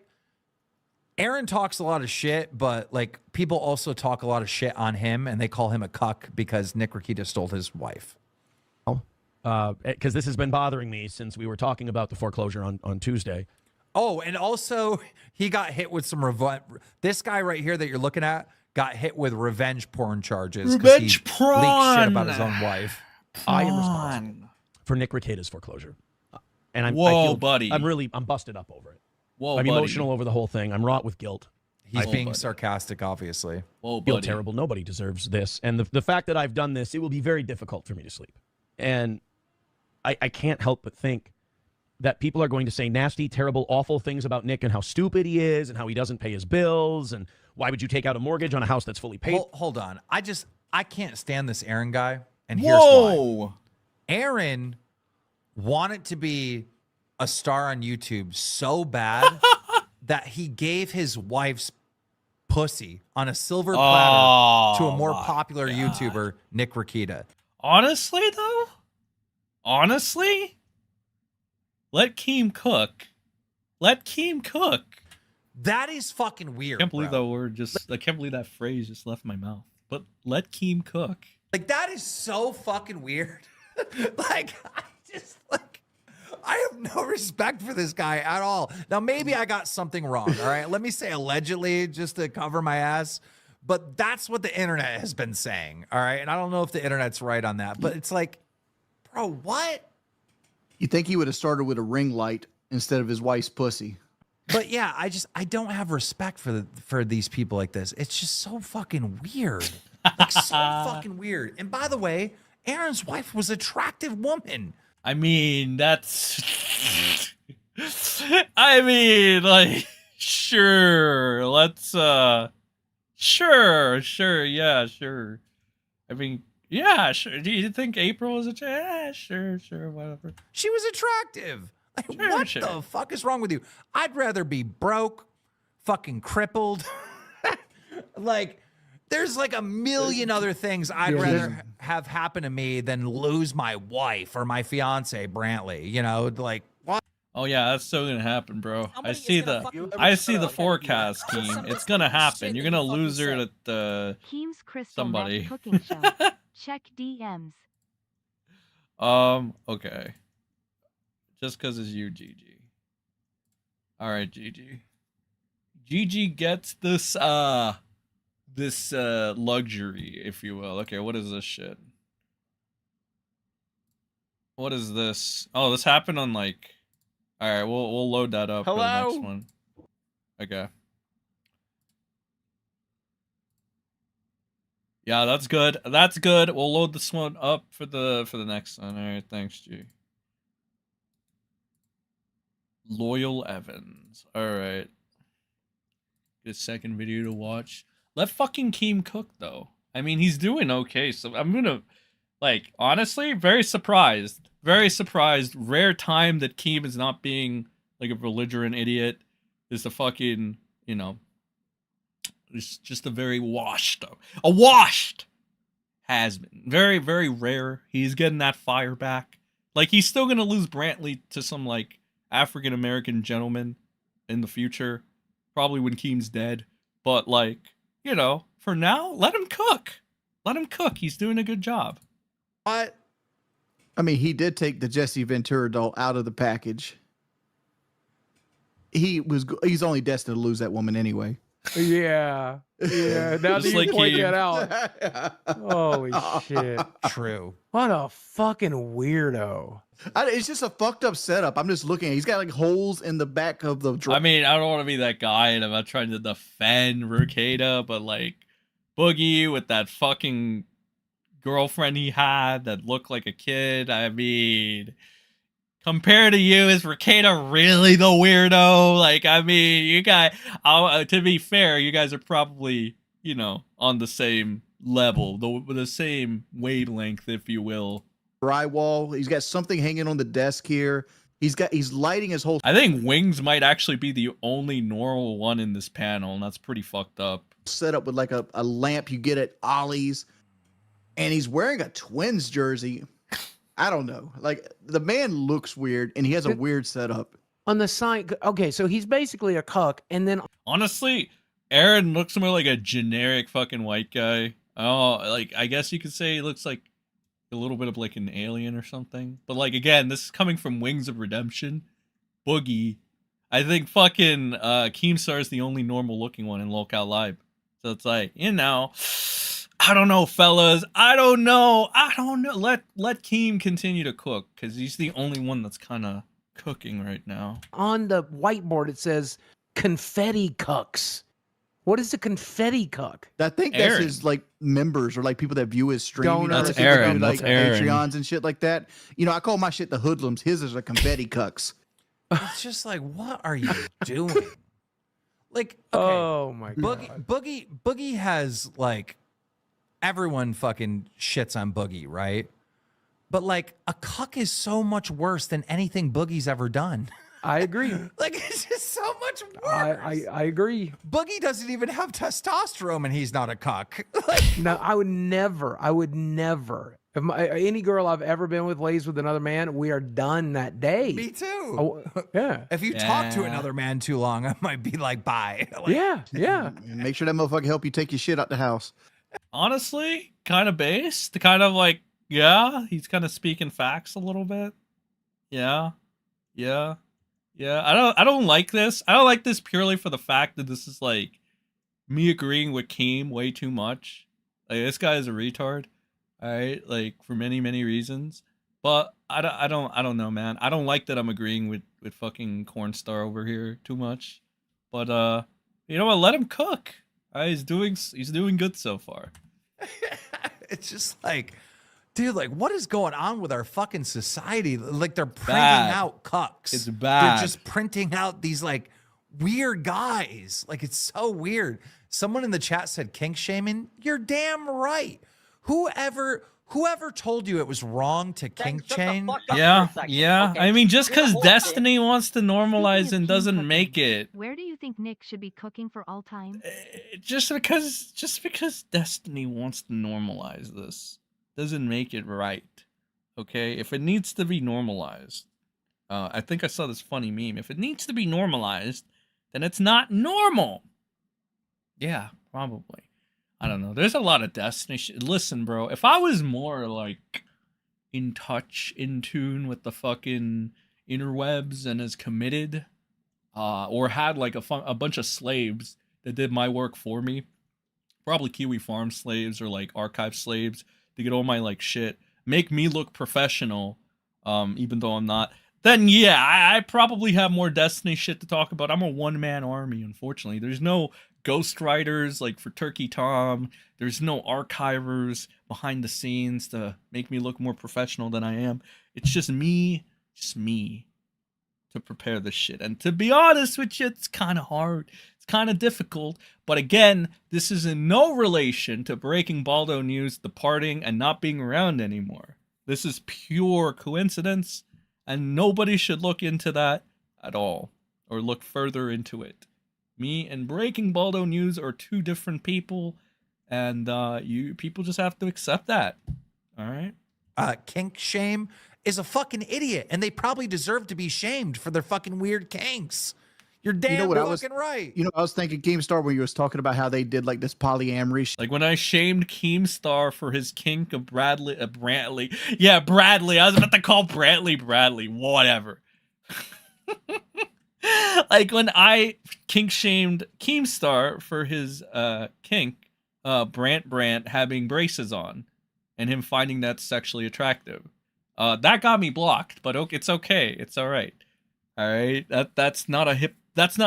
J: Aaron talks a lot of shit, but, like, people also talk a lot of shit on him, and they call him a cuck because Nick Rekieta stole his wife.
O: Because this has been bothering me since we were talking about the foreclosure on Tuesday.
J: Oh, and also he got hit with some this guy right here that you're looking at got hit with revenge porn charges.
A: Revenge
J: porn. Leaked shit about his own wife.
O: I am responsible for Nick Rekieta's foreclosure, and I feel,
A: buddy,
O: I'm busted up over it.
A: Whoa,
O: I'm
A: buddy.
O: emotional over the whole thing. I'm wrought with guilt.
J: He's being sarcastic, obviously.
A: Whoa,
O: I feel
A: buddy.
O: terrible. Nobody deserves this, and the fact that I've done this, it will be very difficult for me to sleep, and I can't help but think that people are going to say nasty, terrible, awful things about Nick and how stupid he is and how he doesn't pay his bills and why would you take out a mortgage on a house that's fully paid?
J: Hold on. I can't stand this Aaron guy, and here's why. Aaron wanted to be a star on YouTube so bad that he gave his wife's pussy on a silver platter to a more popular YouTuber, Nick Rekieta.
A: Honestly, though, let Keem cook. Let Keem cook.
J: That is fucking weird.
A: I can't believe
J: bro.
A: that word just. I can't believe that phrase just left my mouth. But let Keem cook.
J: Like, that is so fucking weird. Like, I have no respect for this guy at all. Now, maybe I got something wrong, all right? Let me say allegedly just to cover my ass. But that's what the internet has been saying, all right? And I don't know if the internet's right on that. But it's like, bro, what?
K: You think he would have started with a ring light instead of his wife's pussy?
J: But yeah, I don't have respect for these people like this. It's just so fucking weird. Like, so fucking weird. And by the way, Aaron's wife was an attractive woman.
A: I mean, that's. I mean, like, sure. Let's. Sure. Yeah, sure. I mean, yeah, sure. Do you think April was a? Yeah, sure, whatever.
J: She was attractive. Like, what the fuck is wrong with you? I'd rather be broke, fucking crippled. Like, there's like a million other things I'd rather have happen to me than lose my wife or my fiance, Brantley. You know, like, what?
A: Oh yeah, that's still gonna happen, bro. I see the forecast, Keem. It's gonna happen. You're gonna lose her at the
G: Keem's Crystal
A: somebody.
G: Meth Cooking Show. Check DMs.
A: Okay. Just because it's you, GG. All right, GG. GG gets this luxury, if you will. Okay, what is this shit? What is this? Oh, this happened on like. All right, we'll load that up for the next one. Okay. Yeah, that's good. That's good. We'll load this one up for the next one. All right, thanks, G. Loyal Evans. All right. Good second video to watch. Let fucking Keem cook though. I mean, he's doing okay. So I'm gonna, like, honestly, very surprised. Very surprised. Rare time that Keem is not being like a belligerent idiot. Is the fucking, you know, it's just a very washed has been. Very, very rare. He's getting that fire back. Like, he's still gonna lose Brantley to some like African American gentleman in the future, probably when Keem's dead. But like, you know, for now, let him cook. Let him cook. He's doing a good job.
J: What?
K: I mean, he did take the Jesse Ventura doll out of the package. He's only destined to lose that woman anyway.
L: Yeah. Now that you point that out. Holy shit.
J: True.
L: What a fucking weirdo.
K: It's just a fucked up setup. I'm just looking. He's got like holes in the back of the
A: I mean, I don't want to be that guy, and I'm not trying to defend Rekieta, but like Boogie with that fucking girlfriend he had that looked like a kid. I mean, compared to you, is Rekieta really the weirdo? Like, I mean, you guys, to be fair, you guys are probably, you know, on the same level, the same wavelength, if you will.
K: Drywall. He's got something hanging on the desk here. He's lighting his whole.
A: I think Wings might actually be the only normal one in this panel, and that's pretty fucked up.
K: Set up with like a lamp you get at Ollie's, and he's wearing a Twins jersey. I don't know. Like, the man looks weird, and he has a weird setup.
L: On the side, okay, so he's basically a cuck, and then
A: honestly, Aaron looks more like a generic fucking white guy. Oh, like, I guess you could say he looks like a little bit of like an alien or something. But like, again, this is coming from Wings of Redemption. Boogie. I think fucking Keemstar is the only normal looking one in Locale Live. So it's like, you know, I don't know, fellas. I don't know. Let Keem continue to cook, because he's the only one that's kind of cooking right now.
L: on the whiteboard it says confetti cucks. What is a confetti cuck?
K: I think that's his like members or like people that view his stream.
L: Donors.
A: That's Aaron.
K: Like
A: That's Aaron.
K: Patreons and shit like that. You know, I call my shit the hoodlums. His is a confetti cucks.
J: It's just like, what are you doing? Like, okay,
L: Oh my god.
J: Boogie has like, everyone fucking shits on Boogie, right? But like, a cuck is so much worse than anything Boogie's ever done.
L: I agree.
J: Like, it's just so much worse.
L: I agree.
J: Boogie doesn't even have testosterone, and he's not a cuck. Like,
L: No, I would never, If any girl I've ever been with lays with another man, we are done that day.
J: Me too.
L: Oh, yeah.
J: If you talk to another man too long, I might be like, bye.
L: Yeah.
K: And make sure that motherfucker help you take your shit out the house.
A: Honestly, kind of based, kind of like, yeah, he's kind of speaking facts a little bit. Yeah. I don't like this. I don't like this purely for the fact that this is like me agreeing with Keem way too much. Like, this guy is a retard. All right, like for many reasons. But I don't know, man. I don't like that I'm agreeing with fucking Cornstar over here too much. But you know what? Let him cook. He's doing good so far.
J: It's just like, dude, like, what is going on with our fucking society? Like, they're printing out cucks.
A: It's bad.
J: They're just printing out these like weird guys. Like, it's so weird. Someone in the chat said kink shaming. You're damn right. Whoever told you it was wrong to kink shame?
A: Yeah. Okay. I mean, just because Destiny wants to normalize and doesn't make it.
G: Where do you think Nick should be cooking for all time?
A: Just because Destiny wants to normalize this doesn't make it right. Okay? If it needs to be normalized, I think I saw this funny meme. If it needs to be normalized, then it's not normal. Yeah, probably. I don't know. There's a lot of Destiny shit. Listen, bro, if I was more like in touch, in tune with the fucking interwebs and as committed, or had like a bunch of slaves that did my work for me, probably kiwifarms slaves or like archive slaves to get all my like shit, make me look professional, even though I'm not, then yeah, I probably have more Destiny shit to talk about. I'm a one-man army, unfortunately. There's no ghostwriters like for Turkey Tom. There's no archivers behind the scenes to make me look more professional than I am. It's just me to prepare this shit. And to be honest with you, it's kind of hard. It's kind of difficult. But again, this is in no relation to Breaking Baldo News departing and not being around anymore. This is pure coincidence, and nobody should look into that at all or look further into it. Me and Breaking Baldo News are two different people, and you people just have to accept that. All right?
J: Kink shame is a fucking idiot, and they probably deserve to be shamed for their fucking weird kinks. You're damn fucking right.
K: You know, I was thinking Keemstar when you was talking about how they did like this polyamory shit.
A: Like when I shamed Keemstar for his kink of Brantley. Yeah, Bradley. I was about to call Brantley Bradley. Whatever. Like when I kink shamed Keemstar for his kink, Brant having braces on, and him finding that sexually attractive. That got me blocked, but it's okay. It's all right. All right. That's not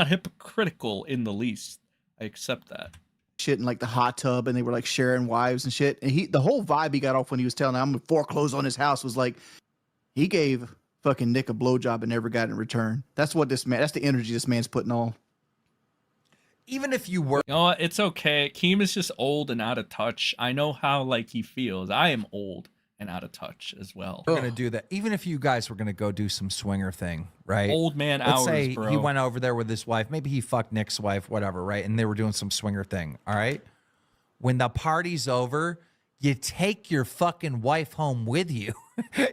A: hypocritical in the least. I accept that.
K: Shit in like the hot tub, and they were like sharing wives and shit. And the whole vibe he got off when he was telling them I'm gonna foreclose on his house was like he gave fucking Nick a blowjob and never got it in return. That's the energy this man's putting on.
J: Even if you were,
A: you know what? It's okay. Keem is just old and out of touch. I know how like he feels. I am old and out of touch as well.
J: We're gonna do that. Even if you guys were gonna go do some swinger thing, right?
A: Old man
J: Let's
A: hours,
J: say
A: bro.
J: he went over there with his wife. Maybe he fucked Nick's wife, whatever, right? And they were doing some swinger thing. All right. When the party's over, you take your fucking wife home with you.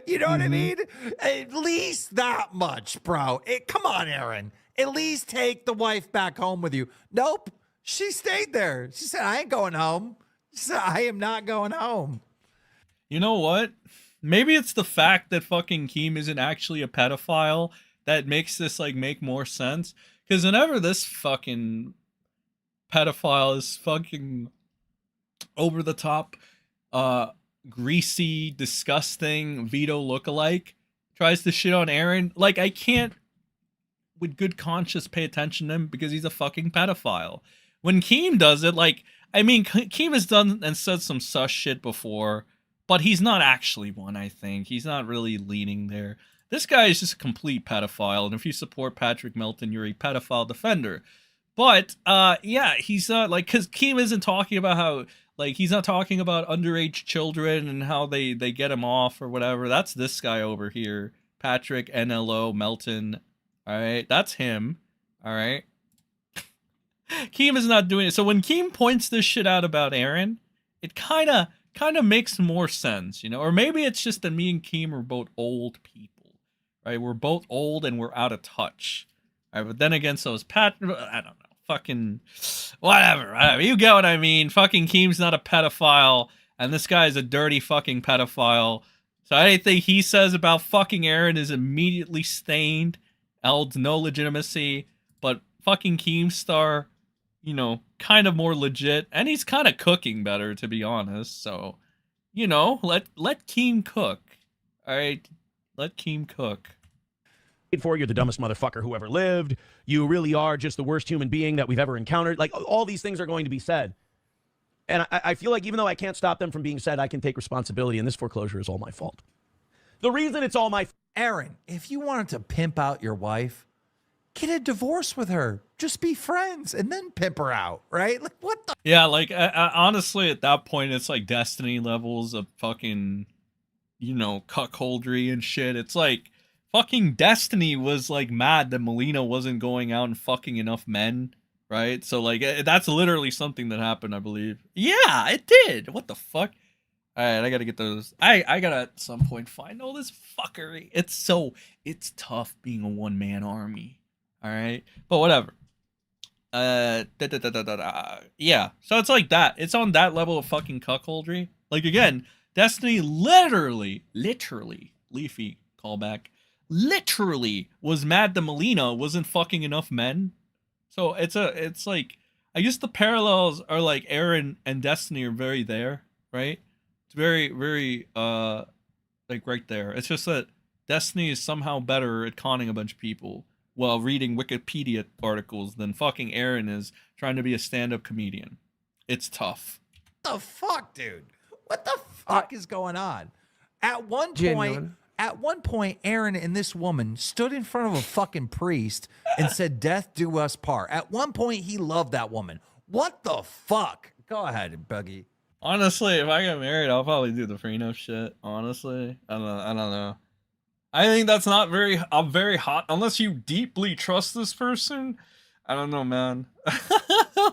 J: You know what I mean? At least that much, bro. Come on, Aaron. At least take the wife back home with you. Nope. She stayed there. She said, I ain't going home. She said, I am not going home.
A: You know what? Maybe it's the fact that fucking Keem isn't actually a pedophile that makes this like make more sense. Because whenever this fucking pedophile is fucking over the top, greasy, disgusting Vito lookalike tries to shit on Aaron, like I can't with good conscience pay attention to him because he's a fucking pedophile. When Keem does it, like, I mean, Keem has done and said some sus shit before, but he's not actually one, I think. He's not really leaning there. This guy is just a complete pedophile, and if you support Patrick Melton, you're a pedophile defender. But, yeah, he's not, like, because Keem isn't talking about how, like, he's not talking about underage children and how they get him off or whatever. That's this guy over here, Patrick NLO Melton. All right, that's him. All right. Keem is not doing it. So when Keem points this shit out about Aaron, it kind of kind of makes more sense, you know? Or maybe it's just that me and Keem are both old people, right? We're both old and we're out of touch. All right, but then again, so is Pat. I don't know. Fucking whatever. You get what I mean. Fucking Keem's not a pedophile, and this guy is a dirty fucking pedophile. So anything he says about fucking Aaron is immediately stained, holds no legitimacy. But fucking Keemstar, you know, kind of more legit, and he's kind of cooking better, to be honest. So, you know, let Keem cook. All right, let Keem cook.
O: For you're the dumbest motherfucker who ever lived. You really are just the worst human being that we've ever encountered. Like, all these things are going to be said. And I feel like even though I can't stop them from being said, I can take responsibility, and this foreclosure is all my fault. The reason it's all my
J: Aaron, if you wanted to pimp out your wife, get a divorce with her. Just be friends and then pimp her out, right? Like, what the?
A: Yeah, like, honestly, at that point, it's like Destiny levels of fucking, you know, cuckoldry and shit. It's like, fucking Destiny was, like, mad that Melina wasn't going out and fucking enough men, right? So, like, that's literally something that happened, I believe. Yeah, it did! What the fuck? Alright, I gotta get those. I gotta, at some point, find all this fuckery. It's tough being a one-man army, alright? But whatever. Yeah, so it's like that. It's on that level of fucking cuckoldry. Like, again, Destiny literally, Leafy callback, literally was mad that Melina wasn't fucking enough men. So it's like, I guess the parallels are like Aaron and Destiny are very there, right? It's very, very, like right there. It's just that Destiny is somehow better at conning a bunch of people while reading Wikipedia articles than fucking Aaron is trying to be a stand-up comedian. It's tough.
J: What the fuck, dude? What the fuck is going on? At one point...
L: Genuine.
J: At one point, Aaron and this woman stood in front of a fucking priest and said, "Death do us part." At one point, he loved that woman. What the fuck? Go ahead, Buggy.
A: Honestly, if I get married, I'll probably do the prenup shit. Honestly, I don't know. I think that's not very hot unless you deeply trust this person. I don't know, man.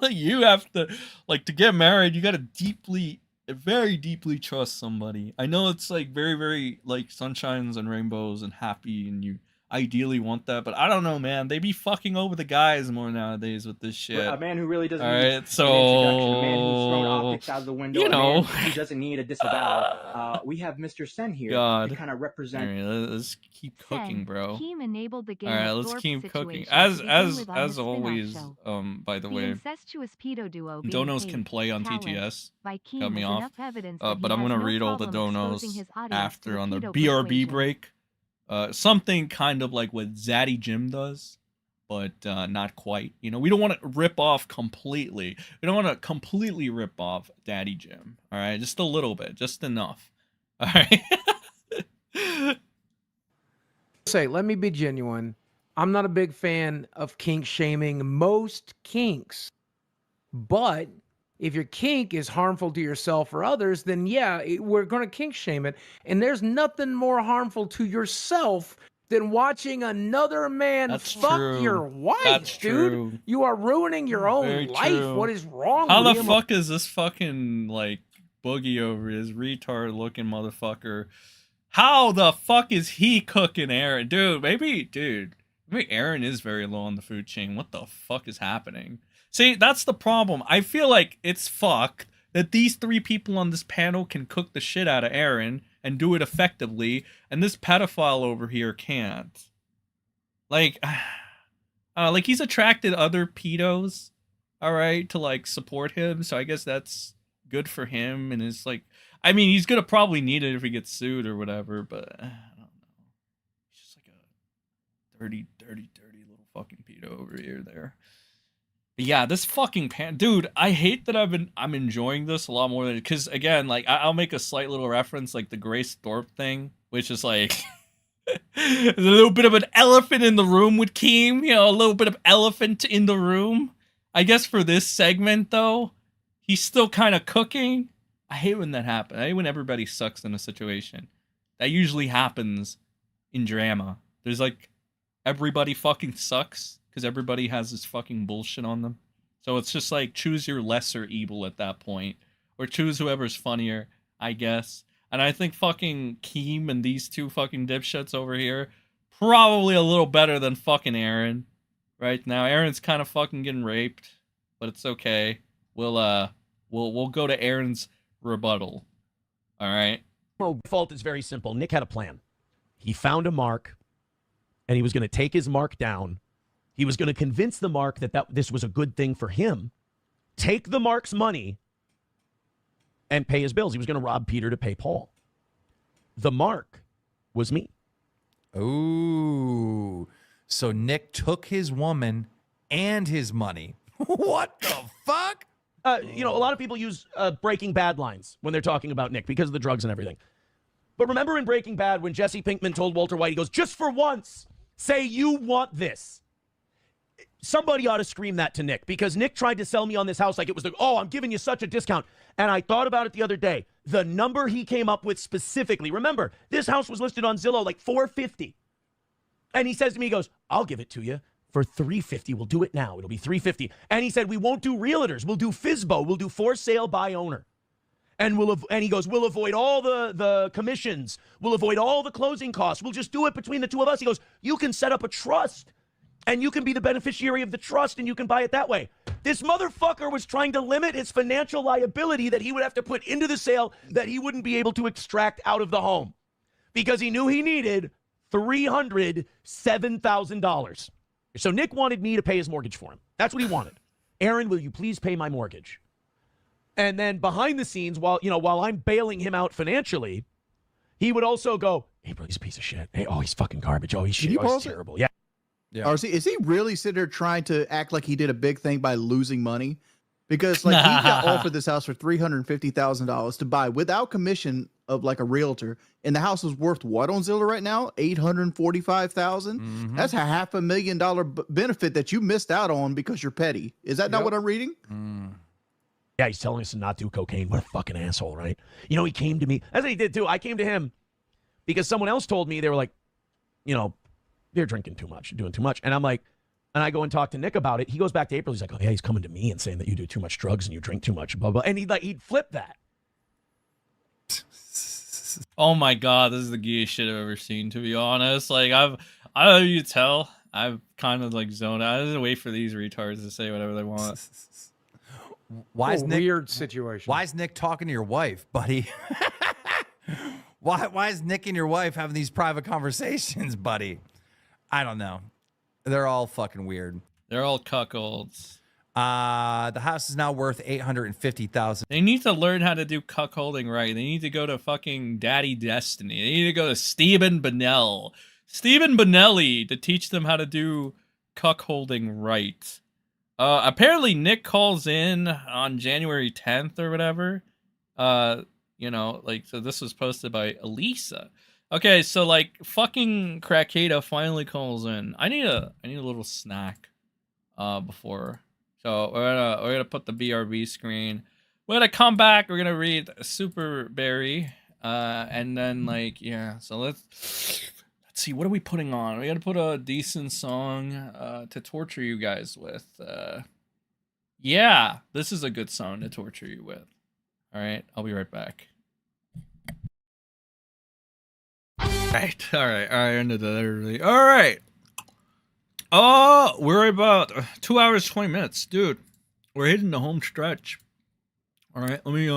A: You have to, like, to get married, you gotta very deeply trust somebody. I know it's like very, very like sunshines and rainbows and happy, and you ideally want that, but I don't know, man. They be fucking over the guys more nowadays with this shit.
I: A man who really doesn't need
A: an
I: introduction, a man who's thrown optics out of the window,
A: you know,
I: a man who doesn't need a disavow. We have MrSEN here to kind of represent.
A: All right, let's keep cooking, bro.
G: Keem enabled the game
A: All right,
G: of
A: let's
G: Thorpe's
A: keep cooking.
G: situation
A: As
G: to begin with on the spin-off
A: always,
G: show.
A: by the way,
G: incestuous pedo duo being
A: donos
G: paid,
A: can play on
G: challenged
A: TTS.
G: by Keem
A: Cut me
G: with
A: off.
G: enough evidence that
A: But
G: he
A: I'm
G: has
A: gonna
G: no
A: read all the
G: problem
A: donos
G: exposing his audience to
A: after
G: the
A: on the
G: pedo
A: BRB
G: persuasion.
A: break. Something kind of like what Zaddy Jim does, but not quite. You know, we don't want to rip off completely. We don't want to completely rip off Daddy Jim. All right, just a little bit, just enough. All right.
L: Say, let me be genuine. I'm not a big fan of kink shaming most kinks, but if your kink is harmful to yourself or others, then yeah, we're going to kink shame it. And there's nothing more harmful to yourself than watching another man fuck your wife, dude.
A: True.
L: You are ruining your own
A: Very
L: life.
A: true.
L: What is wrong
A: How
L: with
A: the
L: you?
A: fuck is this fucking, like, boogie over his retard looking motherfucker? How the fuck is he cooking Aaron? Maybe Aaron is very low on the food chain. What the fuck is happening? See, that's the problem. I feel like it's fucked that these three people on this panel can cook the shit out of Aaron and do it effectively, and this pedophile over here can't. Like he's attracted other pedos, all right, to like support him. So I guess that's good for him. And it's like, I mean, he's gonna probably need it if he gets sued or whatever. But I don't know. He's just like a dirty little fucking pedo over here. There. But yeah, this fucking dude, I hate that I'm enjoying this a lot more than, because again, like I'll make a slight little reference, like the Grace Thorpe thing, which is like there's a little bit of an elephant in the room with Keem, you know, a little bit of elephant in the room. I guess for this segment though, he's still kind of cooking. I hate when that happens. I hate when everybody sucks in a situation. That usually happens in drama. There's like everybody fucking sucks, because everybody has this fucking bullshit on them. So it's just like, choose your lesser evil at that point. Or choose whoever's funnier. I guess. And I think fucking Keem and these two fucking dipshits over here probably a little better than fucking Aaron right now. Aaron's kind of fucking getting raped, but it's okay. We'll go to Aaron's rebuttal. All right.
O: Well, fault is very simple. Nick had a plan. He found a mark, and he was going to take his mark down. He was going to convince the mark that this was a good thing for him, take the mark's money, and pay his bills. He was going to rob Peter to pay Paul. The mark was me.
N: Ooh. So Nick took his woman and his money. What the fuck?
O: A lot of people use Breaking Bad lines when they're talking about Nick because of the drugs and everything. But remember in Breaking Bad when Jesse Pinkman told Walter White, he goes, just for once, say you want this. Somebody ought to scream that to Nick because Nick tried to sell me on this house like it was I'm giving you such a discount. And I thought about it the other day. The number he came up with specifically, remember, this house was listed on Zillow like $450. And he says to me, he goes, I'll give it to you for $350. We'll do it now. It'll be $350. And he said, we won't do realtors. We'll do FSBO. We'll do for sale by owner. And he goes, we'll avoid all the commissions. We'll avoid all the closing costs. We'll just do it between the two of us. He goes, you can set up a trust and you can be the beneficiary of the trust and you can buy it that way. This motherfucker was trying to limit his financial liability that he would have to put into the sale that he wouldn't be able to extract out of the home because he knew he needed $307,000. So Nick wanted me to pay his mortgage for him. That's what he wanted. Aaron, will you please pay my mortgage? And then behind the scenes, while I'm bailing him out financially, he would also go, hey, bro, he's a piece of shit. Hey, he's fucking garbage. Oh, he's shit. Oh, he's terrible. Yeah.
K: Or is he really sitting there trying to act like he did a big thing by losing money? Because like he got offered this house for $350,000 to buy without commission of like a realtor, and the house is worth what on Zillow right now? $845,000. That's a $500,000 benefit that you missed out on because you're petty. Is that not what I'm reading?
O: Yeah, he's telling us to not do cocaine. What a fucking asshole, right? He came to me. That's what he did too. I came to him because someone else told me they were like, they're drinking too much, doing too much. And I'm like, and I go and talk to Nick about it. He goes back to April. He's like, oh yeah, he's coming to me and saying that you do too much drugs and you drink too much, blah, blah. And he'd flip that.
A: Oh my God, this is the gayest shit I've ever seen, to be honest. Like I don't know if you tell, I've kind of like zoned out. I just wait for these retards to say whatever they want.
N: Why is Nick,
L: weird situation?
N: Why is Nick talking to your wife, buddy? Why is Nick and your wife having these private conversations, buddy? I don't know. They're all fucking weird.
A: They're all cuckolds.
N: The house is now worth $850,000.
A: They need to learn how to do cuckolding right. They need to go to fucking Daddy Destiny. They need to go to Stephen Bonelli to teach them how to do cuckolding right. Apparently Nick calls in on January 10th or whatever. So this was posted by Elisa. Okay, so like fucking Rekieta finally calls in. I need a little snack before. So we're gonna put the BRB screen. We're gonna come back, we're gonna read Super Berry. And then so let's see, what are we putting on? We gotta put a decent song to torture you guys with. Yeah, this is a good song to torture you with. Alright, I'll be right back. All right. Ended that early. All right. Oh, we're about 2 hours 20 minutes, dude. We're hitting the home stretch. All right, let me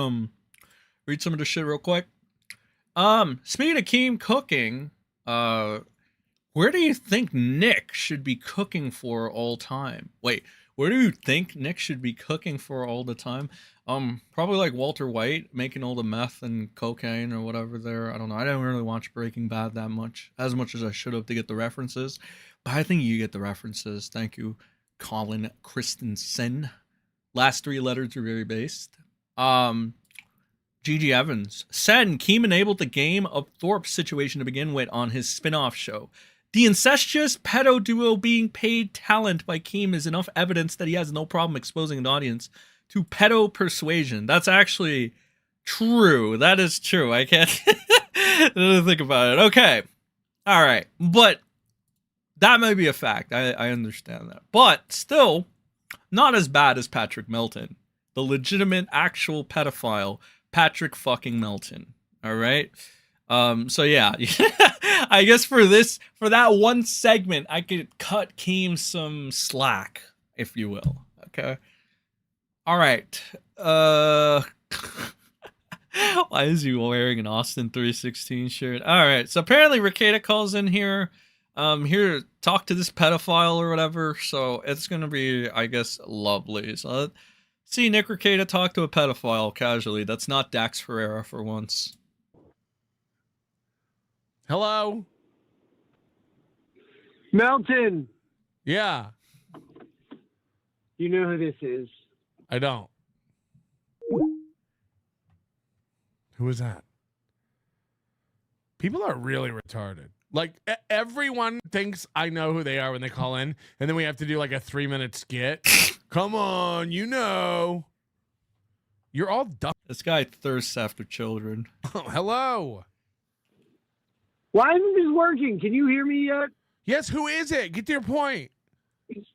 A: read some of this shit real quick. Speaking of Keem cooking, where do you think Nick should be cooking for all time? Wait, where do you think Nick should be cooking for all the time? Probably like Walter White making all the meth and cocaine or whatever there. I don't know. I didn't really watch Breaking Bad that much as I should have to get the references. But I think you get the references. Thank you, Colin Christensen. Last three letters are very based. Gigi Evans. SEN, Keem enabled the Game of Thorpe situation to begin with on his spin-off show. The incestuous pedo duo being paid talent by Keem is enough evidence that he has no problem exposing an audience to pedo persuasion. That's actually true. That is true. I can't think about it. Okay. All right. But that may be a fact. I understand that. But still, not as bad as Patrick Melton, the legitimate actual pedophile. Patrick fucking Melton. All right. So yeah, I guess for that one segment, I could cut Keem some slack, if you will. Okay. All right. Why is he wearing an Austin 316 shirt? All right. So apparently Rekieta calls in here to talk to this pedophile or whatever. So it's going to be, I guess, lovely. So let's see Nick Rekieta talk to a pedophile casually. That's not Dax Ferreira for once.
P: Hello?
Q: Melton.
P: Yeah.
Q: You know who this is?
P: I don't. Who is that? People are really retarded. Like, everyone thinks I know who they are when they call in, and then we have to do like a 3-minute skit. Come on, you know. You're all dumb.
A: This guy thirsts after children.
P: Oh, hello.
Q: Why isn't this working? Can you hear me yet?
P: Yes, who is it? Get to your point.
Q: It's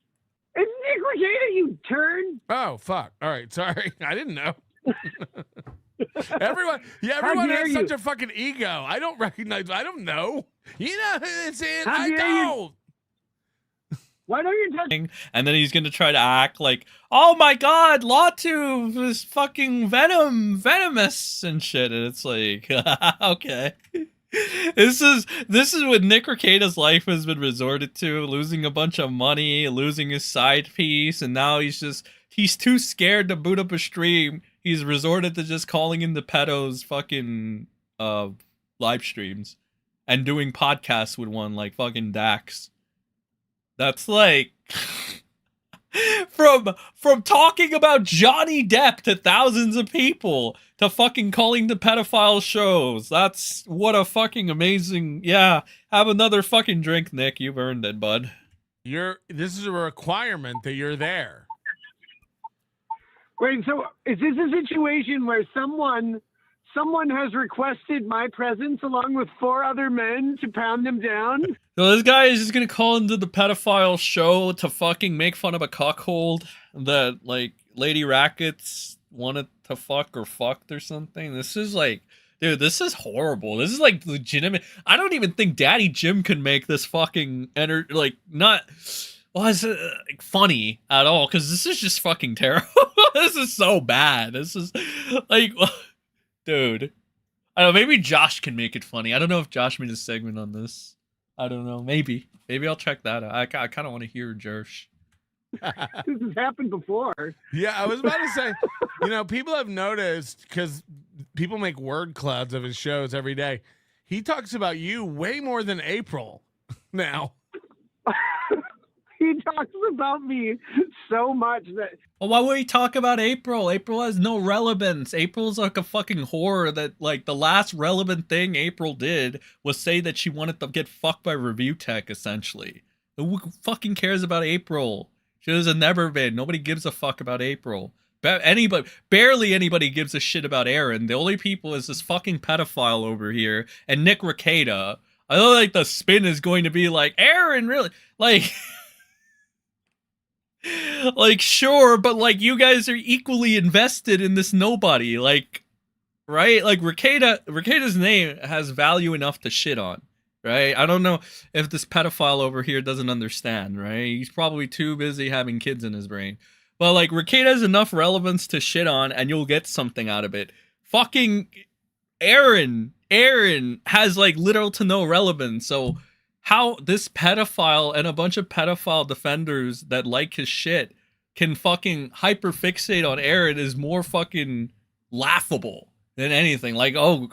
Q: Nick Rekieta, you turd.
P: Oh, fuck. All right, sorry. I didn't know. Everyone has such a fucking ego. I don't know. You know who this is? I don't.
Q: Why don't you touch?
A: And then he's gonna try to act like, oh my god, Latu is fucking venomous and shit. And it's like, okay. This is what Nick Rekieta's life has been resorted to, losing a bunch of money, losing his side piece, and now he's too scared to boot up a stream. He's resorted to just calling in the pedos fucking live streams and doing podcasts with one like fucking Dax. That's like from talking about Johnny Depp to thousands of people to fucking calling the pedophile shows. That's what a fucking amazing. Yeah, have another fucking drink, Nick. You've earned it, bud.
P: This is a requirement that you're there.
Q: Wait, so is this a situation where someone has requested my presence along with 4 other men to pound them down?
A: So this guy is just gonna call into the pedophile show to fucking make fun of a cuckold that like Lady Rackets wanted to fuck or fucked or something. This is like, dude, this is horrible. This is like legitimate. I don't even think Daddy Jim can make this fucking funny at all, because this is just fucking terrible. This is so bad. This is like, dude. I don't know, maybe Josh can make it funny. I don't know if Josh made a segment on this. I don't know. Maybe I'll check that out. I kind of want to hear Jersh.
Q: This has happened before.
P: Yeah, I was about to say, people have noticed, because people make word clouds of his shows every day. He talks about you way more than April now.
Q: He talks about me so much that.
A: Well, why would he talk about April? April has no relevance. April's like a fucking whore that, like, the last relevant thing April did was say that she wanted to get fucked by review tech, essentially. Who fucking cares about April? She has never been. Nobody gives a fuck about April. Barely anybody gives a shit about Aaron. The only people is this fucking pedophile over here and Nick Rekieta. I know, like, the spin is going to be like, Aaron, really? Like... like, sure, but like, you guys are equally invested in this nobody, like, right? Like, Rekieta's name has value enough to shit on, right? I don't know if this pedophile over here doesn't understand, right? He's probably too busy having kids in his brain. But like, Rekieta has enough relevance to shit on, and you'll get something out of it. Fucking Aaron has like little to no relevance, so how this pedophile and a bunch of pedophile defenders that like his shit can fucking hyperfixate on Aaron is more fucking laughable than anything. Like, oh,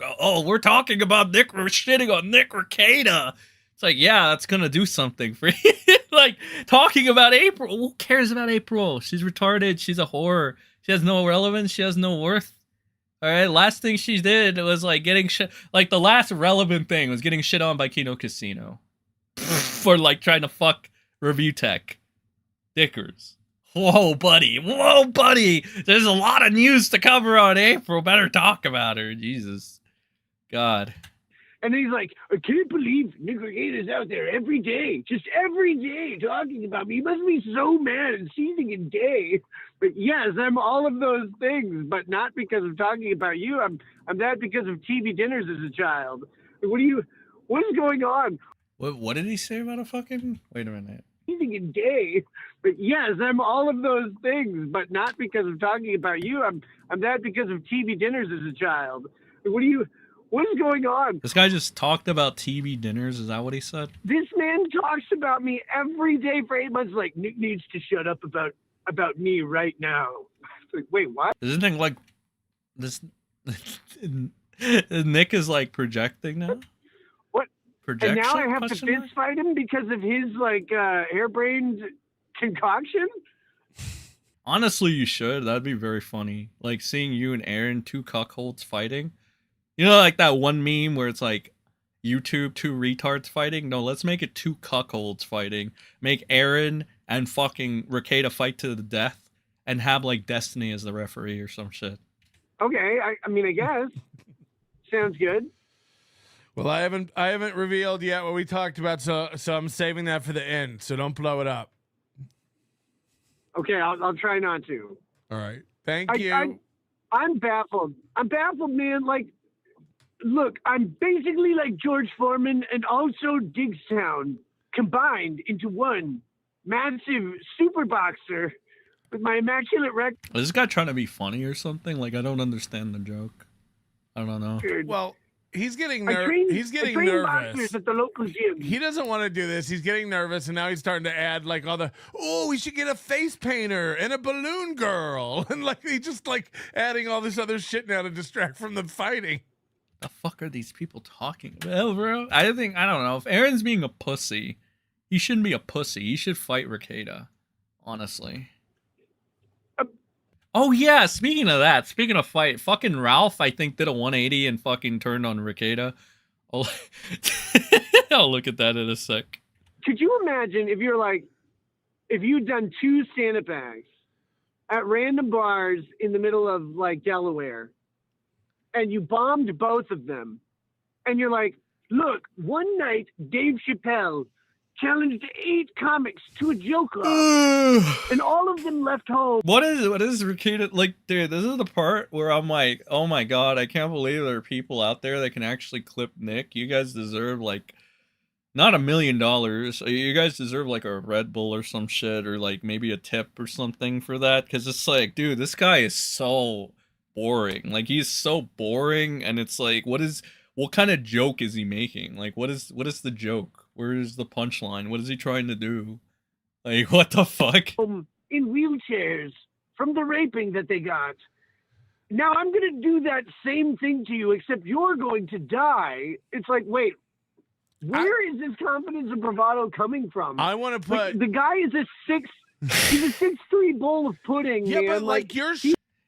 A: we're talking about we're shitting on Nick Rekieta. It's like, yeah, that's gonna do something for you. Like, talking about April. Who cares about April? She's retarded. She's a whore. She has no relevance. She has no worth. All right, last thing she did was like getting shit. Like, the last relevant thing was getting shit on by Kino Casino. For like trying to fuck review tech. Dickers. Whoa, buddy. There's a lot of news to cover on April. Better talk about her. Jesus. God.
Q: And then he's like, I can't believe Nick Rekieta's out there every day, just every day talking about me. He must be so mad and seething in gay. But yes, I'm all of those things, but not because of talking about you. I'm that because of TV dinners as a child. What is going on?
A: What did he say about a fucking? Wait a minute.
Q: Seething in gay. But yes, I'm all of those things, but not because of talking about you. I'm that because of TV dinners as a child. What is going on?
A: This guy just talked about TV dinners. Is that what he said?
Q: This man talks about me every day for 8 months. Like, Nick needs to shut up about me right now. Like, wait, what?
A: Isn't it like this? Nick is like projecting now.
Q: What?
A: Projection?
Q: And now I have to
A: Question
Q: fist
A: mark?
Q: fight him because of his like harebrained concoction.
A: Honestly, you should. That'd be very funny. Like seeing you and Aaron, two cuckolds fighting. You know, like that one meme where it's like YouTube, two retards fighting? No, let's make it two cuckolds fighting. Make Aaron and fucking Rekieta fight to the death and have like Destiny as the referee or some shit.
Q: Okay, I mean, I guess. Sounds good.
P: Well, I haven't revealed yet what we talked about, so I'm saving that for the end. So don't blow it up.
Q: Okay, I'll try not to.
P: All right. Thank you.
Q: I'm baffled. I'm baffled, man. Like, look, I'm basically like George Foreman and also Digstown combined into one massive super boxer with my immaculate record.
A: Is this guy trying to be funny or something? Like, I don't understand the joke. I don't know.
P: Well, he's getting
Q: I trained
P: nervous.
Q: boxers at the local gym.
P: He doesn't want to do this. He's getting nervous, and now he's starting to add like all the, we should get a face painter and a balloon girl, and like he's just like adding all this other shit now to distract from the fighting.
A: The fuck are these people talking about, bro? I don't know. If Aaron's being a pussy, he shouldn't be a pussy. He should fight Rekieta, honestly. Oh yeah, speaking of fight, fucking Ralph, I think, did a 180 and fucking turned on Rekieta. I'll look at that in a sec.
Q: Could you imagine if you'd done 2 stand-up acts at random bars in the middle of like Delaware, and you bombed both of them, and you're like, look, one night Dave Chappelle challenged 8 comics to a joke off, and all of them left home.
A: What is Rekieta like, dude? This is the part where I'm like, oh my god, I can't believe there are people out there that can actually clip Nick. You guys deserve like not $1 million. You guys deserve like a Red Bull or some shit, or like maybe a tip or something for that. Because it's like, dude, this guy is so boring. Like, he's so boring, and it's like, what kind of joke is he making? Like, what is the joke? Where is the punchline? What is he trying to do? Like, what the fuck?
Q: In wheelchairs from the raping that they got. Now I'm going to do that same thing to you, except you're going to die. It's like, wait, where is this confidence and bravado coming from?
P: I want to put...
Q: Like, the guy is he's a 6'3" bowl of pudding,
P: yeah,
Q: man.
P: but like you're...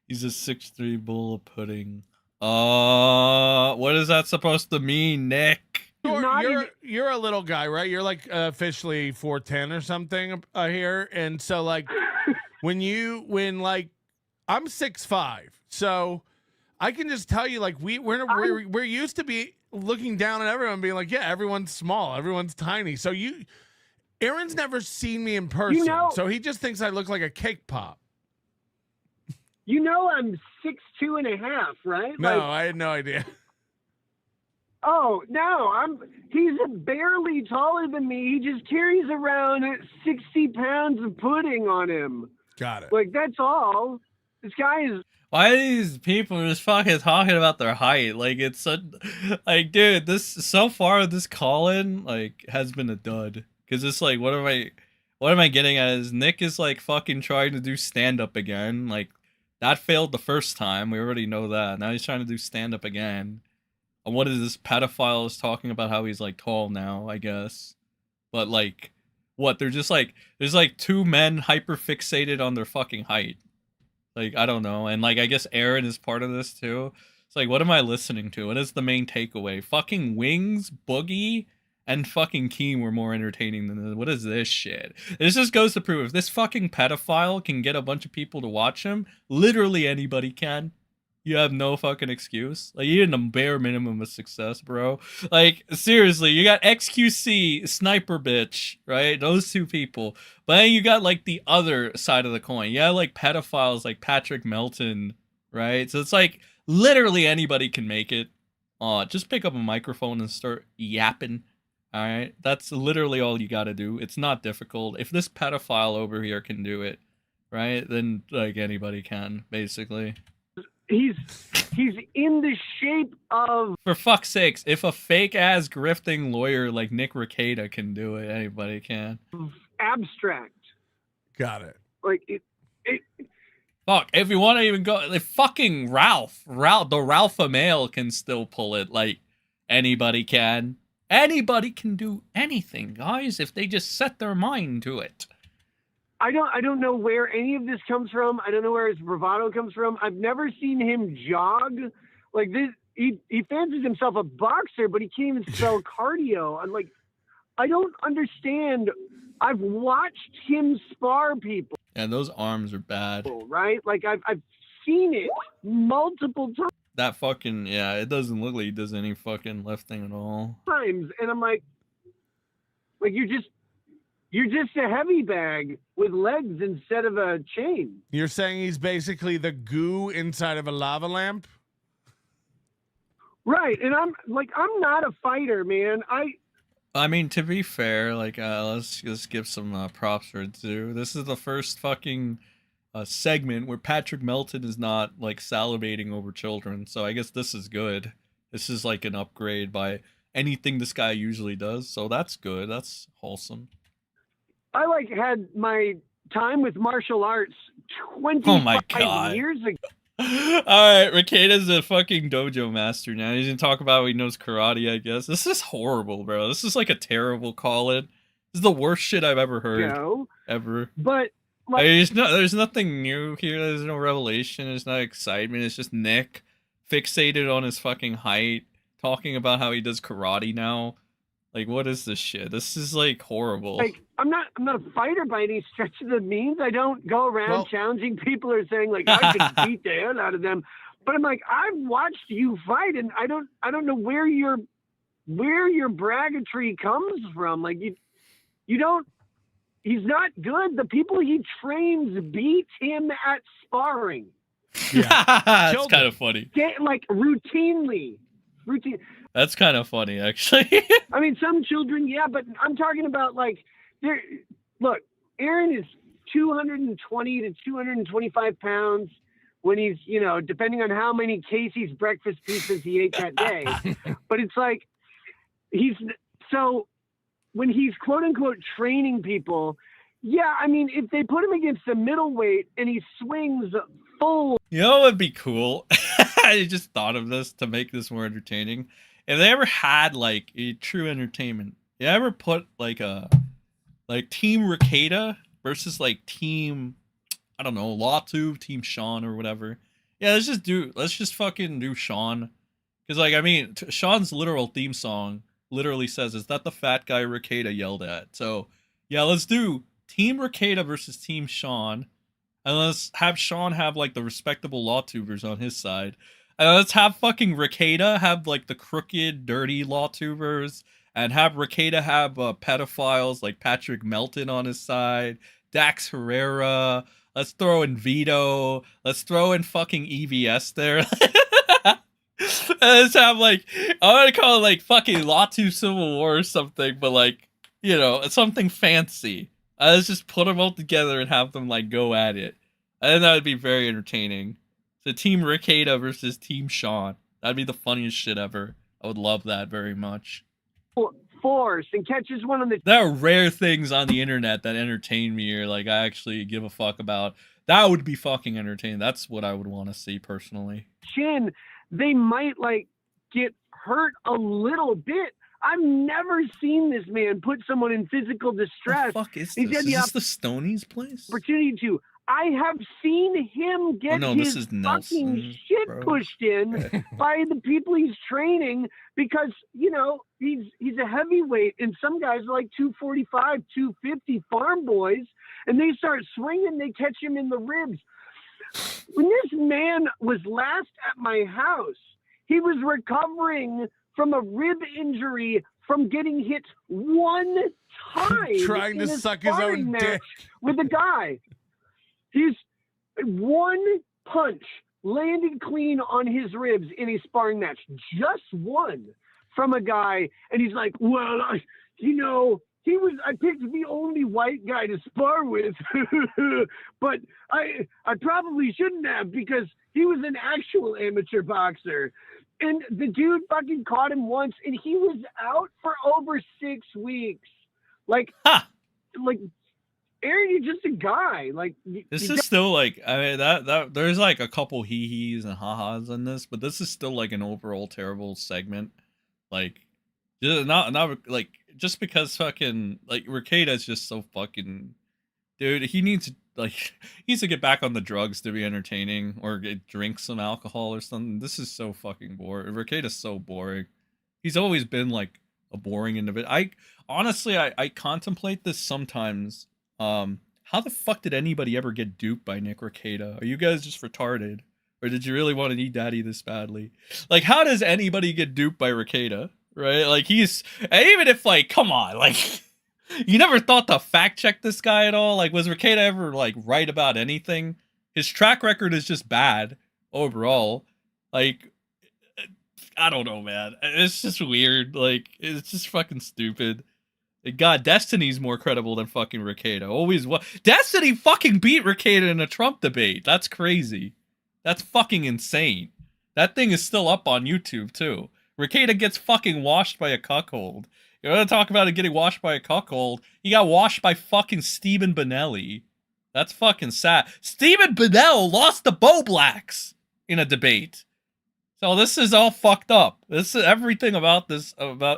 A: He's a 6'3" bowl of pudding. What is that supposed to mean, Nick?
P: You're a little guy, right? You're like officially 4'10" or something here, and so like when I'm 6'5", so I can just tell you like we're used to be looking down at everyone, being like, yeah, everyone's small, everyone's tiny. So Aaron's never seen me in person, so he just thinks I look like a cake pop.
Q: You know I'm 6'2.5", right?
P: No, I had no idea.
Q: Oh, no, he's barely taller than me. He just carries around 60 pounds of pudding on him.
P: Got it.
Q: Like, that's all. This guy is...
A: Why are these people just fucking talking about their height? Like, it's such... Like, dude, so far, this call-in, like, has been a dud. Because it's like, what am I getting at is Nick is, like, fucking trying to do stand-up again. Like, that failed the first time. We already know that. Now he's trying to do stand-up again. And what is this pedophile is talking about how he's like tall now, I guess. But like, what? They're just like, there's like 2 men hyper fixated on their fucking height. Like, I don't know. And like, I guess Aaron is part of this too. It's like, what am I listening to? What is the main takeaway? Fucking Wings, Boogie, and fucking Keen were more entertaining than this. What is this shit? This just goes to prove if this fucking pedophile can get a bunch of people to watch him, literally anybody can. You have no fucking excuse. Like, you need a bare minimum of success, bro. Like, seriously, you got XQC, Sniper Bitch, right? Those two people. But then you got, like, the other side of the coin. You got, like, pedophiles like Patrick Melton, right? So it's like, literally anybody can make it. Just pick up a microphone and start yapping. All right? That's literally all you got to do. It's not difficult. If this pedophile over here can do it, right? Then, like, anybody can, basically.
Q: He's in the shape of...
A: For fuck's sakes, if a fake-ass grifting lawyer like Nick Rekieta can do it, anybody can.
Q: Abstract.
P: Got it.
Q: Like, it
A: Fuck, if you want to even go... Like, fucking Ralph, the Ralpha male can still pull it. Like, anybody can. Anybody can do anything, guys, if they just set their mind to it.
Q: I don't know where any of this comes from. I don't know where his bravado comes from. I've never seen him jog like this. He fancies himself a boxer, but he can't even spell cardio. I'm like, I don't understand. I've watched him spar people.
A: And those arms are bad.
Q: Right? Like I've seen it multiple times.
A: That fucking, yeah, it doesn't look like he does any fucking lifting at all.
Q: And I'm like you're just a heavy bag with legs instead of a chain.
P: You're saying he's basically the goo inside of a lava lamp?
Q: Right. And I'm not a fighter, man.
A: I mean, to be fair, like, let's just give some props for it too. This is the first fucking segment where Patrick Melton is not, like, salivating over children. So I guess this is good. This is like an upgrade by anything this guy usually does. So that's good. That's wholesome.
Q: I had my time with martial arts 25 years ago.
A: Alright, Rekieta's a fucking dojo master now. He's gonna talk about how he knows karate, I guess. This is horrible, bro. This is like a terrible call-in. This is the worst shit I've ever heard. Ever.
Q: But
A: there's nothing new here. There's no revelation. There's no excitement. It's just Nick fixated on his fucking height, talking about how he does karate now. Like, what is this shit? This is, like, horrible.
Q: Like, I'm not a fighter by any stretch of the means. I don't go around challenging people or saying, like, I could beat the hell out of them. But I'm like, I've watched you fight, and I don't know where your braggatry comes from. Like, you don't. He's not good. The people he trains beat him at sparring.
A: Yeah, that's kind of funny.
Q: Like, routinely.
A: That's kind of funny, actually.
Q: I mean, some children, yeah, but I'm talking about, like, look, Aaron is 220 to 225 pounds when he's, depending on how many Casey's breakfast pieces he ate that day. But it's like, so when he's quote unquote training people, yeah, I mean, if they put him against a middleweight and he swings full.
A: You know what would be cool? I just thought of this to make this more entertaining. If they ever had, like, a true entertainment, you ever put, like, Team Rekieta versus, like, Team, I don't know, Latu, Team Sean or whatever. Yeah, let's just fucking do Sean. Because, like, I mean, Sean's literal theme song literally says, is that the fat guy Rekieta yelled at? So, yeah, let's do Team Rekieta versus Team Sean. And let's have Sean have, like, the respectable Lawtubers on his side. And let's have fucking Rekieta have, like, the crooked, dirty Lawtubers. And have Rekieta have pedophiles like Patrick Melton on his side. Dax Herrera. Let's throw in Vito. Let's throw in fucking EVS there. And let's have, like, I want to call it, like, fucking Latu Civil War or something. But, like, something fancy. Let's just put them all together and have them, like, go at it. I think that would be very entertaining. So Team Rekieta versus Team Sean. That'd be the funniest shit ever. I would love that very much.
Q: Force and catches one on the...
A: There are rare things on the internet that entertain me or, like, I actually give a fuck about. That would be fucking entertaining. That's what I would want to see personally.
Q: Chin, they might, like, get hurt a little bit. I've never seen this man put someone in physical distress.
A: The fuck is this? Is this the Stoney's place?
Q: Opportunity to. I have seen him get his fucking shit pushed in by the people he's training because, he's a heavyweight and some guys are like 245, 250 farm boys and they start swinging, they catch him in the ribs. When this man was last at my house, he was recovering from a rib injury from getting hit one time
P: Trying to
Q: in a
P: suck his
Q: sparring
P: own
Q: match
P: dick.
Q: with a guy. He's one punch landed clean on his ribs in a sparring match, just one from a guy, and he's like, well, I picked the only white guy to spar with, but I probably shouldn't have because he was an actual amateur boxer. And the dude fucking caught him once, and he was out for over 6 weeks. Like, Aaron, you're just a guy. Like,
A: this is still like, I mean, that there's like a couple hee-hees and ha-has in this, but this is still like an overall terrible segment. Like, not like, just because fucking, like, Rekieta's just so fucking, dude, he needs to get back on the drugs to be entertaining or drink some alcohol or something. This is so fucking boring. Rekieta's so boring. He's always been like a boring individual. I contemplate this sometimes. How the fuck did anybody ever get duped by Nick Rekieta? Are you guys just retarded? Or did you really want to eat daddy this badly? Like, how does anybody get duped by Rekieta? Right? Like, even if, like, come on, like, you never thought to fact check this guy at all? Like, was Rekieta ever, like, right about anything? His track record is just bad overall. Like, I don't know, man. It's just weird. Like, it's just fucking stupid. God, Destiny's more credible than fucking Rekieta. Always was. Destiny fucking beat Rekieta in a Trump debate. That's crazy. That's fucking insane. That thing is still up on YouTube, too. Rekieta gets fucking washed by a cuckold. You want to talk about it getting washed by a cuckold? He got washed by fucking Stephen Benelli. That's fucking sad. Stephen Benell lost to Bo Blacks in a debate. So this is all fucked up. This is everything about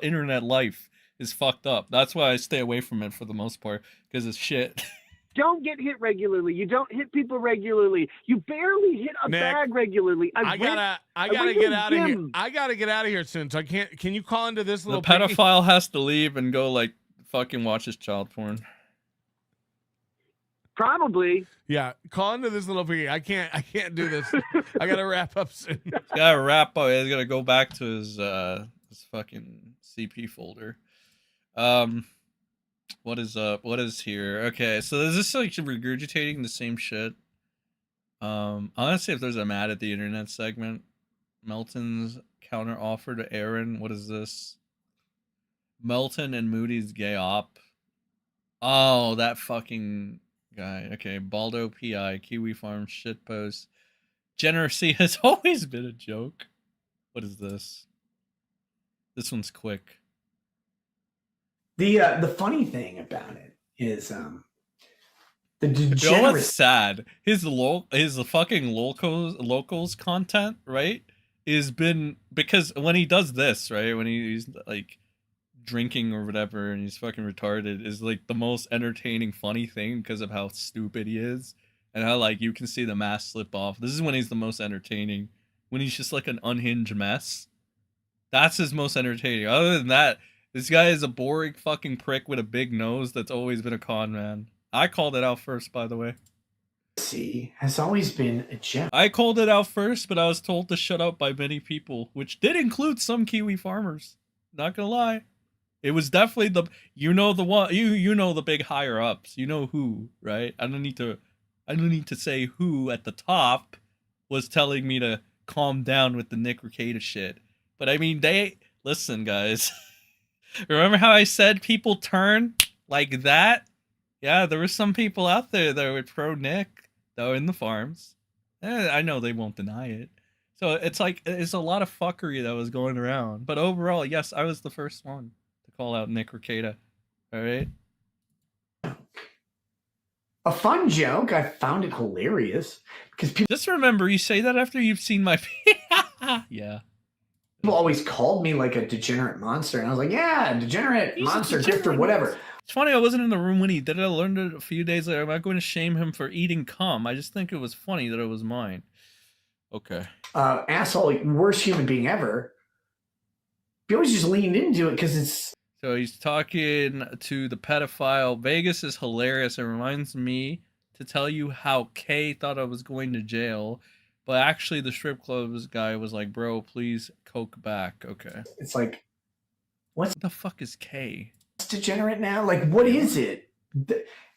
A: internet life is fucked up. That's why I stay away from it for the most part, because it's shit.
Q: Don't get hit regularly. You don't hit people regularly. You barely hit a bag regularly.
P: I gotta get out of here. I gotta get out of here soon. So I can't. Can you call into this little?
A: The pedophile has to leave and go like fucking watch his child porn.
Q: Probably.
P: Yeah, call into this little piggy. I can't do this. I gotta wrap up soon.
A: Gotta wrap up. He's gotta go back to his fucking CP folder. What is here? Okay, so is this like regurgitating the same shit? Honestly, if there's a mad at the internet segment, Melton's counter offer to Aaron. What is this? Melton and Moody's gay op. Oh, that fucking guy. Okay, Baldo PI, kiwifarms shitpost. Generacy has always been a joke. What is this? This one's quick.
R: The funny thing about it is the degenerate.
A: You know what's sad? His fucking locals content, right? Is been because when he does this, right? When he's like drinking or whatever and he's fucking retarded, is like the most entertaining, funny thing because of how stupid he is and how like you can see the mask slip off. This is when he's the most entertaining. When he's just like an unhinged mess. That's his most entertaining. Other than that, this guy is a boring fucking prick with a big nose that's always been a con man. I called it out first, by the way.
R: Has always been a gem.
A: I called it out first, but I was told to shut up by many people, which did include some Kiwi farmers. Not gonna lie. It was definitely the the big higher ups. You know who, right? I don't need to say who at the top was telling me to calm down with the Nick Rekieta shit. But I mean, listen, guys. Remember how I said people turn like that? Yeah, there were some people out there that were pro Nick, that were in the farms. I know they won't deny it. So it's like, it's a lot of fuckery that was going around. But overall, yes, I was the first one to call out Nick Rekieta. All right?
R: A fun joke. I found it hilarious because people
A: just remember, you say that after you've seen my yeah.
R: People always called me like a degenerate monster, and I was like, "Yeah, degenerate monster, gift or whatever."
A: It's funny I wasn't in the room when he did it. I learned it a few days later. I'm not going to shame him for eating cum. I just think it was funny that it was mine. Okay.
R: Asshole, worst human being ever. He always just leaned into it because it's.
A: So he's talking to the pedophile. Vegas is hilarious. It reminds me to tell you how Kay thought I was going to jail, but actually the strip clubs guy was like, bro, please coke back. Okay.
R: It's like,
A: what the fuck is Kay?
R: Degenerate now? Like, what is it?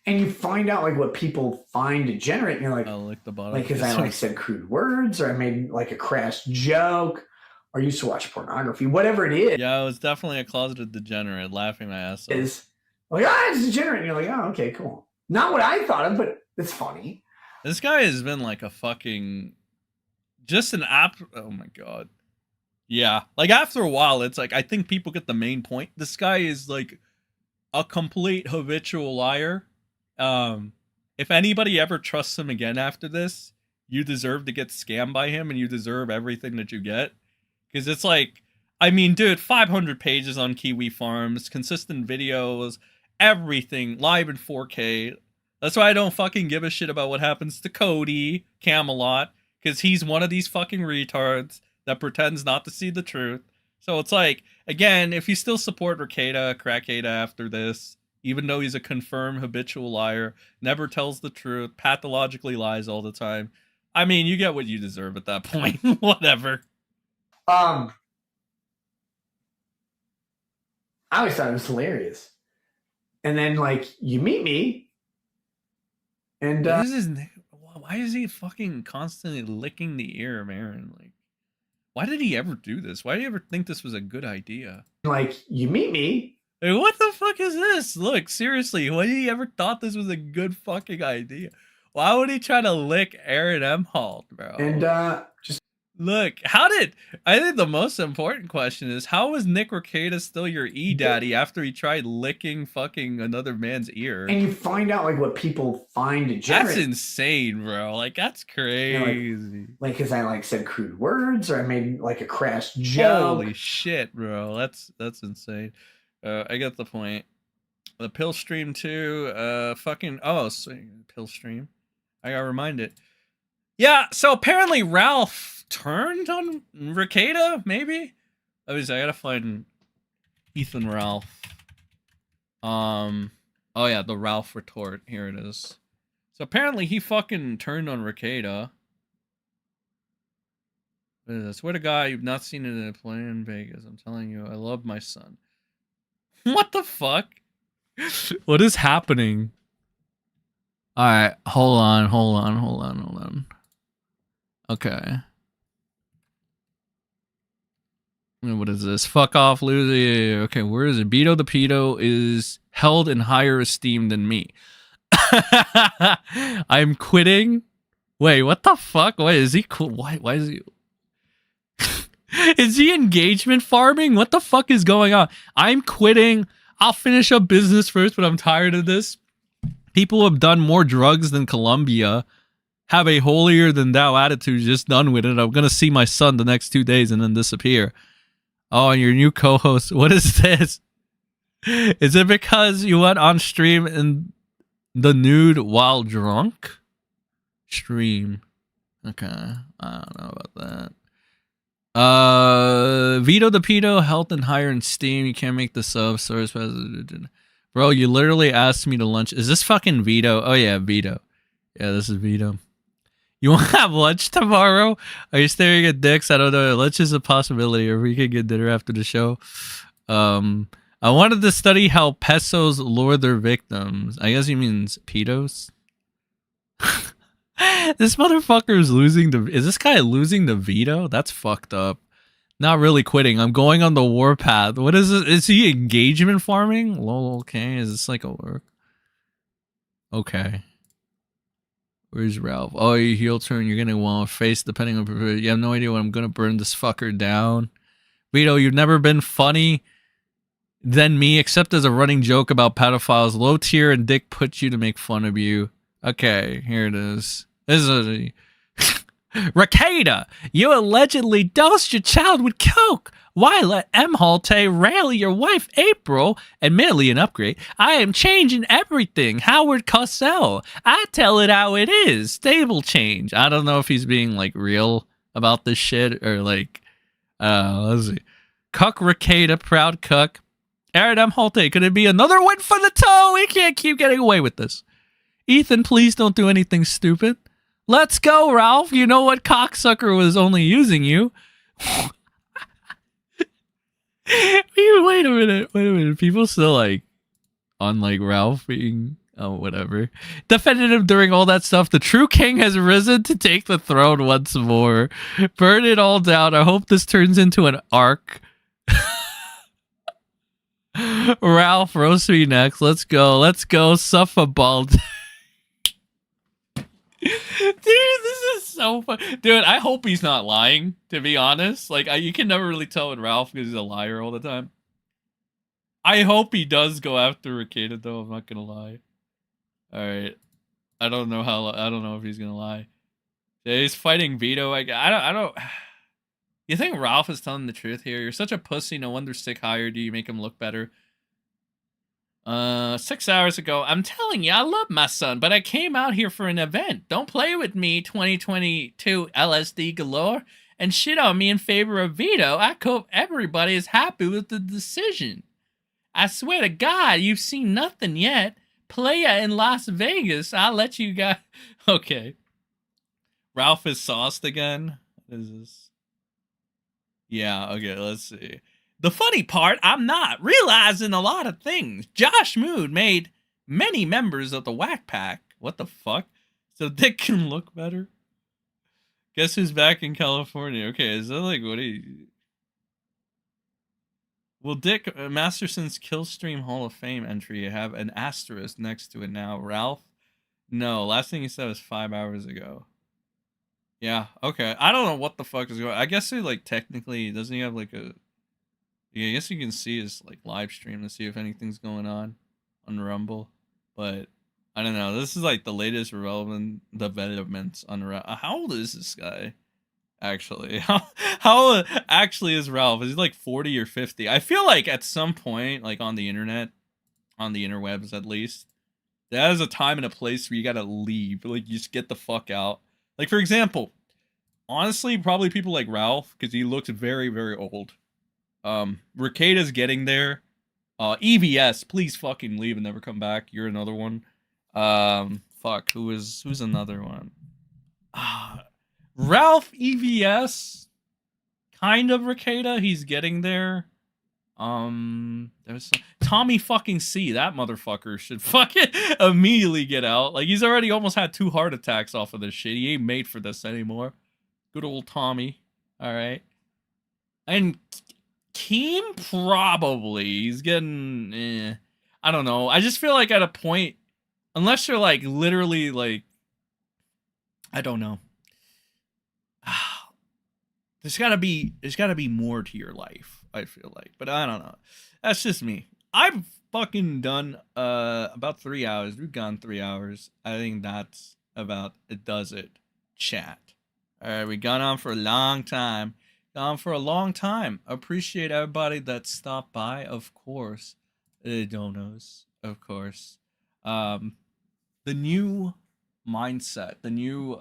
R: And you find out like what people find degenerate, and you're like,
A: I'll lick the bottom.
R: Like, because I like said crude words, or I made like a crass joke, or used to watch pornography, whatever it is.
A: Yeah, I was definitely a closeted degenerate, laughing my ass off.
R: Is like, it's degenerate, and you're like, oh, okay, cool. Not what I thought of, but it's funny.
A: This guy has been like a fucking, just an app. Oh my god. Yeah, like after a while, it's like I think people get the main point. This guy is like a complete habitual liar. If anybody ever trusts him again after this, you deserve to get scammed by him, and you deserve everything that you get. Because it's like, I mean, dude, 500 pages on kiwifarms, consistent videos, everything, live in 4K. That's why I don't fucking give a shit about what happens to Cody Camelot, because he's one of these fucking retards that pretends not to see the truth. So it's like, again, if you still support Crackada after this, even though he's a confirmed habitual liar, never tells the truth, pathologically lies all the time, I mean, you get what you deserve at that point. Whatever.
R: I always thought it was hilarious. And then, like, you meet me, and
A: why is he fucking constantly licking the ear of Aaron? Like, why did he ever do this? Why did he ever think this was a good idea?
R: Like, you meet me.
A: Hey, what the fuck is this? Look, seriously, why did he ever thought this was a good fucking idea? Why would he try to lick Aaron Emholt, bro?
R: And just
A: look, I think the most important question is, how was Nick Rekieta still your E-daddy after he tried licking fucking another man's ear?
R: And you find out like what people find degenerate.
A: That's insane, bro. Like, that's crazy.
R: Like, because I like said crude words, or I made like a crass joke.
A: Holy shit, bro. That's insane. I get the point. The pill stream too. Pill stream. I got reminded. Yeah, so apparently Ralph turned on Rekieta, maybe? I gotta find Ethan Ralph. Oh yeah, the Ralph retort. Here it is. So apparently he fucking turned on Rekieta. What is this? I swear to God, you've not seen it in a play in Vegas. I'm telling you, I love my son. What the fuck? What is happening? Alright, hold on. Okay. What is this? Fuck off, loser. Okay, where is it? Beto the Pedo is held in higher esteem than me. I'm quitting. Wait, what the fuck? Why is he cool? Why is he... Is he engagement farming? What the fuck is going on? I'm quitting. I'll finish up business first, but I'm tired of this. People have done more drugs than Colombia. Have a holier than thou attitude. Just done with it. I'm gonna see my son the next 2 days and then disappear. Oh, and your new co-host. What is this? Is it because you went on stream in the nude while drunk? Stream. Okay. I don't know about that. Vito the Pedo, health and higher in Steam. You can't make the sub. Source. Bro, you literally asked me to lunch. Is this fucking Vito? Oh yeah, Vito. Yeah, this is Vito. You want to have lunch tomorrow? Are you staring at dicks? I don't know. Lunch is a possibility, or we could get dinner after the show. I wanted to study how pesos lure their victims. I guess he means pedos. This motherfucker is losing the... Is this guy losing the veto? That's fucked up. Not really quitting. I'm going on the warpath. What is it? Is he engagement farming? Lol, okay. Is this like a work? Okay. Where's Ralph? Oh, your heel turn. You're gonna want a face depending on... You have no idea when I'm gonna burn this fucker down. Vito, you've never been funny than me, except as a running joke about pedophiles. Low tier and dick put you to make fun of you. Okay, here it is. This is a... Rekieta, you allegedly dosed your child with coke. Why let Emholte rail your wife April? Admittedly an upgrade. I am changing everything. Howard Cosell. I tell it how it is. Stable change. I don't know if he's being like real about this shit or like... let's see. Cuck Rekieta, proud cuck. Aaron Emholte, could it be another win for the toe? We can't keep getting away with this. Ethan, please don't do anything stupid. Let's go, Ralph. You know what cocksucker was only using you. Wait a minute. People still like on like Ralph being whatever. Defended him during all that stuff. The true king has risen to take the throne once more. Burn it all down. I hope this turns into an arc. Ralph, roast me next. Let's go. Suffer bald. Dude, this is so fun. Dude, I hope he's not lying, to be honest. Like, you can never really tell with Ralph because he's a liar all the time. I hope he does go after Rekieta, though. I'm not gonna lie. Alright. I don't know if he's gonna lie. Yeah, he's fighting Vito. I don't... You think Ralph is telling the truth here? You're such a pussy. No wonder Stick hired you. You make him look better. 6 hours ago, I'm telling you, I love my son, but I came out here for an event. Don't play with me, 2022 LSD galore, and shit on me in favor of Vito. I hope everybody is happy with the decision. I swear to God, you've seen nothing yet. Playa in Las Vegas. I'll let you guys... Okay. Ralph is sauced again. What is this? Yeah, okay, let's see. The funny part, I'm not realizing a lot of things. Josh Mood made many members of the Whack Pack. What the fuck? So Dick can look better? Guess who's back in California? Okay, is that like what he... Will Dick Masterson's Killstream Hall of Fame entry have an asterisk next to it now? Ralph? No, last thing he said was 5 hours ago. Yeah, okay. I don't know what the fuck is going on. I guess he like technically, doesn't he have like a... Yeah, I guess you can see his like live stream to see if anything's going on Rumble, but I don't know. This is like the latest relevant developments on how old is this guy? Actually, how actually is Ralph? Is he like 40 or 50? I feel like at some point, like on the internet, on the interwebs at least, that is a time and a place where you gotta leave. Like you just get the fuck out. Like for example, honestly, probably people like Ralph because he looks very, very old. Rekieta's getting there. EVS, please fucking leave and never come back. You're another one. Fuck, who's another one? Ralph, EVS, kind of Rekieta. He's getting there. There's Tommy fucking C. That motherfucker should fucking immediately get out. Like he's already almost had 2 heart attacks off of this shit. He ain't made for this anymore. Good old Tommy. All right, and Keem probably. He's getting. I don't know. I just feel like at a point, unless you're like literally like, I don't know. There's gotta be more to your life, I feel like. But I don't know. That's just me. I've fucking done about 3 hours. We've gone 3 hours. I think that's about it does it. Chat. Alright, we gone on for a long time. Gone for a long time. Appreciate everybody that stopped by, of course. Donos, of course. The new mindset, the new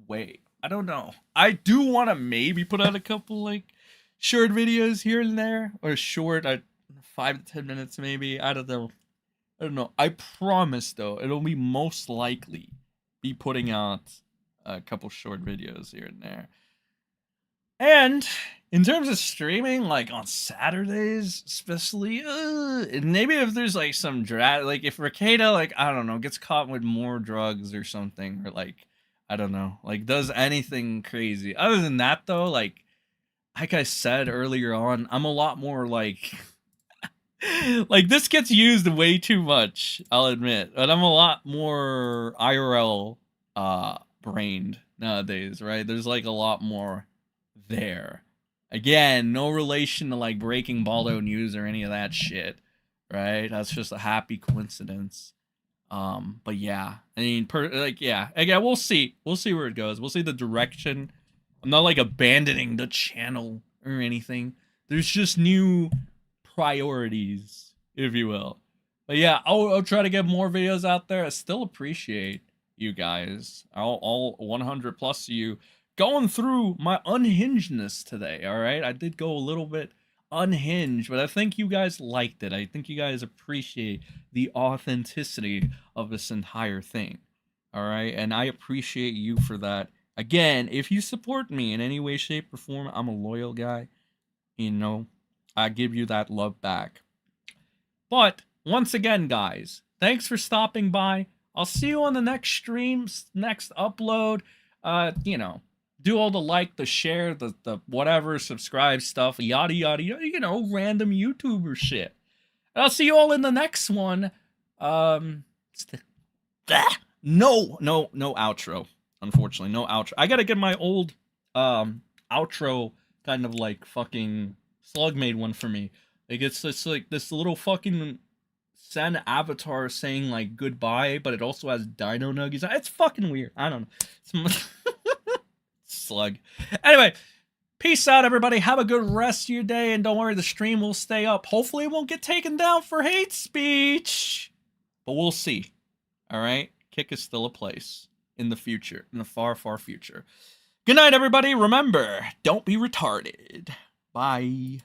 A: way. I don't know. I do want to maybe put out a couple like short videos here and there, or short, 5 to 10 minutes maybe. I don't know. I promise though, it'll be most likely be putting out a couple short videos here and there. And in terms of streaming, like on Saturdays, especially, maybe if there's like some like if Rekieta, like I don't know, gets caught with more drugs or something, or like. I don't know, like does anything crazy. Other than that though, like I said earlier on, I'm a lot more like like this gets used way too much, I'll admit, but I'm a lot more IRL brained nowadays, right? There's like a lot more there. Again, no relation to like Breaking Baldo news or any of that shit, right? That's just a happy coincidence. But yeah, I mean, again, we'll see where it goes. We'll see the direction. I'm not like abandoning the channel or anything. There's just new priorities, if you will. But yeah, I'll try to get more videos out there. I still appreciate you guys, all 100 plus of you, going through my unhingedness today. All right, I did go a little bit unhinged, but I think you guys liked it. I think you guys appreciate the authenticity of this entire thing. All right, and I appreciate you for that. Again, if you support me in any way, shape, or form, I'm a loyal guy. You know, I give you that love back. But once again, guys, thanks for stopping by. I'll see you on the next stream, next upload. You know, do all the like, the share, the whatever, subscribe stuff, yada, yada, yada, you know, random YouTuber shit. And I'll see you all in the next one. No outro. Unfortunately, no outro. I gotta get my old outro kind of like fucking Slug made one for me. Like it's like this little fucking SEN avatar saying like goodbye, but it also has dino nuggies. It's fucking weird. I don't know. Slug. Anyway, peace out, everybody. Have a good rest of your day, and don't worry, the stream will stay up. Hopefully, it won't get taken down for hate speech, but we'll see. All right, Kick is still a place in the future, in the far, far future. Good night, everybody. Remember, don't be retarded. Bye.